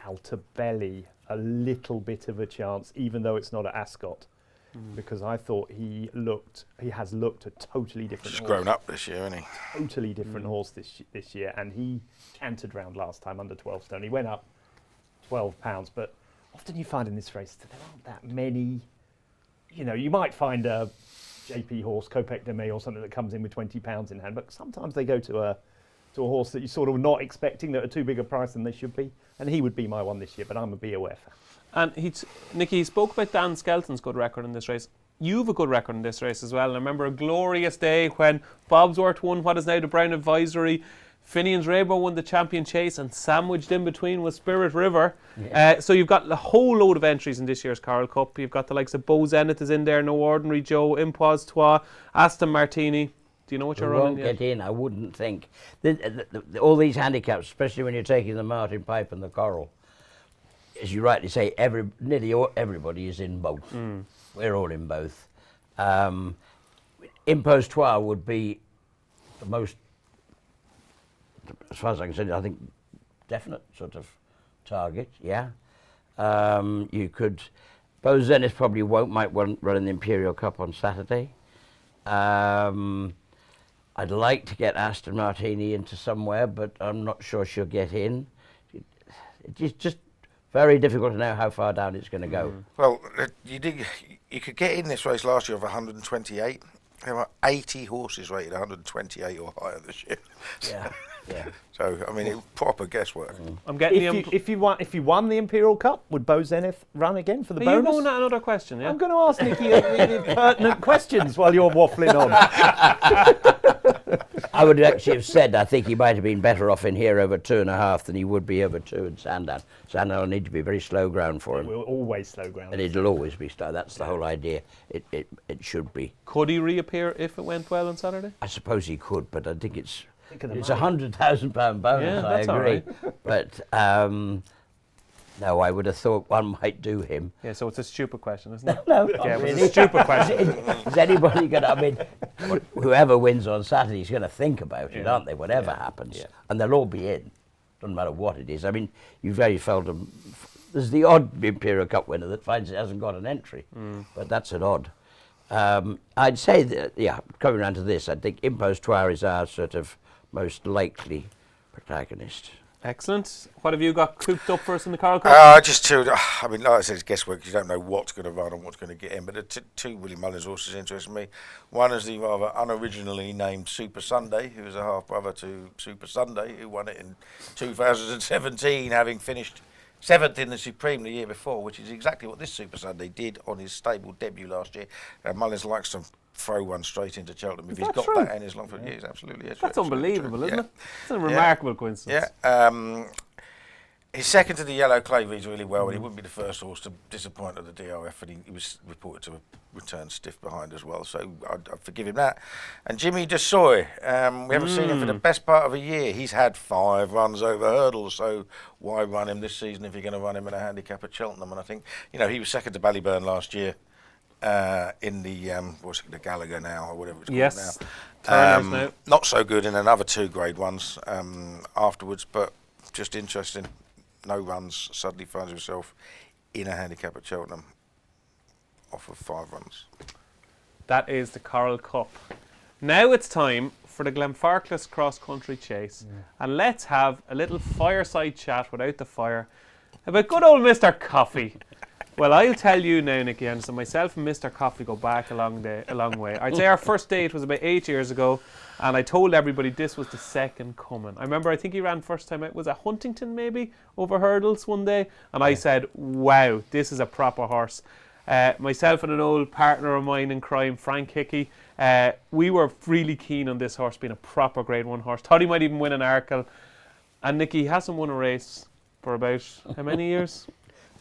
Altabelli a little bit of a chance, even though it's not at Ascot, because I thought he has looked a totally different He's horse. grown up this year, hasn't he? Totally different horse this year, and he cantered round last time under 12 stone. He went up 12 pounds, but often you find in this race that there aren't that many. You might find a JP horse, Kopek de May or something that comes in with 20 pounds in hand, but sometimes they go to a horse that you're sort of not expecting, that are too big a price than they should be, and he would be my one this year, but I'm a Be Aware fan. And Nicky, he spoke about Dan Skelton's good record in this race. You've a good record in this race as well. And I remember a glorious day when Bobsworth won what is now the Brown Advisory. Finian's Rainbow won the Champion Chase, and sandwiched in between was Spirit River. Yeah. So you've got a whole load of entries in this year's Coral Cup. You've got the likes of Beau Zenith is in there, No Ordinary Joe, Impostois, Aston Martini. Do you know what you're running? Won't get in, I wouldn't think. All these handicaps, especially when you're taking the Martin Pipe and the Coral, as you rightly say, nearly everybody is in both. We're all in both. Impostois would be the most, as far as I can say, I think, definite sort of target, yeah. You could, Beau Zenith probably might run in the Imperial Cup on Saturday. I'd like to get Aston Martini into somewhere, but I'm not sure she'll get in. It's just very difficult to know how far down it's going to go. Well, you could get in this race last year of 128. There were 80 horses rated 128 or higher this year. Yeah. So I mean, it was proper guesswork. I'm getting If you won the Imperial Cup, would Beau Zenith run again for the bonus? you going at another question, yeah? I'm going to ask Nicky the pertinent questions while you're waffling on. I would actually have said I think he might have been better off in here over 2.5 than he would be over 2 in Sandown. Sandown will need to be very slow ground for him. We'll always slow ground. And it'll always be slow. That's the whole idea. It should be. Could he reappear if it went well on Saturday? I suppose he could, but I think it's of the a £100,000 bonus. Yeah, I that's all agree. right. But no, I would have thought one might do him. Yeah, so it's a stupid question, isn't it? No, Yeah, it was really. a stupid question. Is anybody going to? I mean, whoever wins on Saturday is going to think about it, aren't they? Whatever happens, and they'll all be in. Doesn't matter what it is. I mean, you very seldom. There's the odd Imperial Cup winner that finds it hasn't got an entry, but that's an odd. I'd say that, coming around to this, I think Impostoir is our sort of most likely protagonist. Excellent. What have you got cooped up for us in the Coral Cup? Just two. I mean, like I said, it's guesswork. You don't know what's going to run and what's going to get in. But the two Willie Mullins horses interest me. One is the rather unoriginally named Super Sunday, who is a half brother to Super Sunday, who won it in 2017, having finished 7th in the Supreme the year before, which is exactly what this Super Sunday did on his stable debut last year. Mullins likes to throw one straight into Cheltenham if he's got that in his long foot. Yeah, absolutely. That's unbelievable, isn't it? It's a remarkable coincidence. Yeah. He's second to the Yellow Clay reads really well, and he wouldn't be the first horse to disappoint at the DRF, and he was reported to have returned stiff behind as well, so I'd forgive him that. And Jimmy De Soy, we haven't seen him for the best part of a year. He's had 5 runs over hurdles, so why run him this season if you're going to run him in a handicap at Cheltenham? And I think, he was second to Ballyburn last year in the, the Gallagher now, or whatever it's called now. Not so good in another 2 grade ones afterwards, but just interesting. No runs, suddenly finds himself in a handicap at Cheltenham. off of 5 runs. That is the Coral Cup. Now it's time for the Glenfarclas Cross Country Chase. And let's have a little fireside chat without the fire about good old Mr. Coffey. Well, I'll tell you now, Nicky Henderson, myself and Mr. Coffey go back a long way. I'd say our first date was about 8 years ago, and I told everybody this was the second coming. I think he ran first time out, was at Huntington maybe, over hurdles one day, and I said, wow, this is a proper horse. Myself and an old partner of mine in crime, Frank Hickey, we were really keen on this horse being a proper Grade 1 horse. Thought he might even win an Arkle, and Nicky hasn't won a race for about how many years?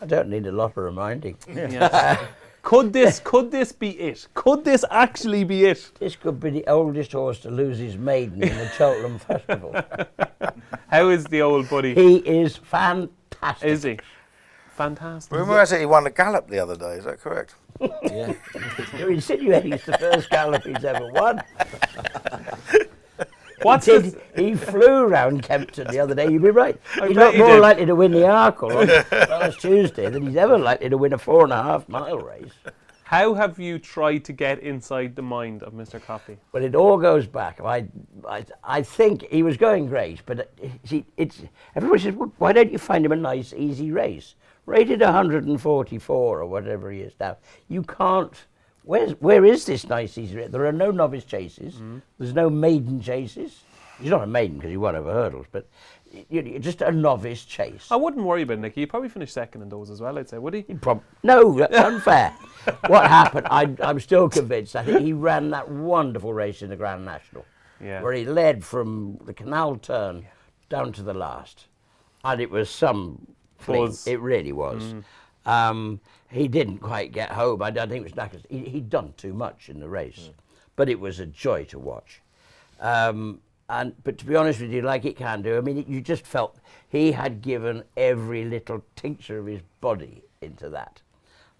I don't need a lot of reminding. Yes. Could this be it? Could this actually be it? This could be the oldest horse to lose his maiden in the Cheltenham Festival. How is the old buddy? He is fantastic. Is he? Fantastic. Rumour has it he won a gallop the other day, is that correct? Yeah. You're insinuating it's the first gallop he's ever won. What's He this? did. He flew round Kempton the other day, you'd be right. I He bet looked he more did. likely to win the Arkle on last Tuesday than he's ever likely to win a 4.5 mile race. How have you tried to get inside the mind of Mr. Coffey? Well, it all goes back. I think he was going great, but everybody says, well, why don't you find him a nice, easy race? Rated 144 or whatever he is now. You can't. Where is this nice, easy race? There are no novice chases. There's no maiden chases. He's not a maiden because he won over hurdles, but you're just a novice chase. I wouldn't worry about Nicky. He'd probably finish second in those as well, I'd say, would he? No, that's unfair. What happened, I'm still convinced. I think he ran that wonderful race in the Grand National, where he led from the canal turn down to the last. And it was some fling. Buzz. It really was. He didn't quite get home. I don't think it was knackers. He'd done too much in the race. But it was a joy to watch. But to be honest with you, like it can do, I mean, you just felt he had given every little tincture of his body into that.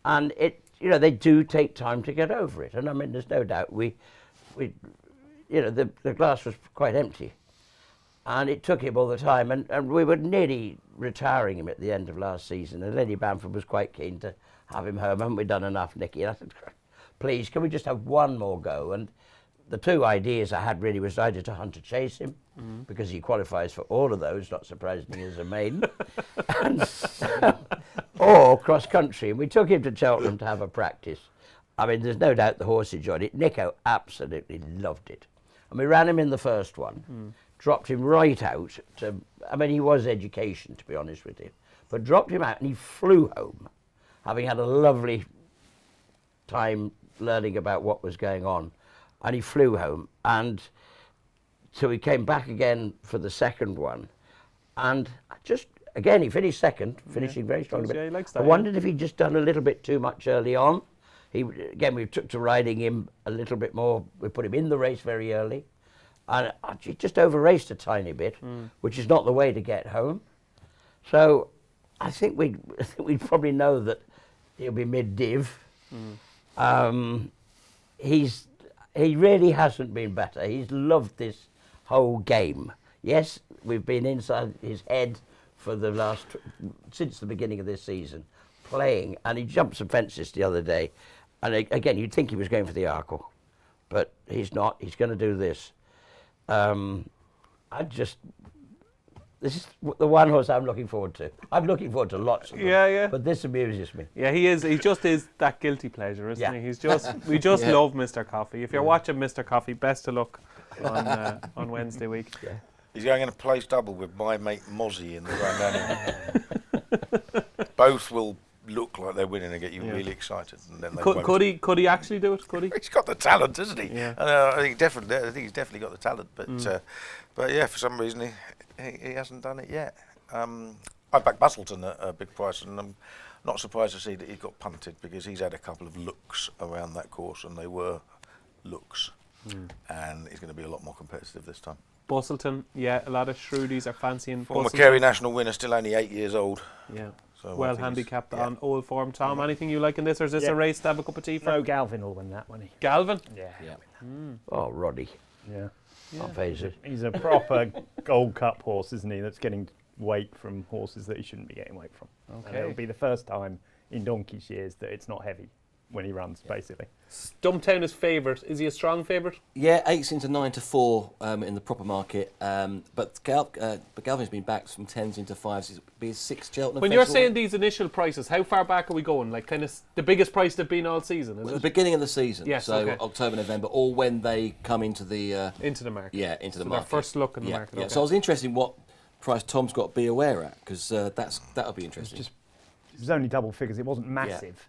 And they do take time to get over it. And I mean, there's no doubt the glass was quite empty. And it took him all the time. And we were nearly retiring him at the end of last season. And Lady Bamford was quite keen to have him home. Haven't we done enough, Nicky? And I said, please, can we just have one more go? And the two ideas I had really was either to hunt to chase him, because he qualifies for all of those, not surprisingly, as a maiden, or cross country. And we took him to Cheltenham to have a practice. I mean, there's no doubt the horse enjoyed it. Nico absolutely loved it. And we ran him in the first one, dropped him right out. He was education, to be honest with you, but dropped him out and he flew home, having had a lovely time learning about what was going on. And he flew home, and so he came back again for the second one, and again he finished second, finishing very strongly. Yeah, he likes I that, wondered if he'd just done a little bit too much early on. We took to riding him a little bit more. We put him in the race very early, and he just over-raced a tiny bit, which is not the way to get home. So I think we'd probably know that he'll be mid-div. He really hasn't been better. He's loved this whole game. Yes, we've been inside his head for since the beginning of this season, playing, and he jumped some fences the other day. And again, you'd think he was going for the Arkle, but he's not. He's going to do this. This is the one horse I'm looking forward to. I'm looking forward to lots of them. Yeah. But this amuses me. Yeah, he is. He just is that guilty pleasure, isn't he? We just love Mr. Coffey. If you're watching Mr. Coffey, best of luck on Wednesday week. Yeah. He's going in a place double with my mate Mozzie in the Grand Annual. Both will look like they're winning and get you really excited, and then they won't. Could he actually do it? Could he? He's got the talent, isn't he? Yeah. I think he's definitely got the talent, but yeah, for some reason he hasn't done it yet. I backed Bustleton at a big price, and I'm not surprised to see that he got punted because he's had a couple of looks around that course, and they were looks, and he's going to be a lot more competitive this time. Bustleton, yeah, a lot of Shrewdies are fancying Former Bustleton. Kerry National winner, still only 8 years old. Yeah. So Well handicapped on old form. Tom, anything you like in this, or is this a race to have a cup of tea for? No, Galvin will win that one. Galvin? Yeah. Oh, Roddy. Yeah. Can't face it. He's a proper Gold Cup horse, isn't he? That's getting weight from horses that he shouldn't be getting weight from. And Okay. it'll be the first time in donkey's years that it's not heavy. when he runs, basically. Stumptown is favourite. Is he a strong favourite? Yeah, 8's into 9-4 in the proper market. But Galvin's been back from 10s into 5s. It'll be his 6th Cheltenham When Festival. you're saying these initial prices, how far back are we going? Like kind of the biggest price they've been all season, is At the it? beginning of the season, Yes, so okay. October, November, or when they come into the Into the market. yeah, into the So market. their first look in the yeah, market. Yeah. Okay. So I was interested in what price Tom's got to be aware at, because that'll be interesting. It was only double figures. It wasn't massive.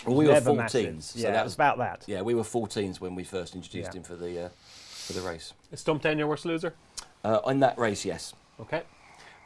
Well, we were Never 14s, massive. so Yeah, that it was about that. Yeah, we were 14s when we first introduced Yeah. him for the race. Is Stumptown your worst loser? In that race, yes. Okay.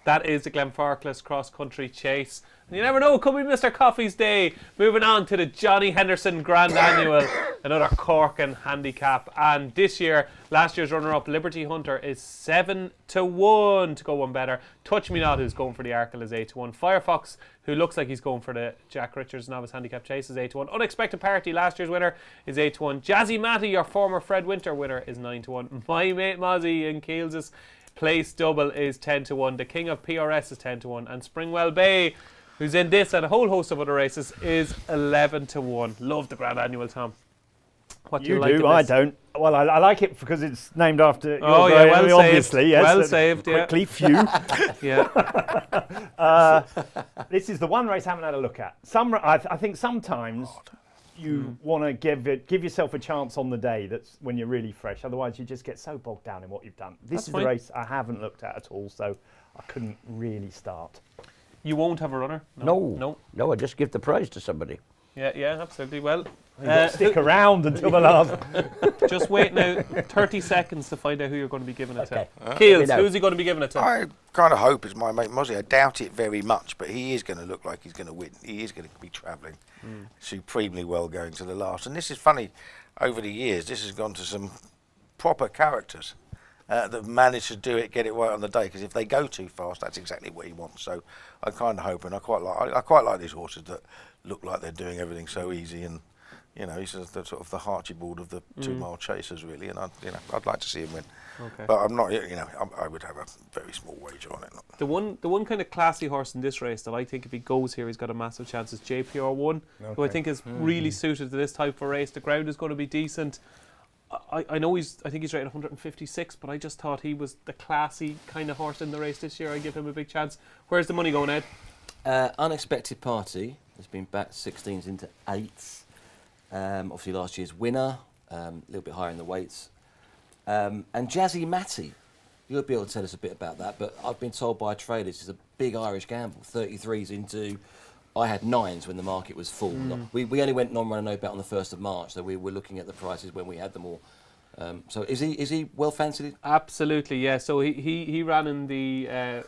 That is the Glenfarclas Cross Country Chase. And you never know, it could be Mr. Coffee's day. Moving on to the Johnny Henderson Grand Annual, another Corkin handicap. And this year, last year's runner-up, Liberty Hunter, is 7-1 to go one better. Touch Me Not, who's going for the Arkle, is 8-1. Firefox, who looks like he's going for the Jack Richards Novice Handicap Chase, is 8-1. Unexpected Party, last year's winner, is 8-1. Jazzy Matty, your former Fred Winter winner, is 9-1. My Mate Mozzie in Kiel's place double is 10-1. The King of PRS is 10-1. And Springwell Bay, who's in this and a whole host of other races, is 11-1. Love the Grand Annual, Tom. What do you like? I don't. Well, I like it because it's named after. Oh, your yeah, guy, well saved. obviously, yes. Well saved, yeah. Quickly, few. Yeah. This is the one race I haven't had a look at. I think sometimes you want to give yourself a chance on the day. That's when you're really fresh. Otherwise, you just get so bogged down in what you've done. This That's is fine. the race I haven't looked at all, so I couldn't really start. You won't have a runner? No, I just give the prize to somebody. Yeah, absolutely. Well, You've got to stick around until the last. just wait now 30 seconds to find out who you're going to be giving it Okay. to. Keels, Let me know. who's he going to be giving it to? I kind of hope it's my mate Mozzie. I doubt it very much, but he is going to look like he's going to win. He is going to be travelling supremely well going to the last. And this is funny, over the years, this has gone to some proper characters that have managed to do it, get it right on the day. Because if they go too fast, that's exactly what he wants. So I kind of hope, and I quite like these horses that look like they're doing everything so easy. And you know, he's the sort of the Archibald of the 2 mile chasers, really. And I'd like to see him win. Okay. But I'm not, I would have a very small wager on it. The one kind of classy horse in this race that I think if he goes here, he's got a massive chance is JPR1, who I think is really suited to this type of race. The ground is going to be decent. I know I think he's rated 156, but I just thought he was the classy kind of horse in the race this year. I give him a big chance. Where's the money going, Ed? Unexpected Party has been back 16s into 8s. Obviously last year's winner, a little bit higher in the weights. And Jazzy Matty, you'll be able to tell us a bit about that, but I've been told by traders it's a big Irish gamble, 33s into, I had 9s when the market was full. We only went non-run and no bet on the 1st of March, so we were looking at the prices when we had them all. So is he well fancied? Absolutely, yeah. So he ran in the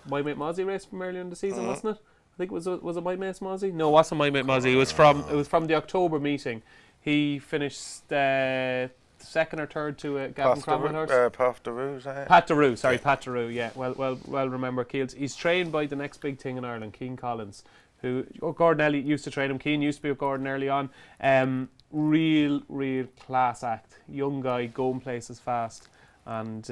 My Mate Mozzie race from earlier in the season, wasn't it? I think was it My Mate Mozzie? No, it wasn't My Mate Mozzie. It was from the October meeting. He finished second or third to Gavin Cromwell horse. Path de Rue, is that it? Pat Daru, sorry, Pat Daru, yeah. Well, remember, Keels. He's trained by the next big thing in Ireland, Keane Collins, who Gordon Elliott used to train him. Keane used to be with Gordon early on. Real class act. Young guy, going places fast, and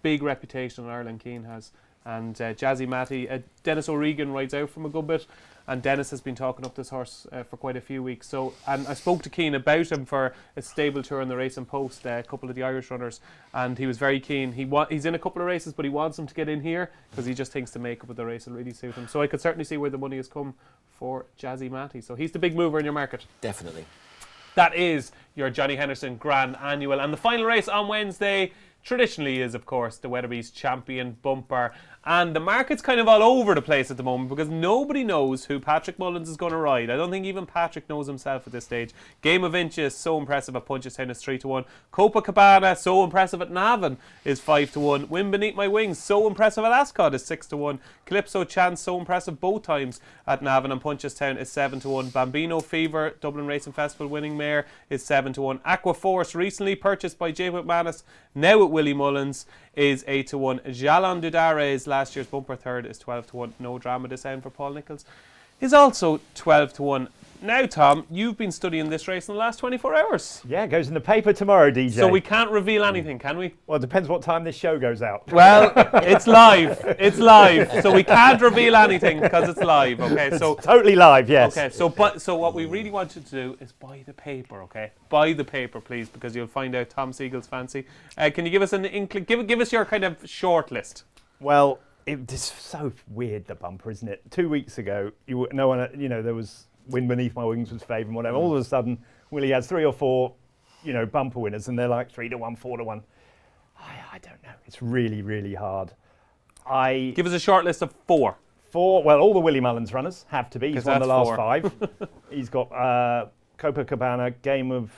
big reputation in Ireland. Keane has, and Jazzy Matty. Dennis O'Regan rides out from a good bit. And Dennis has been talking up this horse for quite a few weeks. So, and I spoke to Keane about him for a stable tour in the Racing Post, a couple of the Irish runners, and he was very keen. He's in a couple of races, but he wants him to get in here because he just thinks the makeup of the race will really suit him. So I could certainly see where the money has come for Jazzy Matty. So he's the big mover in your market. Definitely. That is your Johnny Henderson Grand Annual. And the final race on Wednesday traditionally is, of course, the Weatherby's Champion Bumper. And the market's kind of all over the place at the moment because nobody knows who Patrick Mullins is going to ride. I don't think even Patrick knows himself at this stage. Game of Inches, so impressive at Punchestown is 3-1. Copacabana, so impressive at Navan, is 5-1. Wind Beneath My Wings, so impressive at Ascot, is 6-1. Calypso Chance, so impressive both times at Navan and Punchestown, is 7-1. Bambino Fever, Dublin Racing Festival winning mare, is 7-1. Aqua Force, recently purchased by Jay McManus, now at Willie Mullins, is 8-1. Jalon Dudare's last year's bumper third is 12-1. No drama this end for Paul Nichols. is also 12 to 1. Now, Tom, you've been studying this race in the last 24 hours. Yeah, it goes in the paper tomorrow, DJ. So we can't reveal anything, can we? Well, it depends what time this show goes out. Well, it's live. It's live. So we can't reveal anything because it's live, okay? So Totally live, yes. okay, so what we really want you to do is buy the paper, okay? Buy the paper, please, because you'll find out Tom Segal's fancy. Can you give us an inkling? Give us your kind of short list. Well, it's so weird, the bumper, isn't it? 2 weeks ago, there was Wind Beneath My Wings was favoured and whatever. All of a sudden, Willie has 3 or 4, bumper winners, and they're like 3 to 1, 4 to 1. I don't know. It's really, really hard. Give us a short list of 4. Well, all the Willie Mullins runners have to be. He's won the last 4. 5. He's got Copacabana, Game of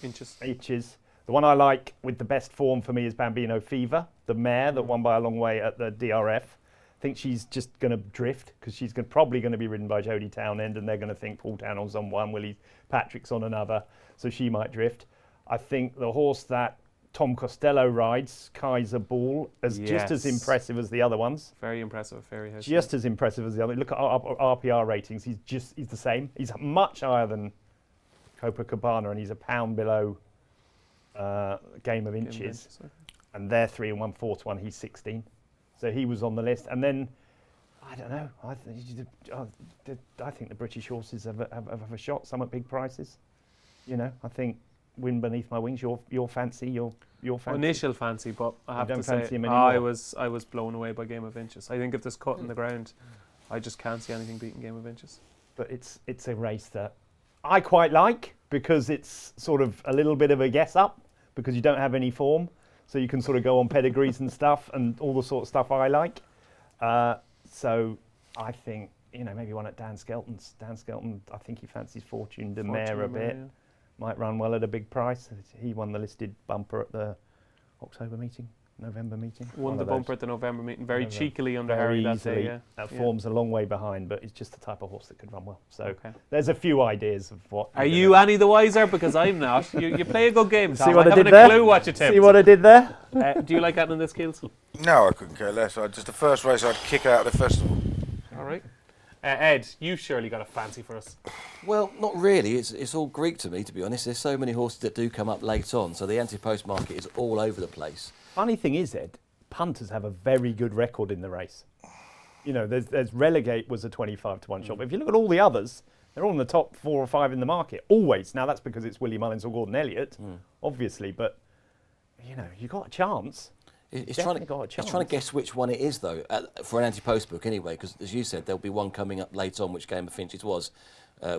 Inches. The one I like with the best form for me is Bambino Fever, the mare that won by a long way at the DRF. I think she's just going to drift because she's probably going to be ridden by Jodie Townend, and they're going to think Paul Townend's on one, Willie Patrick's on another, so she might drift. I think the horse that Tom Costello rides, Kaiser Ball, is just as impressive as the other ones. Very impressive, very high. Just as impressive as the other. Look at RPR ratings. He's the same. He's much higher than Copacabana, and he's a pound below Game of Inches. And they're 3 and 1, 4 to 1. He's 16. So he was on the list. And then, I don't know. I think the British horses have a shot. Some at big prices. I think Wind Beneath My Wings. Your fancy. Your fancy. Initial fancy, but I have to say, I was blown away by Game of Inches. I think if there's cut in the ground, I just can't see anything beating Game of Inches. But it's a race that I quite like because it's sort of a little bit of a guess up because you don't have any form. So you can sort of go on pedigrees and stuff and all the sort of stuff I like. So I think, maybe one at Dan Skelton's. Dan Skelton, I think he fancies Fortune de Mare a bit. Yeah. Might run well at a big price. He won the listed bumper at the November meeting. Won the bumper at the November meeting, very cheekily under Harry that day. Yeah. That form's a long way behind, but it's just the type of horse that could run well. So there's a few ideas of what. Are you any the wiser? Because I'm not. You play a good game, Tom. See what I did haven't there? a clue what you tipped. See what I did there? Do you like that in this, Keels? No, I couldn't care less. Just the first race I'd kick out of the festival. All right. Ed, you've surely got a fancy for us. Well, not really. It's all Greek to me, to be honest. There's so many horses that do come up late on, so the anti-post market is all over the place. Funny thing is, Ed, punters have a very good record in the race. There's Relegate was a 25 to 1 shot. But if you look at all the others, they're all in the top 4 or 5 in the market, always. Now, that's because it's Willie Mullins or Gordon Elliott, obviously. But, you got a chance. It's trying to guess which one it is, though, for an anti-post book anyway, because, as you said, there'll be one coming up late on, which Game of Finches was.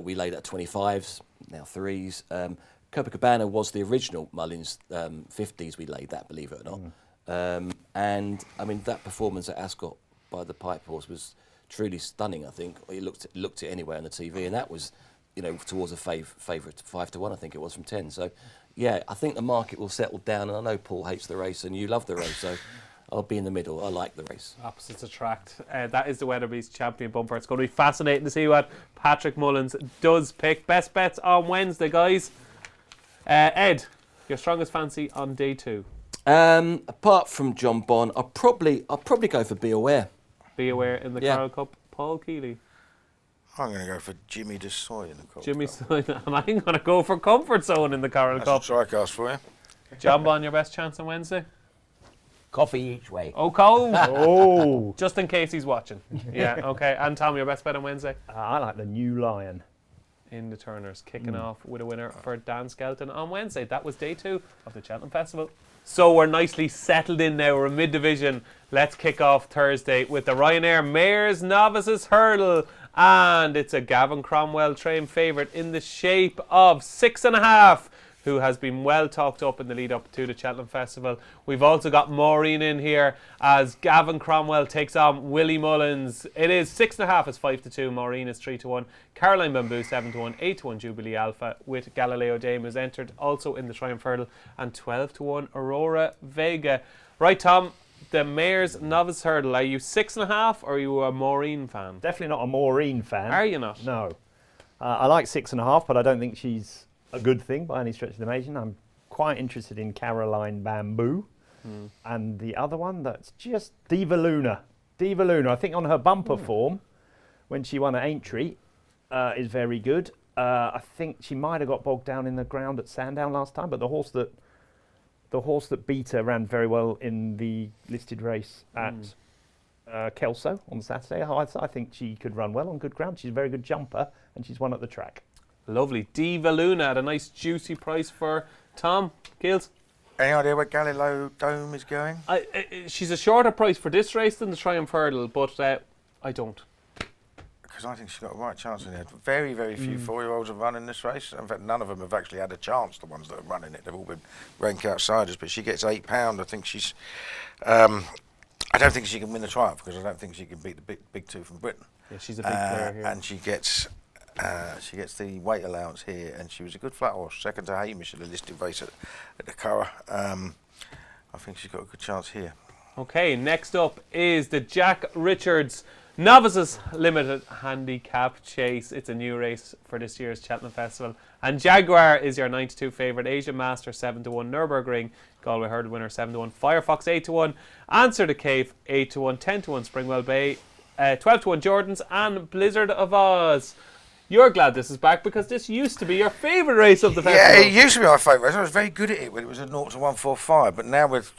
We laid at 25s, now 3s. Copacabana was the original Mullins 50s we laid that, believe it or not. And, I mean, that performance at Ascot by the Pipe Horse was truly stunning, I think. You looked at it anyway on the TV, and that was, towards a favourite 5 to 1, I think it was, from 10. So, yeah, I think the market will settle down, and I know Paul hates the race and you love the race, so I'll be in the middle. I like the race. Opposites attract. That is the Weatherby's champion bumper. It's going to be fascinating to see what Patrick Mullins does pick. Best bets on Wednesday, guys. Ed, your strongest fancy on day 2? Apart from Jonbon, I'll probably go for Be Aware. Be Aware in the Carroll Cup. Paul Kealy. I'm going to go for Jimmy De Soy in the Cup. Jimmy Soy, and I'm going to go for Comfort Zone in the Carroll Cup. That's a strikeout for you. Jonbon, your best chance on Wednesday? Coffee each way. Oh, Cole. Oh. Just in case he's watching. Yeah, okay. And Tom, your best bet on Wednesday? I like the New Lion. In the Turners, kicking off with a winner for Dan Skelton on Wednesday. That was day 2 of the Cheltenham Festival. So we're nicely settled in now. We're in mid-division. Let's kick off Thursday with the Ryanair Mares Novices Hurdle. And it's a Gavin Cromwell trained favourite in the shape of 6.5, who has been well talked up in the lead up to the Cheltenham Festival. We've also got Maureen in here as Gavin Cromwell takes on Willie Mullins. It is 6.5 is 5 to 2. Maureen is 3 to 1. Caroline Bamboo 7 to 1. 8 to 1 Jubilee Alpha with Galileo Dame, who's entered also in the Triumph Hurdle, and 12 to 1 Aurora Vega. Right, Tom. The Mares Novice Hurdle. Are you 6.5 or are you a Maureen fan? Definitely not a Maureen fan. Are you not? No. I like 6.5, but I don't think she's a good thing by any stretch of the imagination. I'm quite interested in Caroline Bamboo. And the other one, that's just Diva Luna. Diva Luna, I think on her bumper form, when she won at Aintree is very good. I think she might have got bogged down in the ground at Sandown last time, but the horse that beat her ran very well in the listed race at Kelso on Saturday. I think she could run well on good ground. She's a very good jumper, and she's won at the track. Lovely. Diva Luna at a nice juicy price for Tom Keels. Any idea where Galileo Dome is going? She's a shorter price for this race than the Triumph Hurdle, but I don't. Because I think she's got a right chance in there. Very, very few 4-year-olds have run in this race. In fact, none of them have actually had a chance, the ones that are running it. They've all been rank outsiders, but she gets £8. I think she's... I don't think she can win the Triumph, because I don't think she can beat the big two from Britain. Yeah, she's a big player here. And she gets the weight allowance here, and she was a good flat horse, second to Hamish in the listed race at the Curragh. I think she's got a good chance here. Okay, next up is the Jack Richards Novices Limited Handicap Chase. It's a new race for this year's Cheltenham Festival. And Jaguar is your 9-2 favourite. Asian Master 7-1. Nürburgring Galway Hurdle winner 7-1. Firefox 8-1. Answer the Cave 8-1. 10-1 Springwell Bay. 12-1 Jordans. And Blizzard of Oz. You're glad this is back because this used to be your favourite race of the festival. Yeah, it used to be my favourite race. I was very good at it when it was a 0-145. But now with,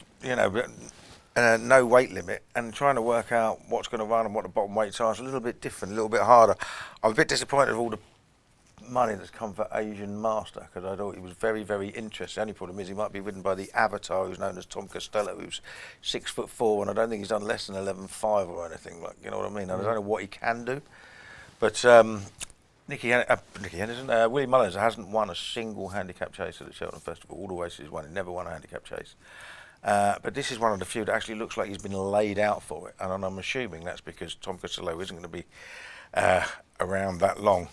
no weight limit and trying to work out what's going to run and what the bottom weights are is a little bit different, a little bit harder. I'm a bit disappointed with all the money that's come for Asian Master because I thought he was very, very interesting. The only problem is he might be ridden by the Avatar, who's known as Tom Costello, who's 6'4", and I don't think he's done less than 11.5 or anything. Like, you know what I mean? I don't know what he can do, but Nicky Henderson, Willie Mullins hasn't won a single handicap chase at the Cheltenham Festival. All the races he's won, he never won a handicap chase. But this is one of the few that actually looks like he's been laid out for it, and I'm assuming that's because Tom Costello isn't going to be around that long,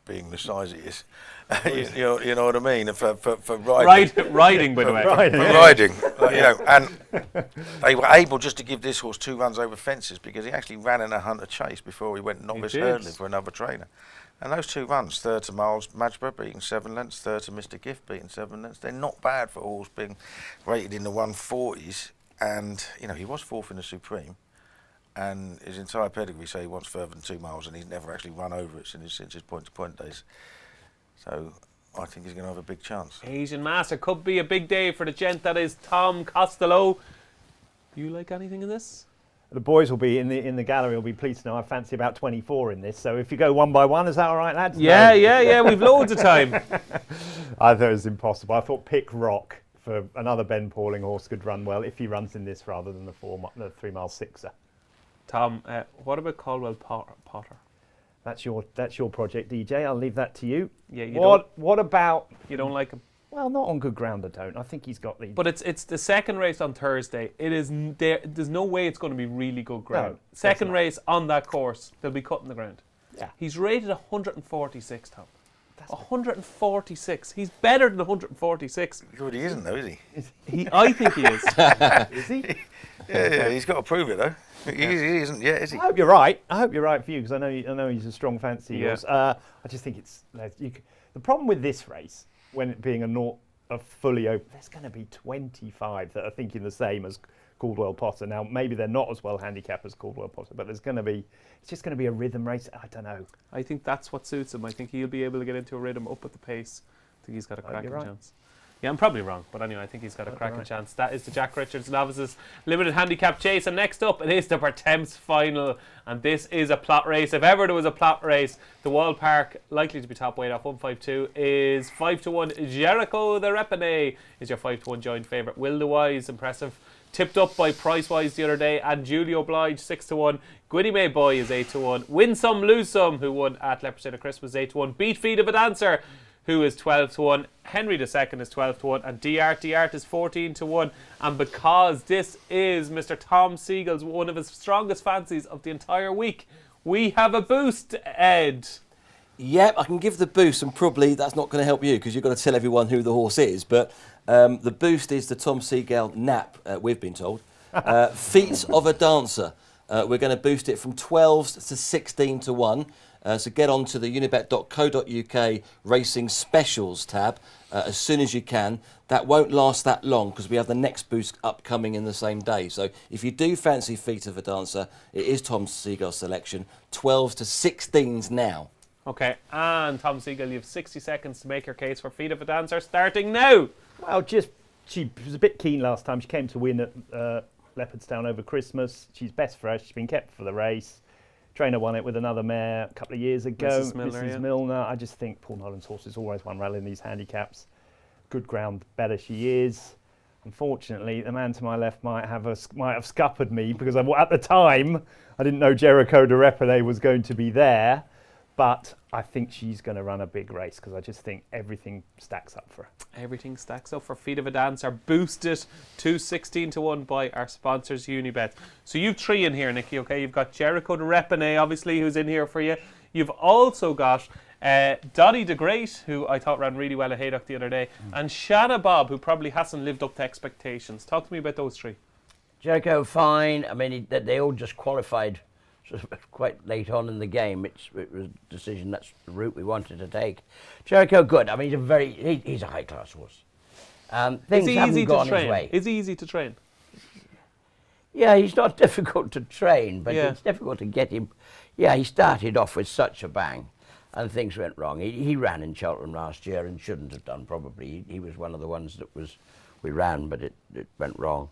being the size he is. you know what I mean? For riding. Riding, by the way. Riding, and they were able just to give this horse 2 runs over fences because he actually ran in a hunter chase before he went novice hurdling for another trainer. And those 2 runs, third to Miles Madgeburg, beating 7 lengths, third to Mr. Gift, beating 7 lengths. They're not bad for a horse being rated in the 140s. And, he was 4th in the Supreme. And his entire pedigree say he wants further than 2 miles, and he's never actually run over it since his point-to-point days. So I think he's going to have a big chance. Asian Master could be a big day for the gent that is Tom Costello. Do you like anything in this? The boys will be in the gallery will be pleased to know I fancy about 24 in this. So if you go one by one, is that all right, lads? Yeah. We've loads of time. I thought it was impossible. I thought Pick Rock for another Ben Pauling horse could run well if he runs in this rather than the 3-mile sixer. Tom, what about Caldwell Potter? That's your project, DJ. I'll leave that to you. Yeah. What about? You don't like him? Well, not on good ground, I don't. I think he's got the... But it's the second race on Thursday. It is there's no way it's going to be really good ground. No, second race on that course, they'll be cutting the ground. Yeah. He's rated 146, Tom. 146. He's better than 146. Good, he isn't though, is he? I think he is. Is he? Yeah, he's got to prove it though. He isn't yet, is he? I hope you're right. I hope you're right for you because I know he's a strong fancy horse. I just think the problem with this race, when it being a fully open, there's going to be 25 that are thinking the same as Caldwell Potter. Now maybe they're not as well handicapped as Caldwell Potter, but it's just going to be a rhythm race. I don't know. I think that's what suits him. I think he'll be able to get into a rhythm up at the pace. I think he's got a cracking chance. Yeah, I'm probably wrong, but anyway, I think he's got a cracking chance. That is the Jack Richards Novices Limited Handicap Chase, and next up it is the Pertemps Final, and this is a plot race. If ever there was a plot race, the Wall Park, likely to be top weight off 152, is 5-1. Jericho the Repine is your 5-1 joint favourite. Will the Wise, impressive, tipped up by Pricewise the other day, and Julio Blige 6-1. Gwynny May Boy is 8-1. Win Some Lose Some, who won at Leopardstown at Christmas, 8-1. Beat Feed of a Dancer, who is 12-1. Henry II is 12-1, and D'Art is 14-1. And because this is Mr. Tom Segal's one of his strongest fancies of the entire week, we have a boost, Ed. Yep, I can give the boost, and probably that's not going to help you because you've got to tell everyone who the horse is. But the boost is the Tom Segal Nap, we've been told. Feats of a Dancer. We're going to boost it from 12s to 16-1. So get on to the unibet.co.uk racing specials tab as soon as you can. That won't last that long because we have the next boost upcoming in the same day. So if you do fancy Feet of a Dancer, it is Tom Segal's selection. 12s to 16s now. Okay, and Tom Segal, you have 60 seconds to make your case for Feet of a Dancer, starting now. Well, she was a bit keen last time. She came to win at Leopardstown over Christmas. She's best fresh. She's been kept for the race. Trainer won it with another mare a couple of years ago, Mrs. Milner. I just think Paul Nolan's horse has always won well in these handicaps. Good ground, better she is. Unfortunately, the man to my left might have scuppered me because at the time I didn't know Jericho de Repene was going to be there. But I think she's going to run a big race because I just think everything stacks up for her. Everything stacks up for Feet of a Dancer, boosted to 16 to 1 by our sponsors Unibet. So you've 3 in here, Nicky, okay? You've got Jericho de Repene, obviously, who's in here for you. You've also got Dottie the Great, who I thought ran really well at Haydock the other day, and Shanna Bob, who probably hasn't lived up to expectations. Talk to me about those 3. Jericho, fine. I mean, they all just qualified sort of quite late on in the game. It was a decision, that's the route we wanted to take. Jericho, good. I mean, he's a high-class horse. Things haven't gone his way. Is he easy to train? Yeah, he's not difficult to train, but it's difficult to get him. Yeah, he started off with such a bang, and things went wrong. He ran in Cheltenham last year and shouldn't have done, probably. He was one of the ones that we ran, but it went wrong.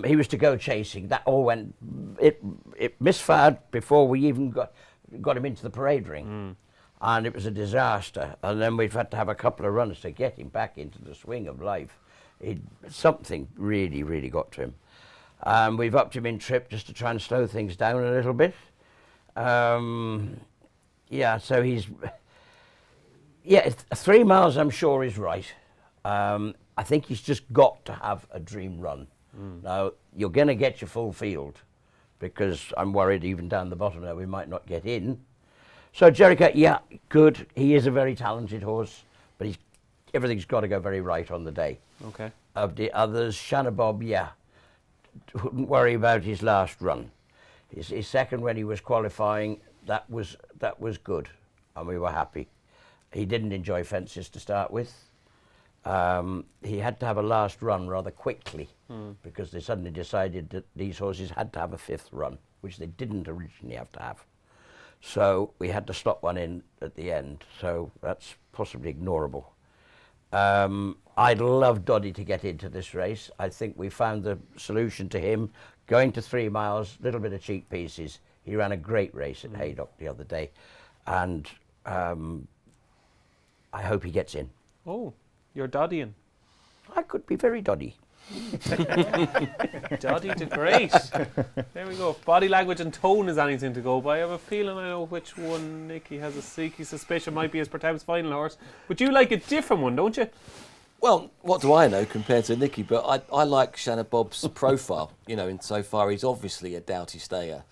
He was to go chasing. That all went. It misfired before we even got him into the parade ring, and it was a disaster. And then we've had to have a couple of runs to get him back into the swing of life. Something really, really got to him. We've upped him in trip just to try and slow things down a little bit. So he's. 3 miles, I'm sure, is right. I think he's just got to have a dream run. Now, you're going to get your full field because I'm worried even down the bottom there we might not get in. So Jericho, good. He is a very talented horse, but everything's got to go very right on the day. Okay. Of the others, Shanna Bob, wouldn't worry about his last run. His second when he was qualifying, that was good, and we were happy. He didn't enjoy fences to start with. He had to have a last run rather quickly because they suddenly decided that these horses had to have a 5th run, which they didn't originally have to have. So we had to slot one in at the end, so that's possibly ignorable. I'd love Doddy to get into this race. I think we found the solution to him. Going to 3 miles, a little bit of cheek pieces. He ran a great race at Haydock the other day, and I hope he gets in. Oh, you're Doddying. I could be very Doddy. Doddy the Great. There we go. If body language and tone is anything to go by, I have a feeling I know which one Nicky has a sneaky suspicion might be his Pertemps final horse. But you like a different one, don't you? Well, what do I know compared to Nicky? But I like Shanna Bob's profile, insofar he's obviously a doughty stayer.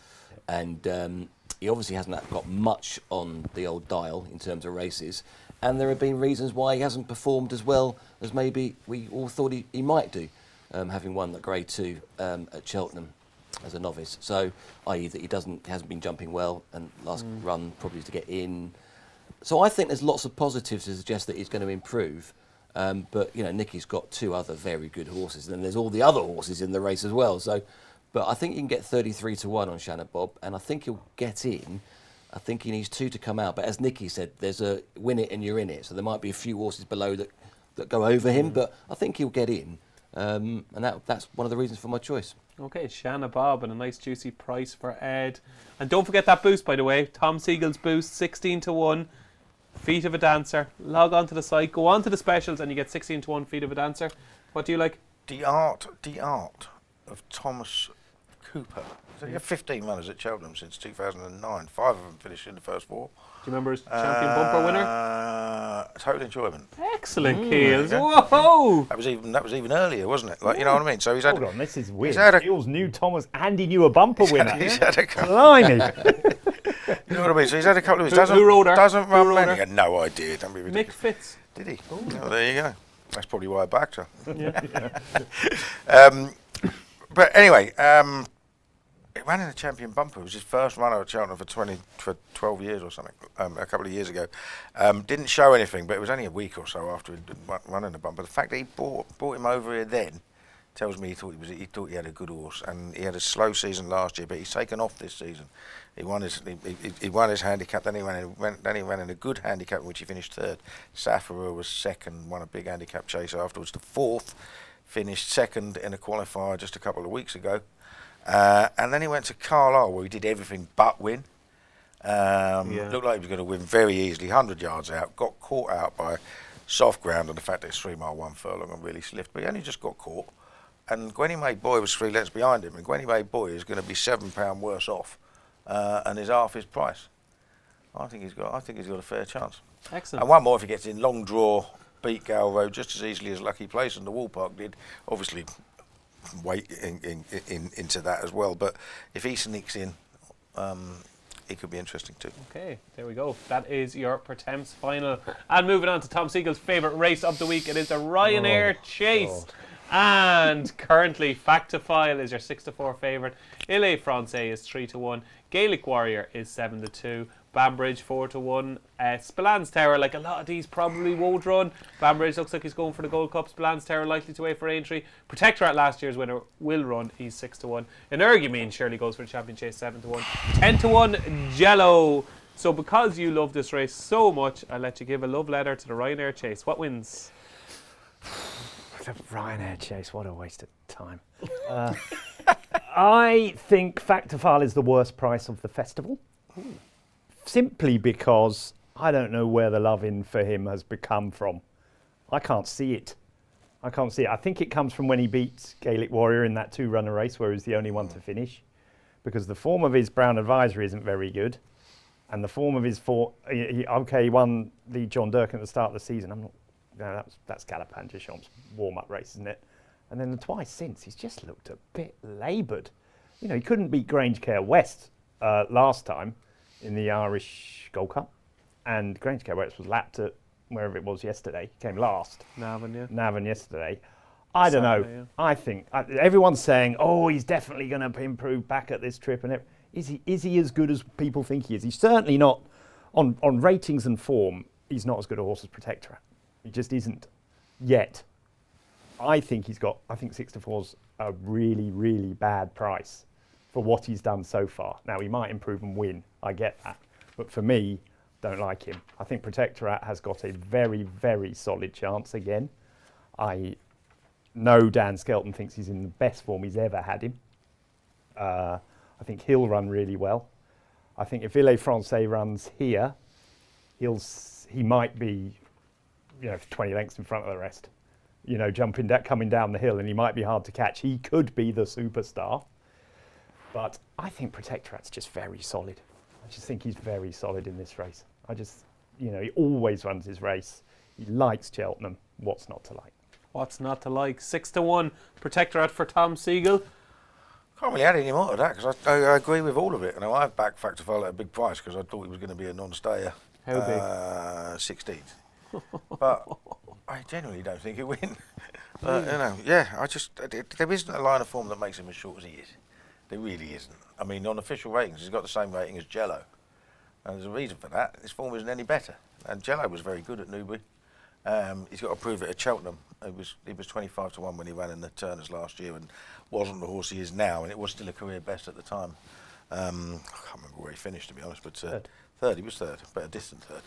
And he obviously hasn't got much on the old dial in terms of races. And there have been reasons why he hasn't performed as well as maybe we all thought he might do, having won the Grade 2 at Cheltenham as a novice. So, i.e. that he hasn't been jumping well, and last run probably to get in. So I think there's lots of positives to suggest that he's going to improve. But Nicky's got 2 other very good horses, and then there's all the other horses in the race as well. So, but I think you can get 33 to 1 on Shanna Bob, and I think he'll get in. I think he needs 2 to come out. But as Nicky said, there's a win it and you're in it. So there might be a few horses below that go over him, but I think he'll get in. And that's one of the reasons for my choice. Okay, Shanna Bob and a nice juicy price for Ed. And don't forget that boost, by the way. Tom Segal's boost, 16 to 1. Feet of a Dancer. Log on to the site, go on to the specials, and you get 16 to 1 Feet of a Dancer. What do you like? The art of Thomas Cooper. So he had 15 runners at Cheltenham since 2009. 5 of them finished in the first 4. Do you remember his champion bumper winner? Total Enjoyment. Excellent, Keels. Whoa! That was even earlier, wasn't it? You know what I mean? So he's had. Hold on, this is weird. Keels knew Thomas and he knew a bumper winner. He's had a couple. Blimey. You know what I mean? So he's had a couple of. Who rode her? Doesn't run many. I had no idea. Don't be ridiculous. Mick Fitz. Did he? Oh, there you go. That's probably why I backed her. Yeah. But anyway. It ran in a champion bumper. It was his first run at Cheltenham for 12 years or something, a couple of years ago. Didn't show anything, but it was only a week or so after he'd run in the bumper. The fact that he brought him over here then tells me he thought he had a good horse, and he had a slow season last year, but he's taken off this season. He won his handicap, then he ran in a good handicap in which he finished third. Safarua was second, won a big handicap chase afterwards. The fourth, finished second in a qualifier just a couple of weeks ago. And then he went to Carlisle, where he did everything but win. Looked like he was going to win very easily, 100 yards out, got caught out by soft ground and the fact that it's 3 mile 1 furlong and really slipped, but he only just got caught. And Gwenny Made Boy was 3 lengths behind him, and Gwenny Made Boy is going to be £7 worse off, and is half his price. I think he's got a fair chance. Excellent. And one more if he gets in, long draw, beat Gale Road just as easily as Lucky Place and the Wall Park did. Obviously, weight into that as well. But if he sneaks in, it could be interesting too. Okay, there we go. That is your Pertemps final. And moving on to Tom Segal's favourite race of the week, it is the Ryanair Chase. God. And currently, Factifile is your 6-4 favourite. Ile Francais is 3-1. Gaelic Warrior is 7-2. Banbridge 4-1. Spillans Tower, like a lot of these, probably won't run. Banbridge looks like he's going for the Gold Cup. Spillans Tower likely to wait for Aintree. Protectorat, last year's winner, will run. He's 6-1. Energumene surely goes for the Champion Chase, 7-1. 10-1 Jello. So because you love this race so much, I'll let you give a love letter to the Ryanair Chase. What wins? The Ryanair Chase, what a waste of time. I think Factifile is the worst price of the festival. Simply because I don't know where the love-in for him has become from. I can't see it. I think it comes from when he beat Gaelic Warrior in that 2-runner race where he was the only one to finish. Because the form of his Brown Advisory isn't very good. And the form of his he won the John Durkan at the start of the season. That's Calapan Deschamps' warm-up race, isn't it? And then the twice since, he's just looked a bit laboured. You know, he couldn't beat Grange Care West last time in the Irish Gold Cup, and Grange Care West was lapped at wherever it was yesterday. He came last. Navan yesterday. I don't know. Yeah. I think everyone's saying, "Oh, he's definitely going to improve back at this trip." And is he as good as people think he is? He's certainly not on ratings and form. He's not as good a horse as Protectorat. He just isn't yet. I think 6-4's a really, really bad price for what he's done so far. Now, he might improve and win. I get that. But for me, don't like him. I think Protectorat has got a very, very solid chance again. I know Dan Skelton thinks he's in the best form he's ever had him. I think he'll run really well. I think if Ile Francais runs here, he might be 20 lengths in front of the rest. Coming down the hill, and he might be hard to catch. He could be the superstar. But I think Protectorat's just very solid. I just think he's very solid in this race. He always runs his race. He likes Cheltenham. What's not to like? What's not to like? 6-1 Protectorat for Tom Segal. Can't really add any more to that because I agree with all of it. And I've backed Factifile at a big price because I thought he was going to be a non-stayer. How big? 16th. But I genuinely don't think he'll win. There isn't a line of form that makes him as short as he is. There really isn't. I mean, on official ratings, he's got the same rating as Jello. And there's a reason for that. His form isn't any better. And Jello was very good at Newbury. He's got to prove it at Cheltenham. He was 25-1 when he ran in the Turners last year and wasn't the horse he is now. And it was still a career best at the time. I can't remember where he finished, to be honest, but third. He was third, but a distant third.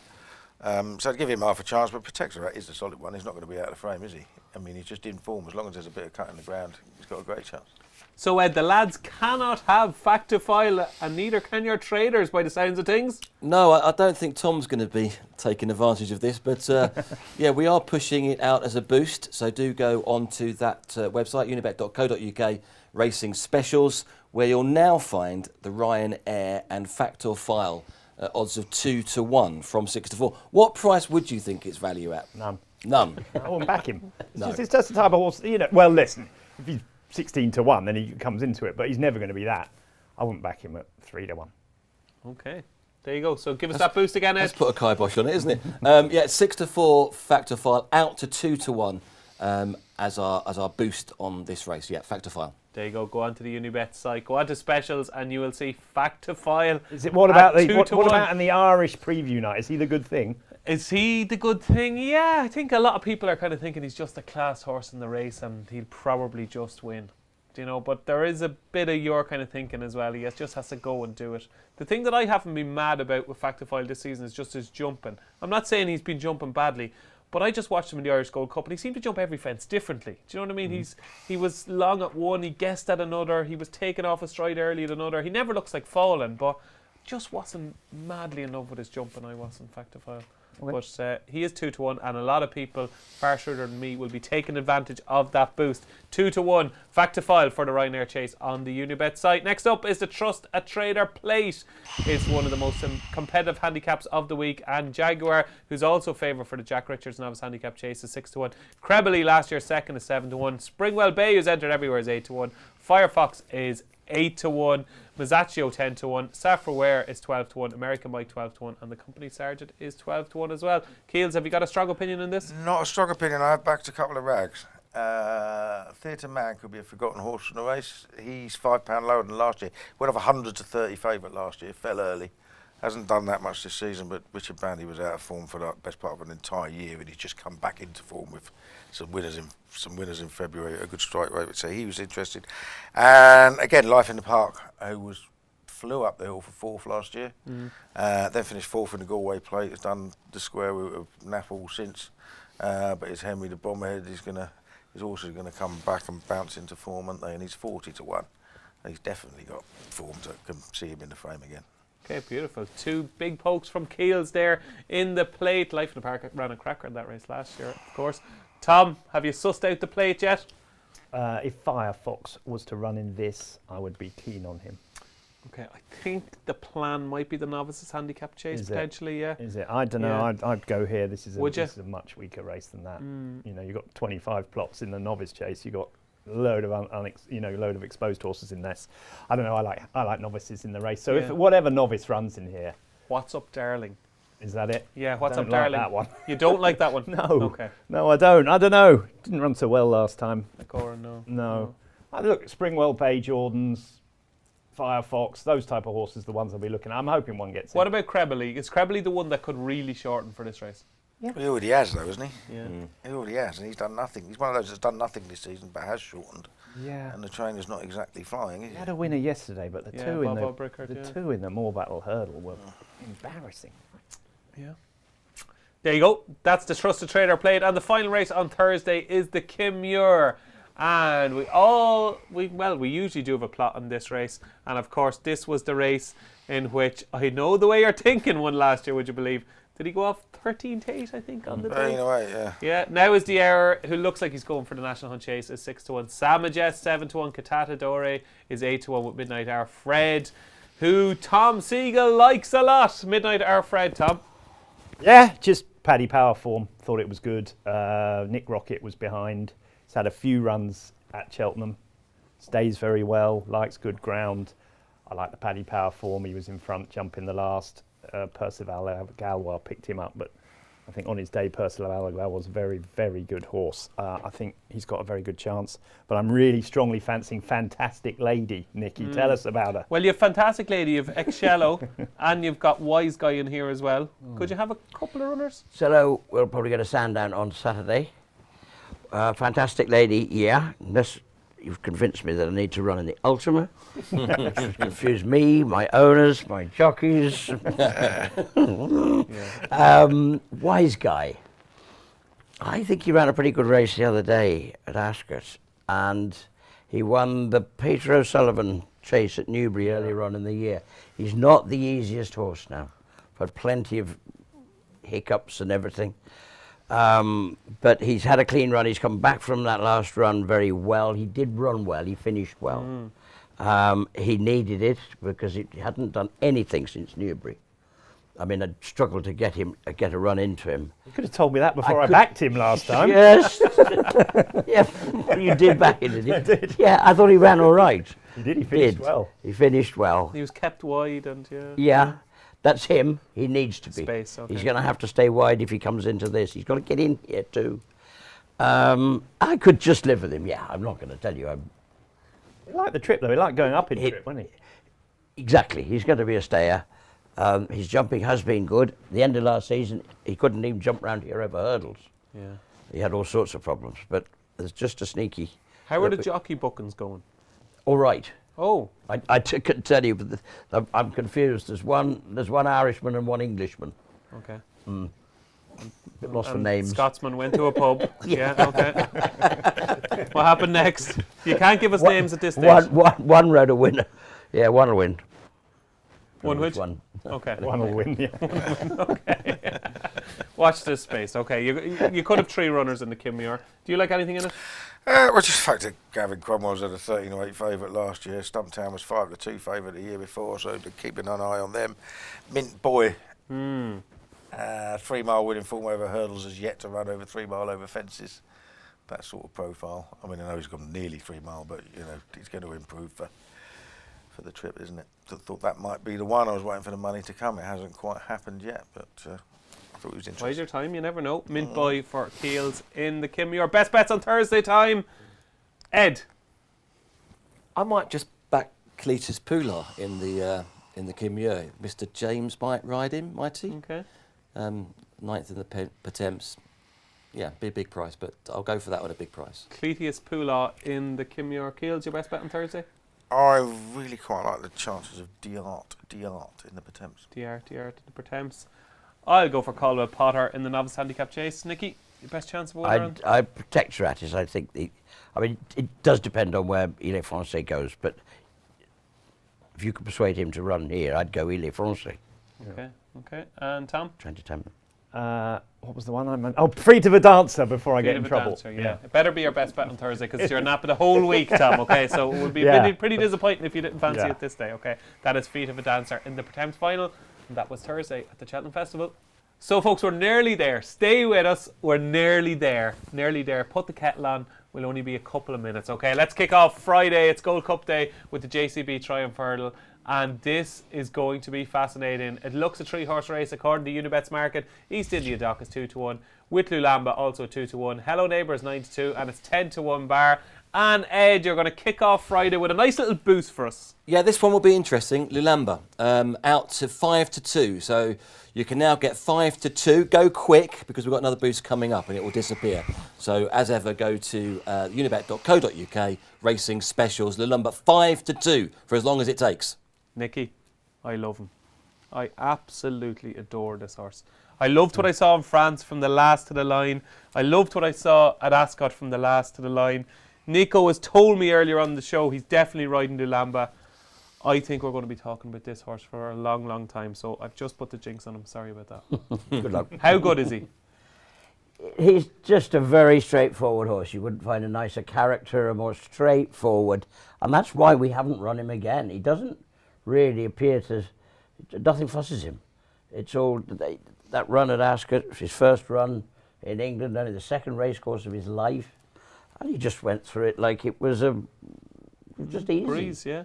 So I'd give him half a chance, but Protectorat is the solid one. He's not going to be out of the frame, is he? I mean, he's just in form. As long as there's a bit of cut in the ground, he's got a great chance. So, Ed, the lads cannot have Factifile, and neither can your traders, by the sounds of things. No, I don't think Tom's going to be taking advantage of this, but we are pushing it out as a boost. So do go onto that website, unibet.co.uk, Racing Specials, where you'll now find the Ryanair and Factifile odds of 2-1 from 6-4. What price would you think its value at? None. I wouldn't back him. No. It's just the type of horse, well, listen, if he's 16-1, then he comes into it, but he's never going to be that. I wouldn't back him at 3-1. Okay, there you go. So give us that boost again, Ed. Let's put a kibosh on it, isn't it? 6-4 Factifile out to 2-1 as our boost on this race. Yeah, Fact to File. There you go on to the Unibet site, go on to specials, and you will see Fact to File. What about what about in the Irish preview night? Is he the good thing? Is he the good thing? Yeah, I think a lot of people are kind of thinking he's just a class horse in the race and he'll probably just win. But there is a bit of your kind of thinking as well. He just has to go and do it. The thing that I haven't been mad about with Fact to File this season is just his jumping. I'm not saying he's been jumping badly, but I just watched him in the Irish Gold Cup and he seemed to jump every fence differently. Do you know what I mean? He was long at one, he guessed at another, he was taken off a stride early at another. He never looks like falling, but just wasn't madly in love with his jumping. I was in Fact to File. Okay. But he is 2-1, and a lot of people far shrewder than me will be taking advantage of that boost. 2-1, Fact to File for the Ryanair Chase on the Unibet site. Next up is the Trust a Trader Plate. It's one of the most competitive handicaps of the week, and Jaguar, who's also favoured for the Jack Richards Novice Handicap Chase, is 6-1. Crebley last year second is 7-1. Springwell Bay, who's entered everywhere, is 8-1. Firefox is 8-1, Mazzaccio 10-1, Saffron Ware is 12-1, American Mike 12-1, and the Company Sergeant is 12-1 as well. Keels, have you got a strong opinion on this? Not a strong opinion. I've backed a couple of rags. Theatre Man could be a forgotten horse in the race. He's £5 lower than last year. Went off 100 to 30 favourite last year. Fell early. Hasn't done that much this season, but Richard Bandy was out of form for the best part of an entire year, and he's just come back into form with some winners in February, a good strike rate, so he was interested. And again, Life in the Park, who flew up the hill for fourth last year, then finished fourth in the Galway Plate, has done the square route of Naffle since, but it's Henry the Bomberhead, his horse is going to come back and bounce into form, aren't they? And he's 40-1. He's definitely got form to can see him in the frame again. Okay, beautiful. Two big pokes from Keels there in the plate. Life in the Park ran a cracker in that race last year, of course. Tom, have you sussed out the plate yet? If Firefox was to run in this, I would be keen on him. Okay, I think the plan might be the Novices Handicap Chase, potentially, yeah. Is it? I don't know. I'd go here. This is a much weaker race than that. You've got 25 plots in the Novice Chase. You've got load of exposed horses in this. I don't know. I like novices in the race. So if whatever novice runs in here, What's Up Darling? Is that it? Yeah, What's Up Like Darling? that one. You don't like that one? No. Okay. No, I don't. I don't know. Didn't run so well last time. No. No. Look, Springwell Bay, Jordans, Firefox, those type of horses, the ones I'll be looking at. I'm hoping one gets in. What about Crebley? Is Crebley the one that could really shorten for this race? Yeah. He already has, though, isn't he? Yeah. He already has, and he's done nothing. He's one of those that's done nothing this season, but has shortened. Yeah. And the trainer's not exactly flying, is He he? had a winner yesterday, but the two in the Moor Battle hurdle were embarrassing. Yeah. There you go. That's the Trusted Trader Plate. And the final race on Thursday is the Kim Muir. And we usually do have a plot on this race. And of course, this was the race in which I know the way you're thinking won last year, would you believe? Did he go off 13-8, I think, on the day? In a way, yeah. Yeah, now is the error, who looks like he's going for the National Hunt Chase, is 6-1. Samajest, 7-1. Katata Dore is 8-1 with Midnight Hour Fred, who Tom Segal likes a lot. Midnight Hour Fred, Tom. Yeah, just Paddy Power form. Thought it was good. Nick Rocket was behind. He's had a few runs at Cheltenham. Stays very well, likes good ground. I like the Paddy Power form. He was in front, jumping the last. Percival Galwar picked him up, but I think on his day Percival Galwar was a very, very good horse. I think he's got a very good chance, but I'm really strongly fancying Fantastic Lady. Nicky, tell us about her. Well, you have Fantastic Lady, you have Excello, and you've got Wise Guy in here as well. Could you have a couple of runners? Cello will probably get a Sandown on Saturday. Fantastic Lady, yeah. You've convinced me that I need to run in the Ultima, which has confused me, my owners, my jockeys. Wise Guy. I think he ran a pretty good race the other day at Ascot, and he won the Peter O'Sullivan Chase at Newbury earlier on in the year. He's not the easiest horse now. I've had plenty of hiccups and everything. But he's had a clean run. He's come back from that last run very well. He did run well. He finished well. He needed it because he hadn't done anything since Newbury. I mean, I'd struggled to get a run into him. You could have told me that before I backed him last time. Yes. Yeah, you did back it, did you? I did. Yeah, I thought he ran all right. He did. He finished well. He finished well. He was kept wide and Yeah. That's him. He needs to be. Space, okay. He's going to have to stay wide if he comes into this. He's got to get in here too. I could just live with him. Yeah, I'm not going to tell you. He liked the trip though. He liked going up in trip, wasn't he? Exactly. He's going to be a stayer. His jumping has been good. The end of last season, he couldn't even jump round here over hurdles. Yeah. He had all sorts of problems, but there's just a sneaky. How are the jockey bookings going? All right. Oh. I couldn't tell you, but I'm confused. There's one Irishman and one Englishman. Okay. Bit lost for names. Scotsman went to a pub. Yeah. Okay. What happened next? You can't give us names at this stage. One rode a winner. Yeah, one will win. One which? One. Okay. One will win. Yeah. Okay. Watch this space. Okay. You could have 3 runners in the Kinmuir. Do you like anything in it? Well, just the fact that Gavin Cromwell was at a 13-8 favourite last year. Stumptown was 5-2 favourite the year before, so keeping an eye on them. Mint Boy, 3-mile winning form over hurdles, has yet to run over 3 mile over fences. That sort of profile. I mean, I know he's gone nearly 3 mile, but he's going to improve for the trip, isn't it? So I thought that might be the one. I was waiting for the money to come. It hasn't quite happened yet, but I thought it was interesting. Bide your time, you never know. Mint Boy for Keels in the Kinmuir. Best bets on Thursday time. Ed. I might just back Cletus Poulard in the Kinmuir. Mr. James might ride him, might he? Okay. 9th in the Pertemps. Yeah, be a big price, but I'll go for that one, a big price. Cletus Poulard in the Kinmuir. Keels, your best bet on Thursday? I really quite like the chances of Diart in the Pertemps. Diart in the Pertemps. I'll go for Caldwell Potter in the novice handicap chase. Nicky, your best chance of winning? I protect Ratis. I think it does depend on where Ile Francais goes, but if you could persuade him to run here, I'd go Ile Francais. Okay. And Tom? Trying to tell me. What was the one I meant? Oh, Free to the Dancer before I get in trouble. Dancer, yeah. It better be your best bet on Thursday because you're napping the whole week, Tom, okay? So it would be pretty disappointing if you didn't fancy it this day, okay? That is Feet of a Dancer in the Pertemps final, and that was Thursday at the Cheltenham Festival. So, folks, we're nearly there. Stay with us. We're nearly there. Nearly there. Put the kettle on. We'll only be a couple of minutes, okay? Let's kick off Friday. It's Gold Cup Day with the JCB Triumph Hurdle. And this is going to be fascinating. It looks a 3-horse race according to Unibet's market. East India Dock is 2-1. With Lulamba also 2-1. Hello Neighbour is 9-2 and it's 10-1 bar. And Ed, you're going to kick off Friday with a nice little boost for us. Yeah, this one will be interesting. Lulamba out to 5-2. So you can now get 5-2. Go quick because we've got another boost coming up and it will disappear. So as ever, go to unibet.co.uk, racing specials, Lulamba 5-2 for as long as it takes. Nicky, I love him. I absolutely adore this horse. I loved what I saw in France from the last to the line. I loved what I saw at Ascot from the last to the line. Nico has told me earlier on the show he's definitely riding Lulamba. I think we're going to be talking about this horse for a long, long time. So I've just put the jinx on him. Sorry about that. Good luck. How good is he? He's just a very straightforward horse. You wouldn't find a nicer character, a more straightforward. And that's why we haven't run him again. He doesn't really appear to, nothing fusses him. It's all, that run at Ascot, his first run in England, only the second race course of his life. And he just went through it like it was just easy. Breeze, yeah.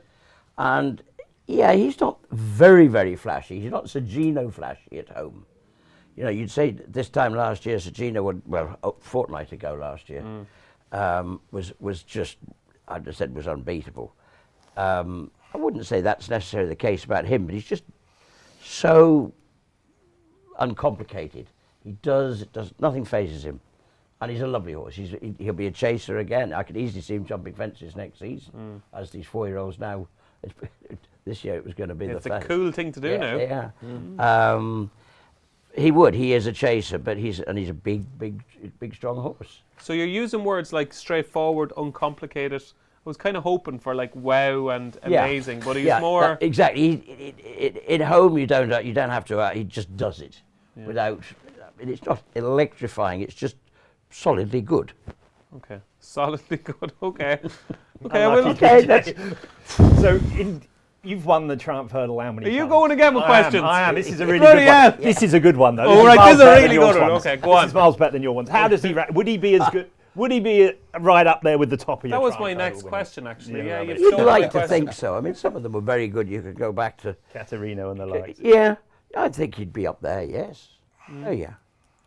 And yeah, he's not very, very flashy. He's not Segal flashy at home. You know, you'd say this time last year, Segal would, well, a fortnight ago last year, was just, I just said, was unbeatable. I wouldn't say that's necessarily the case about him, but he's just so uncomplicated. Nothing phases him. And he's a lovely horse. He'll be a chaser again. I could easily see him jumping fences next season, as these 4-year-olds now. This year it was going to be it's the a cool thing to do now. Yeah. He would. He is a chaser, but he's a big, strong horse. So you're using words like straightforward, uncomplicated. I was kind of hoping for like wow and amazing, but he's more exactly. At home, you don't have to. He just does it without. It's not electrifying. It's just solidly good. Okay, solidly good. Okay, So you've won the Triumph Hurdle how many times? Are you times? going again with questions? I am. This is a really good one. Yeah. This is a good one, though. Oh, right, this is a really good one. Okay, go on. This is miles better than your ones. How does he? Would he be as good? Would he be right up there with the top of your? That was my next question, actually. Yeah, you'd like to think so. I mean, some of them were very good. You could go back to Caterino and the like. Yeah, I think he'd be up there. Yes. Oh yeah.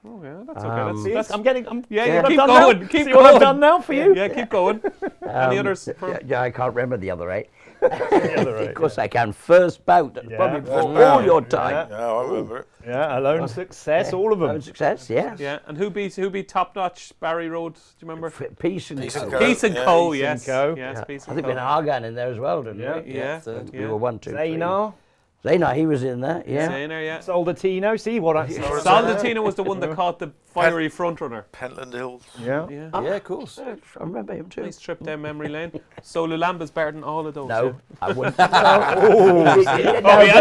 Oh yeah, that's okay. That's I'm getting. I'm, yeah, see yeah, what I've keep done going. now? Keep See going. what I've done now for you? Yeah, keep going. Any others? Yeah, I can't remember the other 8. The other eight, Of course I can. First bout, Yeah. probably First for bout. all your time. Yeah, I remember it. Yeah, a lone success, all of them. Own success, yeah. Yeah, and who beat Top Notch Barry Road? Do you remember? Peace and Peace Co. and Co. Peace and Yeah, Co. Peace and Yes, Co. yes, Yeah. Peace I and think we Co. had Argan in there as well, didn't Yeah. we? Yeah, third. We were 1, 2, 3. Zaynar, Zaynar, he was in there, yeah. Zaner, yeah. Soldatino. See what I. Saldatino was the one that caught the fiery front runner. Pentland Hills. Yeah. Yeah. Yeah, of course. I remember him too. Nice trip down memory lane. So Lulamba's better than all of those. No, I wouldn't.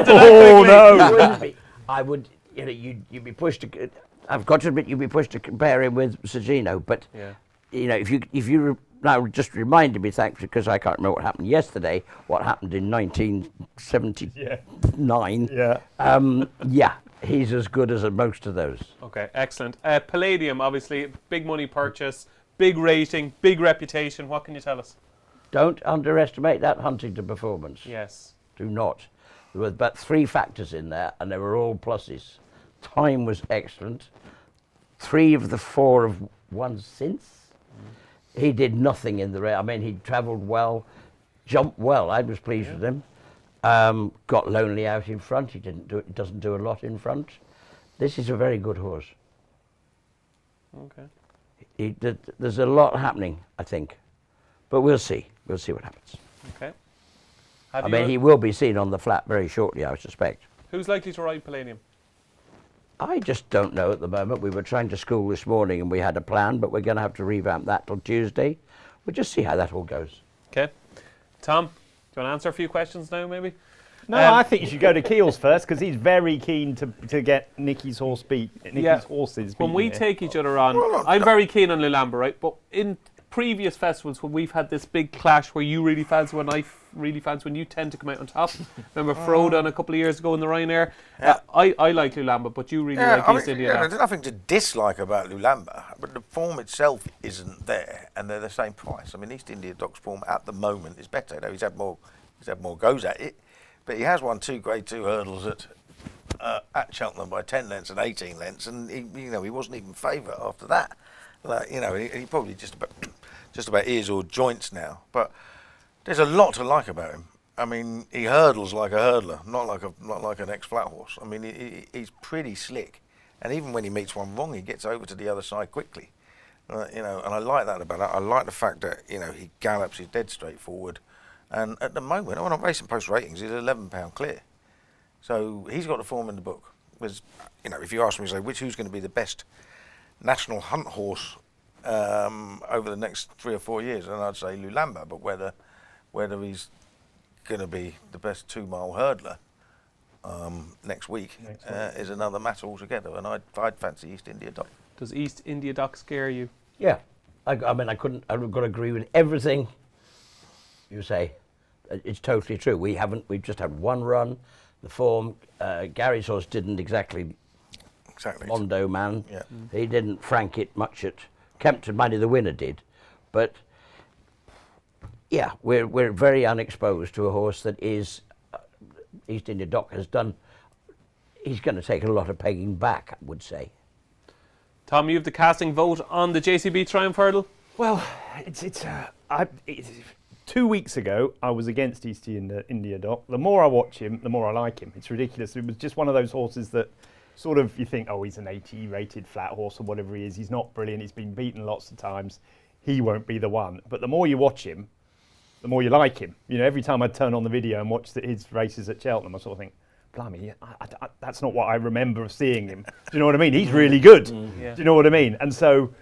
Oh no! Wouldn't be. I would, you'd be pushed to. I've got to admit, you'd be pushed to compare him with Sergino, but Yeah. if you now just reminded me, thanks, because I can't remember what happened yesterday. What happened in 1979? Yeah. Yeah, he's as good as most of those. Okay, excellent. Palladium, obviously, big money purchase, big rating, big reputation. What can you tell us? Don't underestimate that Huntington performance. Yes. Do not. There were but 3 factors in there, and they were all pluses. Time was excellent. 3 of the 4 have won since. He did nothing in the race. I mean, he travelled well, jumped well. I was pleased with him. Got lonely out in front. He doesn't do a lot in front. This is a very good horse. Okay. There's a lot happening, I think, but we'll see. We'll see what happens. Okay. I mean, he will be seen on the flat very shortly, I suspect. Who's likely to ride Palladium? I just don't know at the moment. We were trying to school this morning and we had a plan, but we're going to have to revamp that till Tuesday. We'll just see how that all goes. Okay. Tom, do you want to answer a few questions now, maybe? No, I think you should go to Keels first because he's very keen to get Nicky's horses beat. When we here. take each other on, I'm very keen on Lulamba, right? But in previous festivals when we've had this big clash where you really fancy one, I really fancy when you tend to come out on top. Remember Frodan a couple of years ago in the Ryanair? Yeah. I like Lulamba, but you really like East India. There's nothing to dislike about Lulamba, but the form itself isn't there, and they're the same price. I mean, East India Doc's form at the moment is better. Though he's had more goes at it, but he has won 2 Grade 2 hurdles at Cheltenham by 10 lengths and 18 lengths, and he wasn't even favourite after that. He probably just about ears or joints now, but there's a lot to like about him. I mean, he hurdles like a hurdler, not like an ex-flat horse. I mean, he's pretty slick, and even when he meets one wrong, he gets over to the other side quickly. And I like that about it. I like the fact that he gallops, he's dead straightforward, and at the moment, when I'm racing post ratings, he's £11 clear, so he's got the form in the book. Because if you ask me, say who's going to be the best national hunt horse over the next 3 or 4 years, and I'd say Lulamba, but whether he's going to be the best 2-mile hurdler next week is another matter altogether, and I'd fancy East India Doc. Does East India Doc scare you? Yeah, I mean, I've got to agree with everything you say. It's totally true. We've just had 1 run. The form, Gary's horse didn't exactly Mondo man. Yeah. He didn't frank it much at Kempton. Mind you, the winner did, but yeah, we're very unexposed to a horse that is East India Doc has done. He's going to take a lot of pegging back, I would say. Tom, you have the casting vote on the JCB Triumph Hurdle. Well, it's 2 weeks ago, I was against East India Doc. The more I watch him, the more I like him. It's ridiculous. It was just one of those horses that sort of you think, oh, he's an 80 rated flat horse or whatever he is. He's not brilliant. He's been beaten lots of times. He won't be the one. But the more you watch him, the more you like him. Every time I turn on the video and watch his races at Cheltenham, I sort of think, blimey, that's not what I remember of seeing him. Do you know what I mean? He's really good. Yeah. Do you know what I mean? And so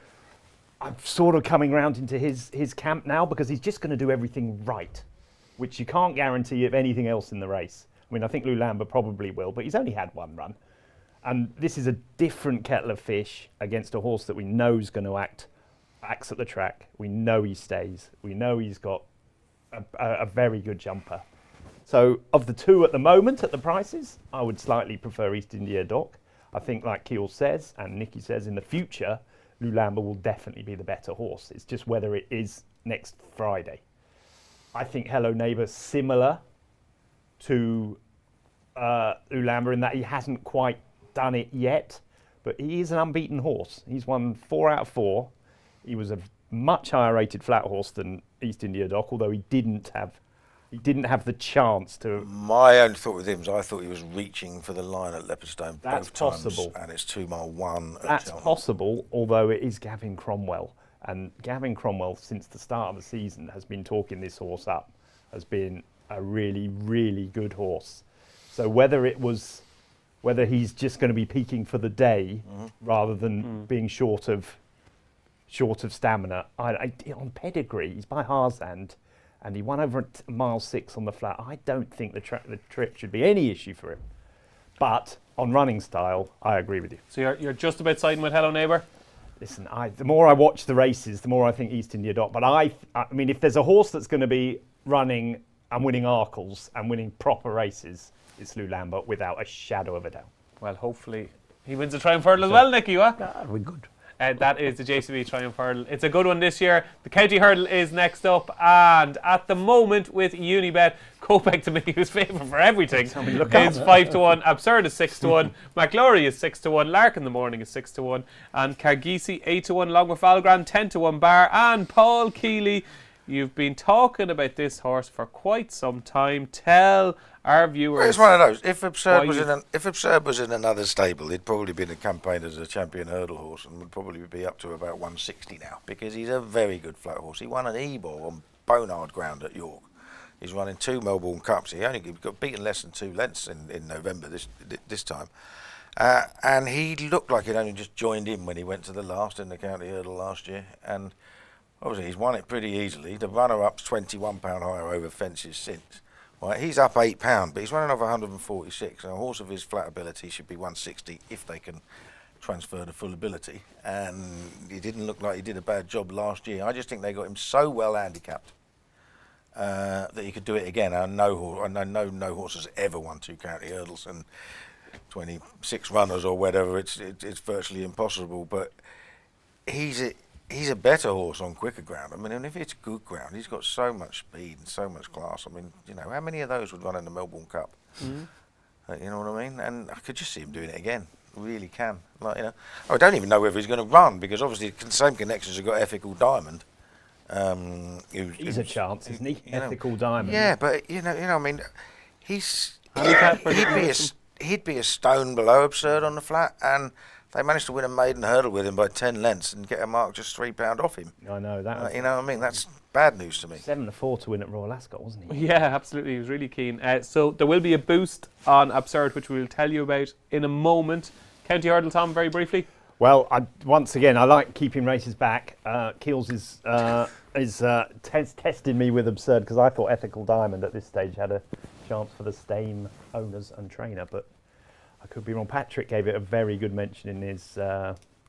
I'm sort of coming round into his camp now because he's just going to do everything right, which you can't guarantee of anything else in the race. I mean, I think Lulamba probably will, but he's only had 1 run. And this is a different kettle of fish against a horse that we know is going to acts at the track. We know he stays. We know he's got a very good jumper. So of the 2 at the moment at the prices, I would slightly prefer East India Doc. I think like Keel says and Nicky says, in the future, Lulamba will definitely be the better horse. It's just whether it is next Friday. I think Hello Neighbour's similar to Lulamba in that he hasn't quite done it yet, but he is an unbeaten horse. He's won 4 out of 4. He was a much higher rated flat horse than East India Dock, although he didn't have the chance to. My own thought with him is I thought he was reaching for the line at Leopardstone That's both times, possible. and it's 2 mile 1 at That's Cheltenham. possible, although it is Gavin Cromwell. And Gavin Cromwell, since the start of the season, has been talking this horse up as being a really, really good horse. So whether he's just going to be peaking for the day rather than being short of stamina. On pedigree, he's by Harzand, and he won over at mile 6 on the flat. I don't think the trip should be any issue for him. But on running style, I agree with you. So you're just about siding with Hello Neighbour? Listen, the more I watch the races, the more I think East India Dock. But I mean, if there's a horse that's going to be running and winning Arkles and winning proper races, it's Lulamba without a shadow of a doubt. Well, hopefully he wins the Triumph Hurdle as well, Nicky, That'll be good. that is the JCB Triumph Hurdle. It's a good one this year. The County Hurdle is next up, and at the moment with Unibet, Kopek to me, who's favourite for everything, is 5-1. Absurd is 6-1. McLaury is 6-1. Lark in the Morning is 6-1. And Cargisi 8-1. Longworth Valgran 10-1 bar. And Paul Kealy. You've been talking about this horse for quite some time. Tell our viewers. Well, it's one of those. If Absurd was in another stable, he'd probably been a campaign as a champion hurdle horse and would probably be up to about 160 now, because he's a very good flat horse. He won an Ebor on Bonard ground at York. He's running 2 Melbourne Cups. He got beaten less than 2 lengths in November this time. And he looked like he'd only just joined in when he went to the last in the county hurdle last year. And obviously he's won it pretty easily. The runner-up's £21 higher over fences since. Right, he's up £8, but he's running over 146. And a horse of his flat ability should be 160 if they can transfer the full ability. And he didn't look like he did a bad job last year. I just think they got him so well handicapped that he could do it again. I know no horse has ever won 2 county hurdles and 26 runners or whatever. It's virtually impossible. But he's a better horse on quicker ground. I mean, and if it's good ground, he's got so much speed and so much class. I mean, how many of those would run in the Melbourne Cup? You know what I mean? And I could just see him doing it again. Really can. I don't even know whether he's going to run, because obviously the same connections have got Ethical Diamond. He's a chance, isn't he? Ethical Diamond. Yeah, but I mean, he'd be a stone below Absurd on the flat, and they managed to win a maiden hurdle with him by 10 lengths and get a mark just £3 off him. I know that. You know what I mean? That's bad news to me. 7-4 to win at Royal Ascot, wasn't he? Yeah, absolutely. He was really keen. So there will be a boost on Absurd, which we'll tell you about in a moment. County Hurdle, Tom, very briefly. Well, once again, I like keeping races back. Keels is testing me with Absurd, because I thought Ethical Diamond at this stage had a chance for the Stame owners and trainer, but I could be wrong. Patrick gave it a very good mention in his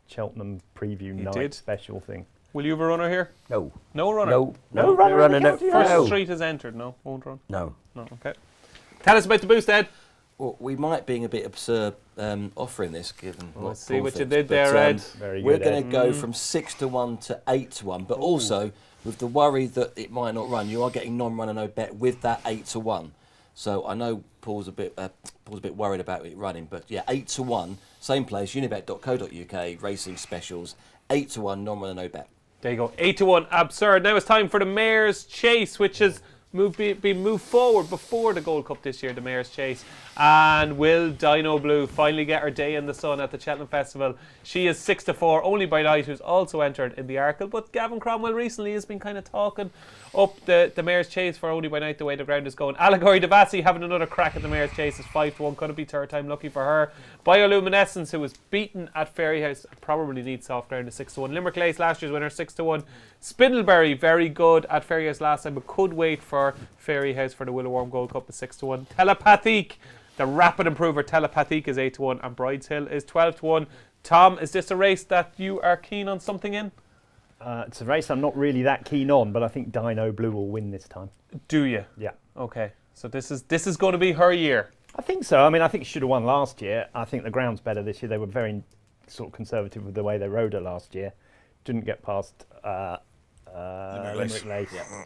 Cheltenham preview night special thing. Will you have a runner here? No. No runner? No runner. No. First Street has entered, no? Won't run? No. No, okay. Tell us about the boost, Ed. Well, we might be a bit absurd offering this, given what Let's see Paul what you thinks, did but, there, Ed. Very we're good, going Ed. to go from 6-1 to 8-1, but also with the worry that it might not run, you are getting non-runner no bet with that 8-1. So I know Paul's a bit worried about it running, but yeah, 8-1, same place, unibet.co.uk, racing specials, 8-1, non-runner no bet. There you go, 8-1, Absurd. Now it's time for the Mayor's Chase, which has been moved forward before the Gold Cup this year, the Mayor's Chase. And will Dino Blue finally get her day in the sun at the Cheltenham Festival? She is 6-4, only by Night, who's also entered in the Arkle. But Gavin Cromwell recently has been kind of talking up the Mayor's Chase for Only by Night, the way the ground is going. Allegory Devassi having another crack at the Mayor's Chase is 5-1. Could it be third time lucky for her? Bioluminescence, who was beaten at Ferryhouse, probably needs soft ground, is 6-1. Limerick Lace, last year's winner, 6-1. Spindleberry, very good at Ferryhouse last time, but could wait for Ferryhouse for the Willow Worm Gold Cup, is 6-1. Telepathique, the rapid improver Telepathique, is 8-1, and Brideshill is 12-1. Tom, is this a race that you are keen on something in? It's a race I'm not really that keen on, but I think Dino Blue will win this time. Do you? Yeah. Okay, so this is going to be her year. I think so. I mean, I think she should have won last year. I think the ground's better this year. They were very sort of conservative with the way they rode her last year. Didn't get past Limerick Lace. Yeah.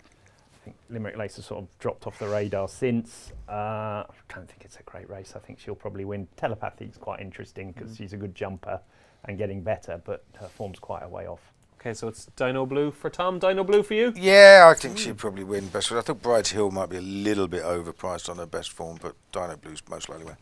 think Limerick Lace has sort of dropped off the radar since. I don't think it's a great race. I think she'll probably win. Telepathy is quite interesting because she's a good jumper and getting better, but her form's quite a way off. Okay, so it's Dino Blue for Tom. Dino Blue for you? Yeah, I think she'd probably win best. I think Bride's Hill might be a little bit overpriced on her best form, but Dino Blue's most likely win.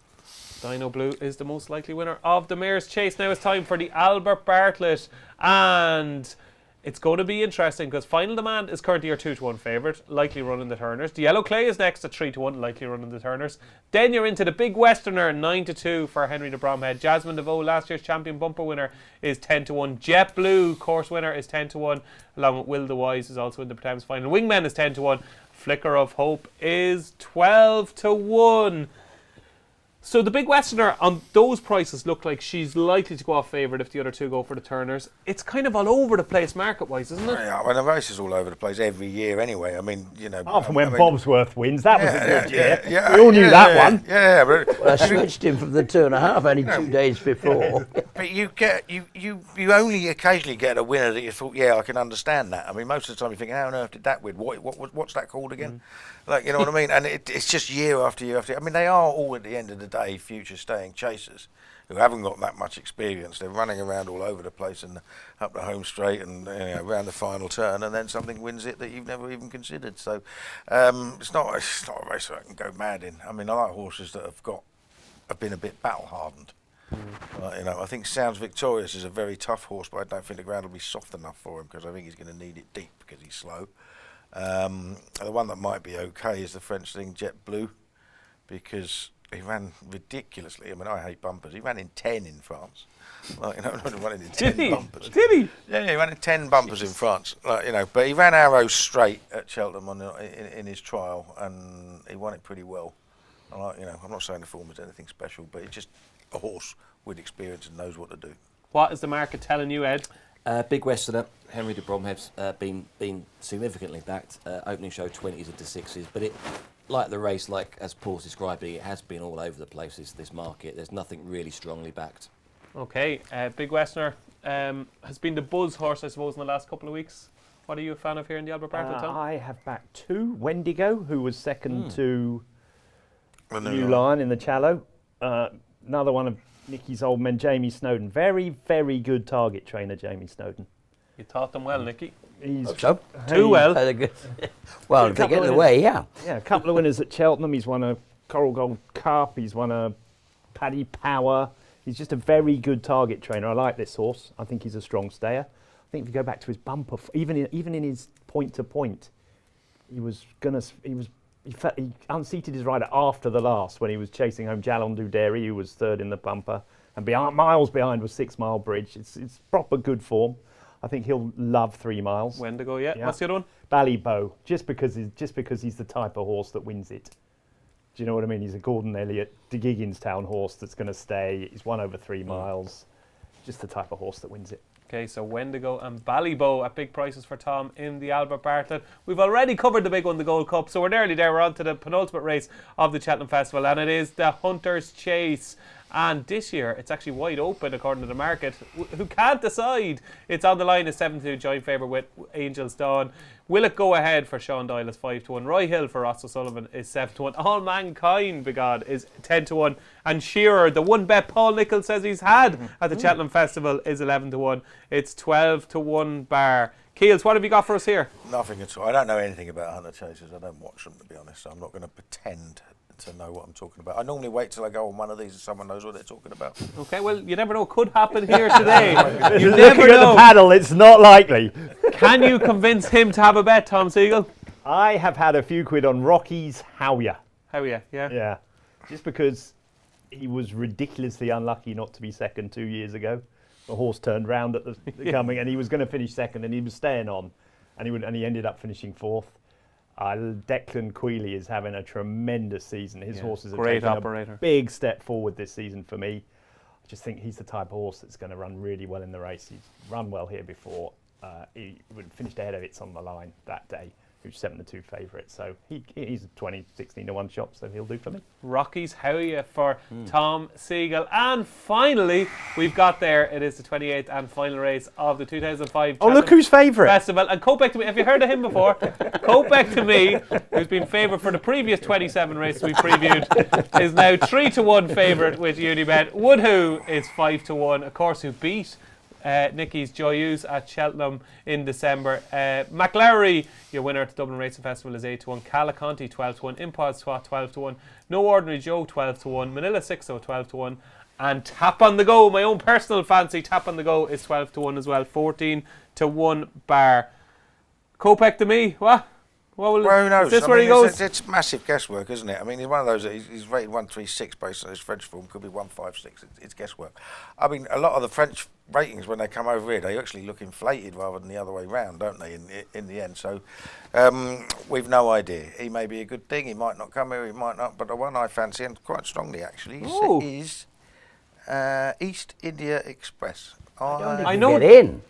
Dino Blue is the most likely winner of the Mayor's Chase. Now it's time for the Albert Bartlett, and it's going to be interesting because Final Demand is currently your 2-1 favourite, likely running the Turners. The Yellow Clay is next at 3-1, likely running the Turners. Then you're into the Big Westerner, 9-2 for Henry de Bromhead. Jasmine DeVoe, last year's champion bumper winner, is 10-1. Jet Blue, course winner, is 10-1, along with Will the Wise, is also in the Thames final. Wingman is 10-1. Flicker of Hope is 12-1. So the Big Westerner on those prices look like she's likely to go off favourite if the other two go for the Turners. It's kind of all over the place market-wise, isn't it? Yeah, well, the race is all over the place every year anyway. I mean, you know. Apart from when Bobsworth wins, that was a good year. Yeah, we all knew that one. Yeah, but Well, I switched him from the 2.5 only 2 days before. but you only occasionally get a winner that you thought, yeah, I can understand that. I mean, most of the time you think, how on earth did that win? What's that called again? Like, you know what I mean? And it's just year after year after year. I mean, they are all at the end of the day future staying chasers who haven't got that much experience. They're running around all over the place and up the home straight and around the final turn, and then something wins it that you've never even considered. So it's not a race that I can go mad in. I mean, I like horses that have been a bit battle hardened. I think Sounds Victorious is a very tough horse, but I don't think the ground will be soft enough for him because I think he's going to need it deep because he's slow. The one that might be okay is the French thing, Jet Blue, because he ran ridiculously. I mean, I hate bumpers. He ran in 10 in France. Running in 10 bumpers. Did he? Yeah, he ran in 10 bumpers in France. But he ran arrow straight at Cheltenham in his trial, and he won it pretty well. I'm not saying the form is anything special, but he's just a horse with experience and knows what to do. What is the market telling you, Ed? Big Westerner, Henry de Bromhead's been significantly backed. Opening show 20s into 6s, but it, like the race, like as Paul's describing, it has been all over the place. This market, there's nothing really strongly backed. Okay, Big Westerner has been the buzz horse, I suppose, in the last couple of weeks. What are you a fan of here in the Albert Bartlett, Tom? I have backed 2. Wendigo, who was second to New Lion in the Challow. Another one of Nicky's old men, Jamie Snowden. Very, very good target trainer, Jamie Snowden. You taught them well, Nicky. He's Hope so. Too well. Well, if they get in the way, yeah. Yeah, a couple of winners at Cheltenham. He's won a Coral Gold Cup. He's won a Paddy Power. He's just a very good target trainer. I like this horse. I think he's a strong stayer. I think if you go back to his bumper, even in his point to point, he unseated his rider after the last when he was chasing home Jalon Duderi, who was third in the bumper, and miles behind was 6 Mile Bridge. It's proper good form. I think he'll love 3 miles. Wendigo, yeah. What's the other one? Ballybow, just because he's the type of horse that wins it. Do you know what I mean? He's a Gordon Elliott, De Gigginstown horse that's going to stay. He's won over 3 miles. Just the type of horse that wins it. Okay, so Wendigo and Ballybow at big prices for Tom in the Albert Bartlett. We've already covered the big one, the Gold Cup, so we're nearly there. We're on to the penultimate race of the Cheltenham Festival, and it is the Hunter's Chase. And this year, it's actually wide open according to the market. Who can't decide? It's on the line as 7-2, joint favourite with Angel's Dawn. Will it go ahead for Sean Doyle is 5-1. Roy Hill for Ross O'Sullivan is 7-1. All Mankind, begod, is 10-1. And Shearer, the one bet Paul Nicholson says he's had at the Cheltenham Festival, is 11-1. It's 12-1 bar. Keels, what have you got for us here? Nothing at all. I don't know anything about Hunter Chasers. I don't watch them, to be honest. So I'm not going to pretend to know what I'm talking about. I normally wait till I go on one of these and someone knows what they're talking about. Okay, well, you never know. Could happen here today. You Looking never at know. the paddle, it's not likely. Can you convince him to have a bet, Tom Segal? I have had a few quid on Rocky's Howyer. How are you? Yeah. Yeah, just because he was ridiculously unlucky not to be second 2 years ago. The horse turned round at the coming, and he was going to finish second, and he was staying on, and he ended up finishing 4th. Declan Quealy is having a tremendous season. His horses have taken a big step forward this season for me. I just think he's the type of horse that's going to run really well in the race. He's run well here before. He would have finished ahead of It's on the Line that day. who's 7-2 favourite. So he's a 20-16 to 1 shot, so he'll do for me. Rockies, how are you for Tom Segal? And finally, we've got there. It is the 28th and final race of the 2005 Oh, look who's favourite. Festival. And Kopek to me, have you heard of him before? Kopek to me, who's been favourite for the previous 27 races we previewed, is now 3-1 favourite with Unibet. Woodhoo is 5-1, of course, who beat Nicky's Joyeuse at Cheltenham in December. McLaren, your winner at the Dublin Racing Festival, is 8-1. Calaconte 12-1. Impod Swat 12-1. No Ordinary Joe 12-1. Manila 6-0 12-1. And Tap on the Go, my own personal fancy Tap on the Go, is 12-1 as well. 14-1 bar. Kopek to me, what? Well, who knows? Is this where he goes? It's massive guesswork, isn't it? I mean, he's one of those. He's rated 136 based on his French form. Could be 156. It's guesswork. I mean, a lot of the French ratings when they come over here, they actually look inflated rather than the other way round, don't they? In the end, so we've no idea. He may be a good thing. He might not come here. He might not. But the one I fancy, and quite strongly actually, is East India Express. I know get in.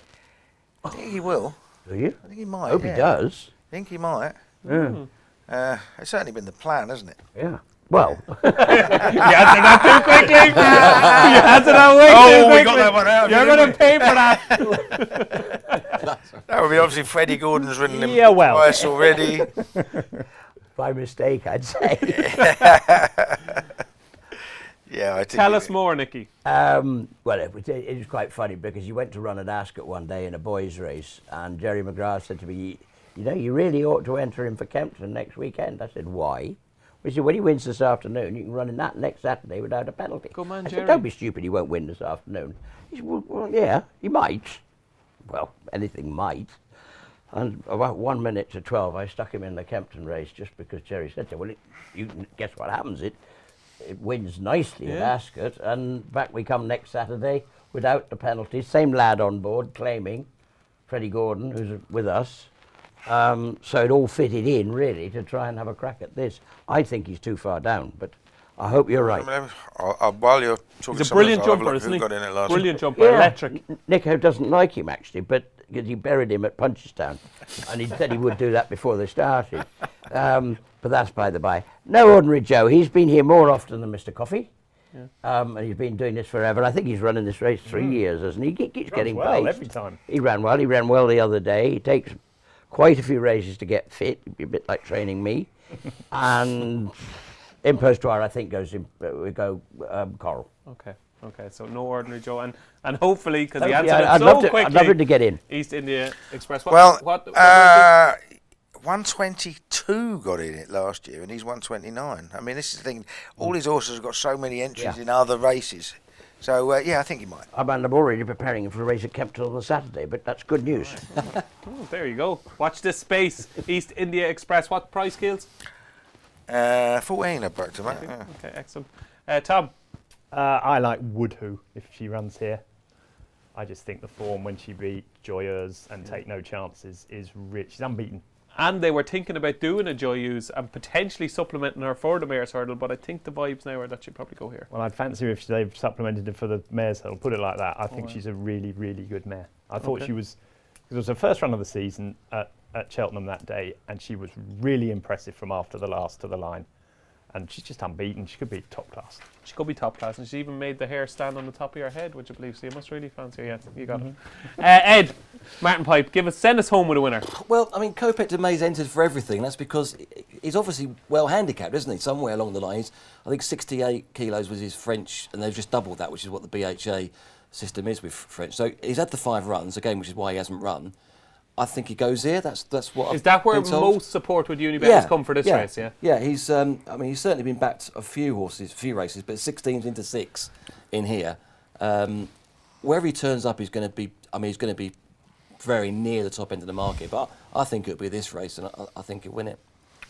I think he will. Do you? I think he might. I hope he does. I think he might. Yeah. It's certainly been the plan, hasn't it? Yeah. Well. You answered that too quickly. You answered that way too quickly. We got that one out. You're going to pay for that. That would be obviously Freddie Gordon's ridden him twice already. By mistake, I'd say. Yeah, I think. Tell us more, Nicky. Well, it was quite funny because you went to run at Ascot one day in a boys' race, and Jerry McGrath said to me, "You know, you really ought to enter him for Kempton next weekend." I said, "Why?" He said, "When he wins this afternoon, you can run in that next Saturday without a penalty." Good man, I Jerry. said, "Don't be stupid, he won't win this afternoon." He said, well, yeah, he might. Well, anything might. And about 1 minute to 12, I stuck him in the Kempton race just because Jerry said so. Well, you guess what happens? It wins nicely at Ascot, and back we come next Saturday without the penalties. Same lad on board claiming, Freddie Gordon, who's with us. So it all fitted in, really, to try and have a crack at this. I think he's too far down, but I hope you're right. While you're talking, He's a brilliant jumper, isn't he? Brilliant jumper, electric. Nico doesn't like him, actually, but because he buried him at Punchestown, and he said he would do that before they started. But that's by the by. No Ordinary Joe. He's been here more often than Mr. Coffey. Yeah. And he's been doing this forever. I think he's running this race 3 years, hasn't he? He keeps getting well paced. every time. He ran well. He ran well the other day. He takes quite a few races to get fit. It'd be a bit like training me. And Impostoire, I think, goes in. We go Coral. Okay, so No Ordinary Joe, and hopefully, because he Yeah, answered I'd it love so to, quickly, I'd love him to get in. East India Express. What 122 got in it last year, and he's 129. I mean, this is the thing. All his horses have got so many entries in other races. So, I think he might. I'm already preparing him for a race at Kempton on the Saturday, but that's good news. Oh, there you go. Watch this space. East India Express. What price, Keels? 14, I backed him at. Yeah. Okay, excellent. Tom? I like Woodhoo if she runs here. I just think the form when she beat Joyeuse and Take No Chances is rich. She's unbeaten. And they were thinking about doing a Joyeuse and potentially supplementing her for the Mayor's Hurdle, but I think the vibes now are that she'd probably go here. Well, I'd fancy her if they've supplemented her for the Mayor's Hurdle. Put it like that. I think she's a really, really good mare. I thought she was, because it was her first run of the season at Cheltenham that day, and she was really impressive from after the last to the line. And she's just unbeaten. She could be top class. She could be top class, and she even made the hair stand on the top of your head, would you believe? So you must really fancy her. Yeah, you got it. Ed, Martin Pipe, send us home with a winner. Well, I mean, Kopek de May's entered for everything. That's because he's obviously well handicapped, isn't he? Somewhere along the lines, I think 68 kilos was his French, and they've just doubled that, which is what the BHA system is with French. So he's had the 5 runs, again, which is why he hasn't run. I think he goes here. That's what. Is that where most support with Unibet has come for this race? Yeah. Yeah, he's. I mean, he's certainly been backed a few races, but 16 into 6 in here. Wherever he turns up, he's going to be. I mean, he's going to be very near the top end of the market. But I think it'll be this race, and I think he'll win it.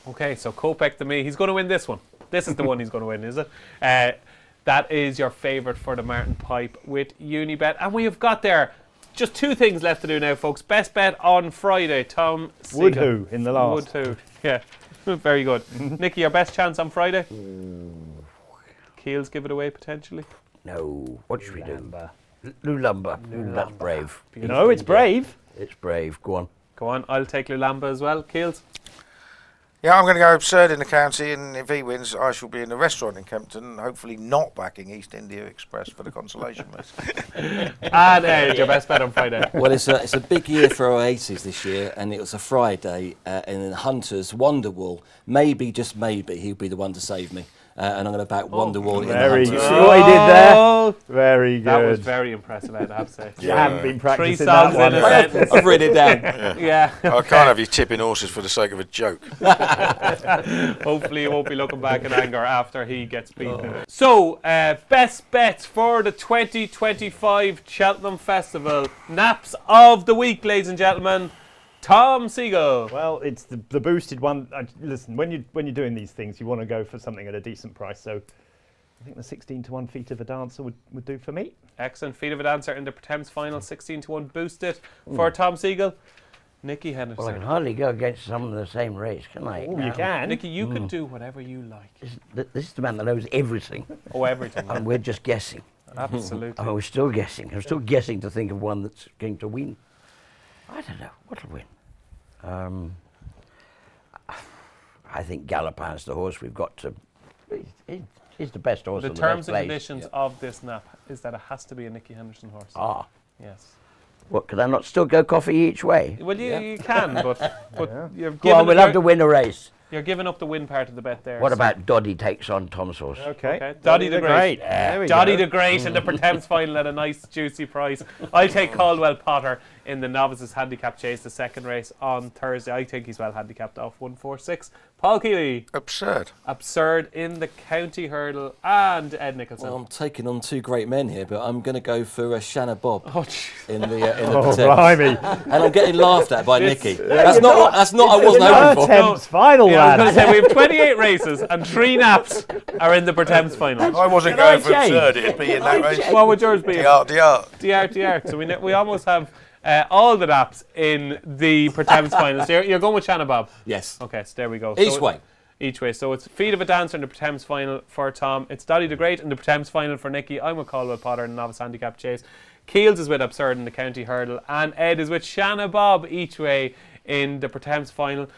Okay, so Kopek to me, he's going to win this one. This is the one he's going to win, is it? That is your favourite for the Martin Pipe with Unibet, and we have got there. Just 2 things left to do now, folks. Best bet on Friday. Tom Segal. Woodhoo in the last. Woodhoo, yeah. Very good. Nicky, your best chance on Friday? Keels give it away, potentially? No. What should we do? Lulamba. That's brave. No, it's brave. It's brave. Go on. Go on, I'll take Lulamba as well. Keels? Yeah, I'm going to go absurd in the county, and if he wins, I shall be in a restaurant in Kempton, hopefully not backing East India Express for the consolation race. And Ed, your best bet on Friday. Well, it's a big year for Oasis this year, and it was a Friday, and in Hunter's Wonderwall, maybe, just maybe, he'll be the one to save me. And I'm going to back Wonderwall in the Very Hunter's. good. See what he did there? Oh, Very good. that was very impressive, I'd have to say. You haven't been practicing 3 that songs one. in a sentence. I've written it down. Yeah. I can't have you tipping horses for the sake of a joke. Hopefully he won't be looking back in anger after he gets beaten. So, best bets for the 2025 Cheltenham Festival. Naps of the week, ladies and gentlemen. Tom Segal. Well, it's the boosted one. Listen, when you're doing these things, you want to go for something at a decent price. So I think the 16-1 Feet of a Dancer would do for me. Excellent. Feet of a Dancer in the Thames final, 16-1 boosted for Tom Segal. Nicky Henderson. Well, I can hardly go against some of the same race, can I? Oh, you can. Nicky, you can do whatever you like. This is the man that knows everything, Oh, everything. and we're just guessing. Absolutely. Oh, we're still guessing. I'm still guessing to think of one that's going to win. I don't know. What'll win? I think Galopin's the horse we've got to. He's the best horse. The on the terms best and place. conditions of this nap is that it has to be a Nicky Henderson horse. Ah, Yes. what? Could I not still go coffee each way? Well, you can, but you're Go on, we'll have to giving, win a race. you're giving up the win part of the bet there. What so- about Doddy takes on Tom's horse? Okay. Doddy the Great. There we Doddy go. the Great in the Thames final at a nice juicy price. I'll take Caldwell Potter in the novices handicap chase, the second race on Thursday. I think he's well handicapped off 146. Paul Kealy. Absurd. Absurd in the county hurdle, and Ed Nicholson. Well, I'm taking on two great men here, but I'm going to go for Shanna Bob Oh, jeez. in the Oh, Thames. blimey. And I'm getting laughed at by Nicky. That's you're not not. what, that's not I wasn't Her hoping for. Thames final, Yeah, I was going to lad. say we have 28 races and 3 naps are in the Thames final. I wasn't Can I going for change? absurd, it'd be in that race. What would yours be? The art. The art. So we almost have all the naps in the Thames final. So you're going with Shanna Bob. Yes. Okay, so there we go. Each So way. Each way. So it's Feet of a Dancer in the Thames final for Tom. It's Doddy the Great in the Thames final for Nicky. I'm with Caldwell Potter in the novice handicap chase. Keels is with Absurd in the county hurdle. And Ed is with Shanna Bob each way in the Thames final.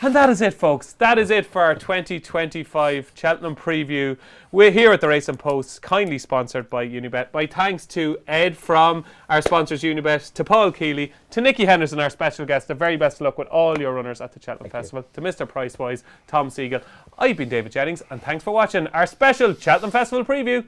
And that is it, folks. That is it for our 2025 Cheltenham preview. We're here at the Race and Post, kindly sponsored by Unibet. My thanks to Ed from our sponsors Unibet, to Paul Kealy, to Nicky Henderson, our special guest. The very best of luck with all your runners at the Cheltenham Festival. To Mr. Pricewise, Tom Segal. I've been David Jennings, and thanks for watching our special Cheltenham Festival preview.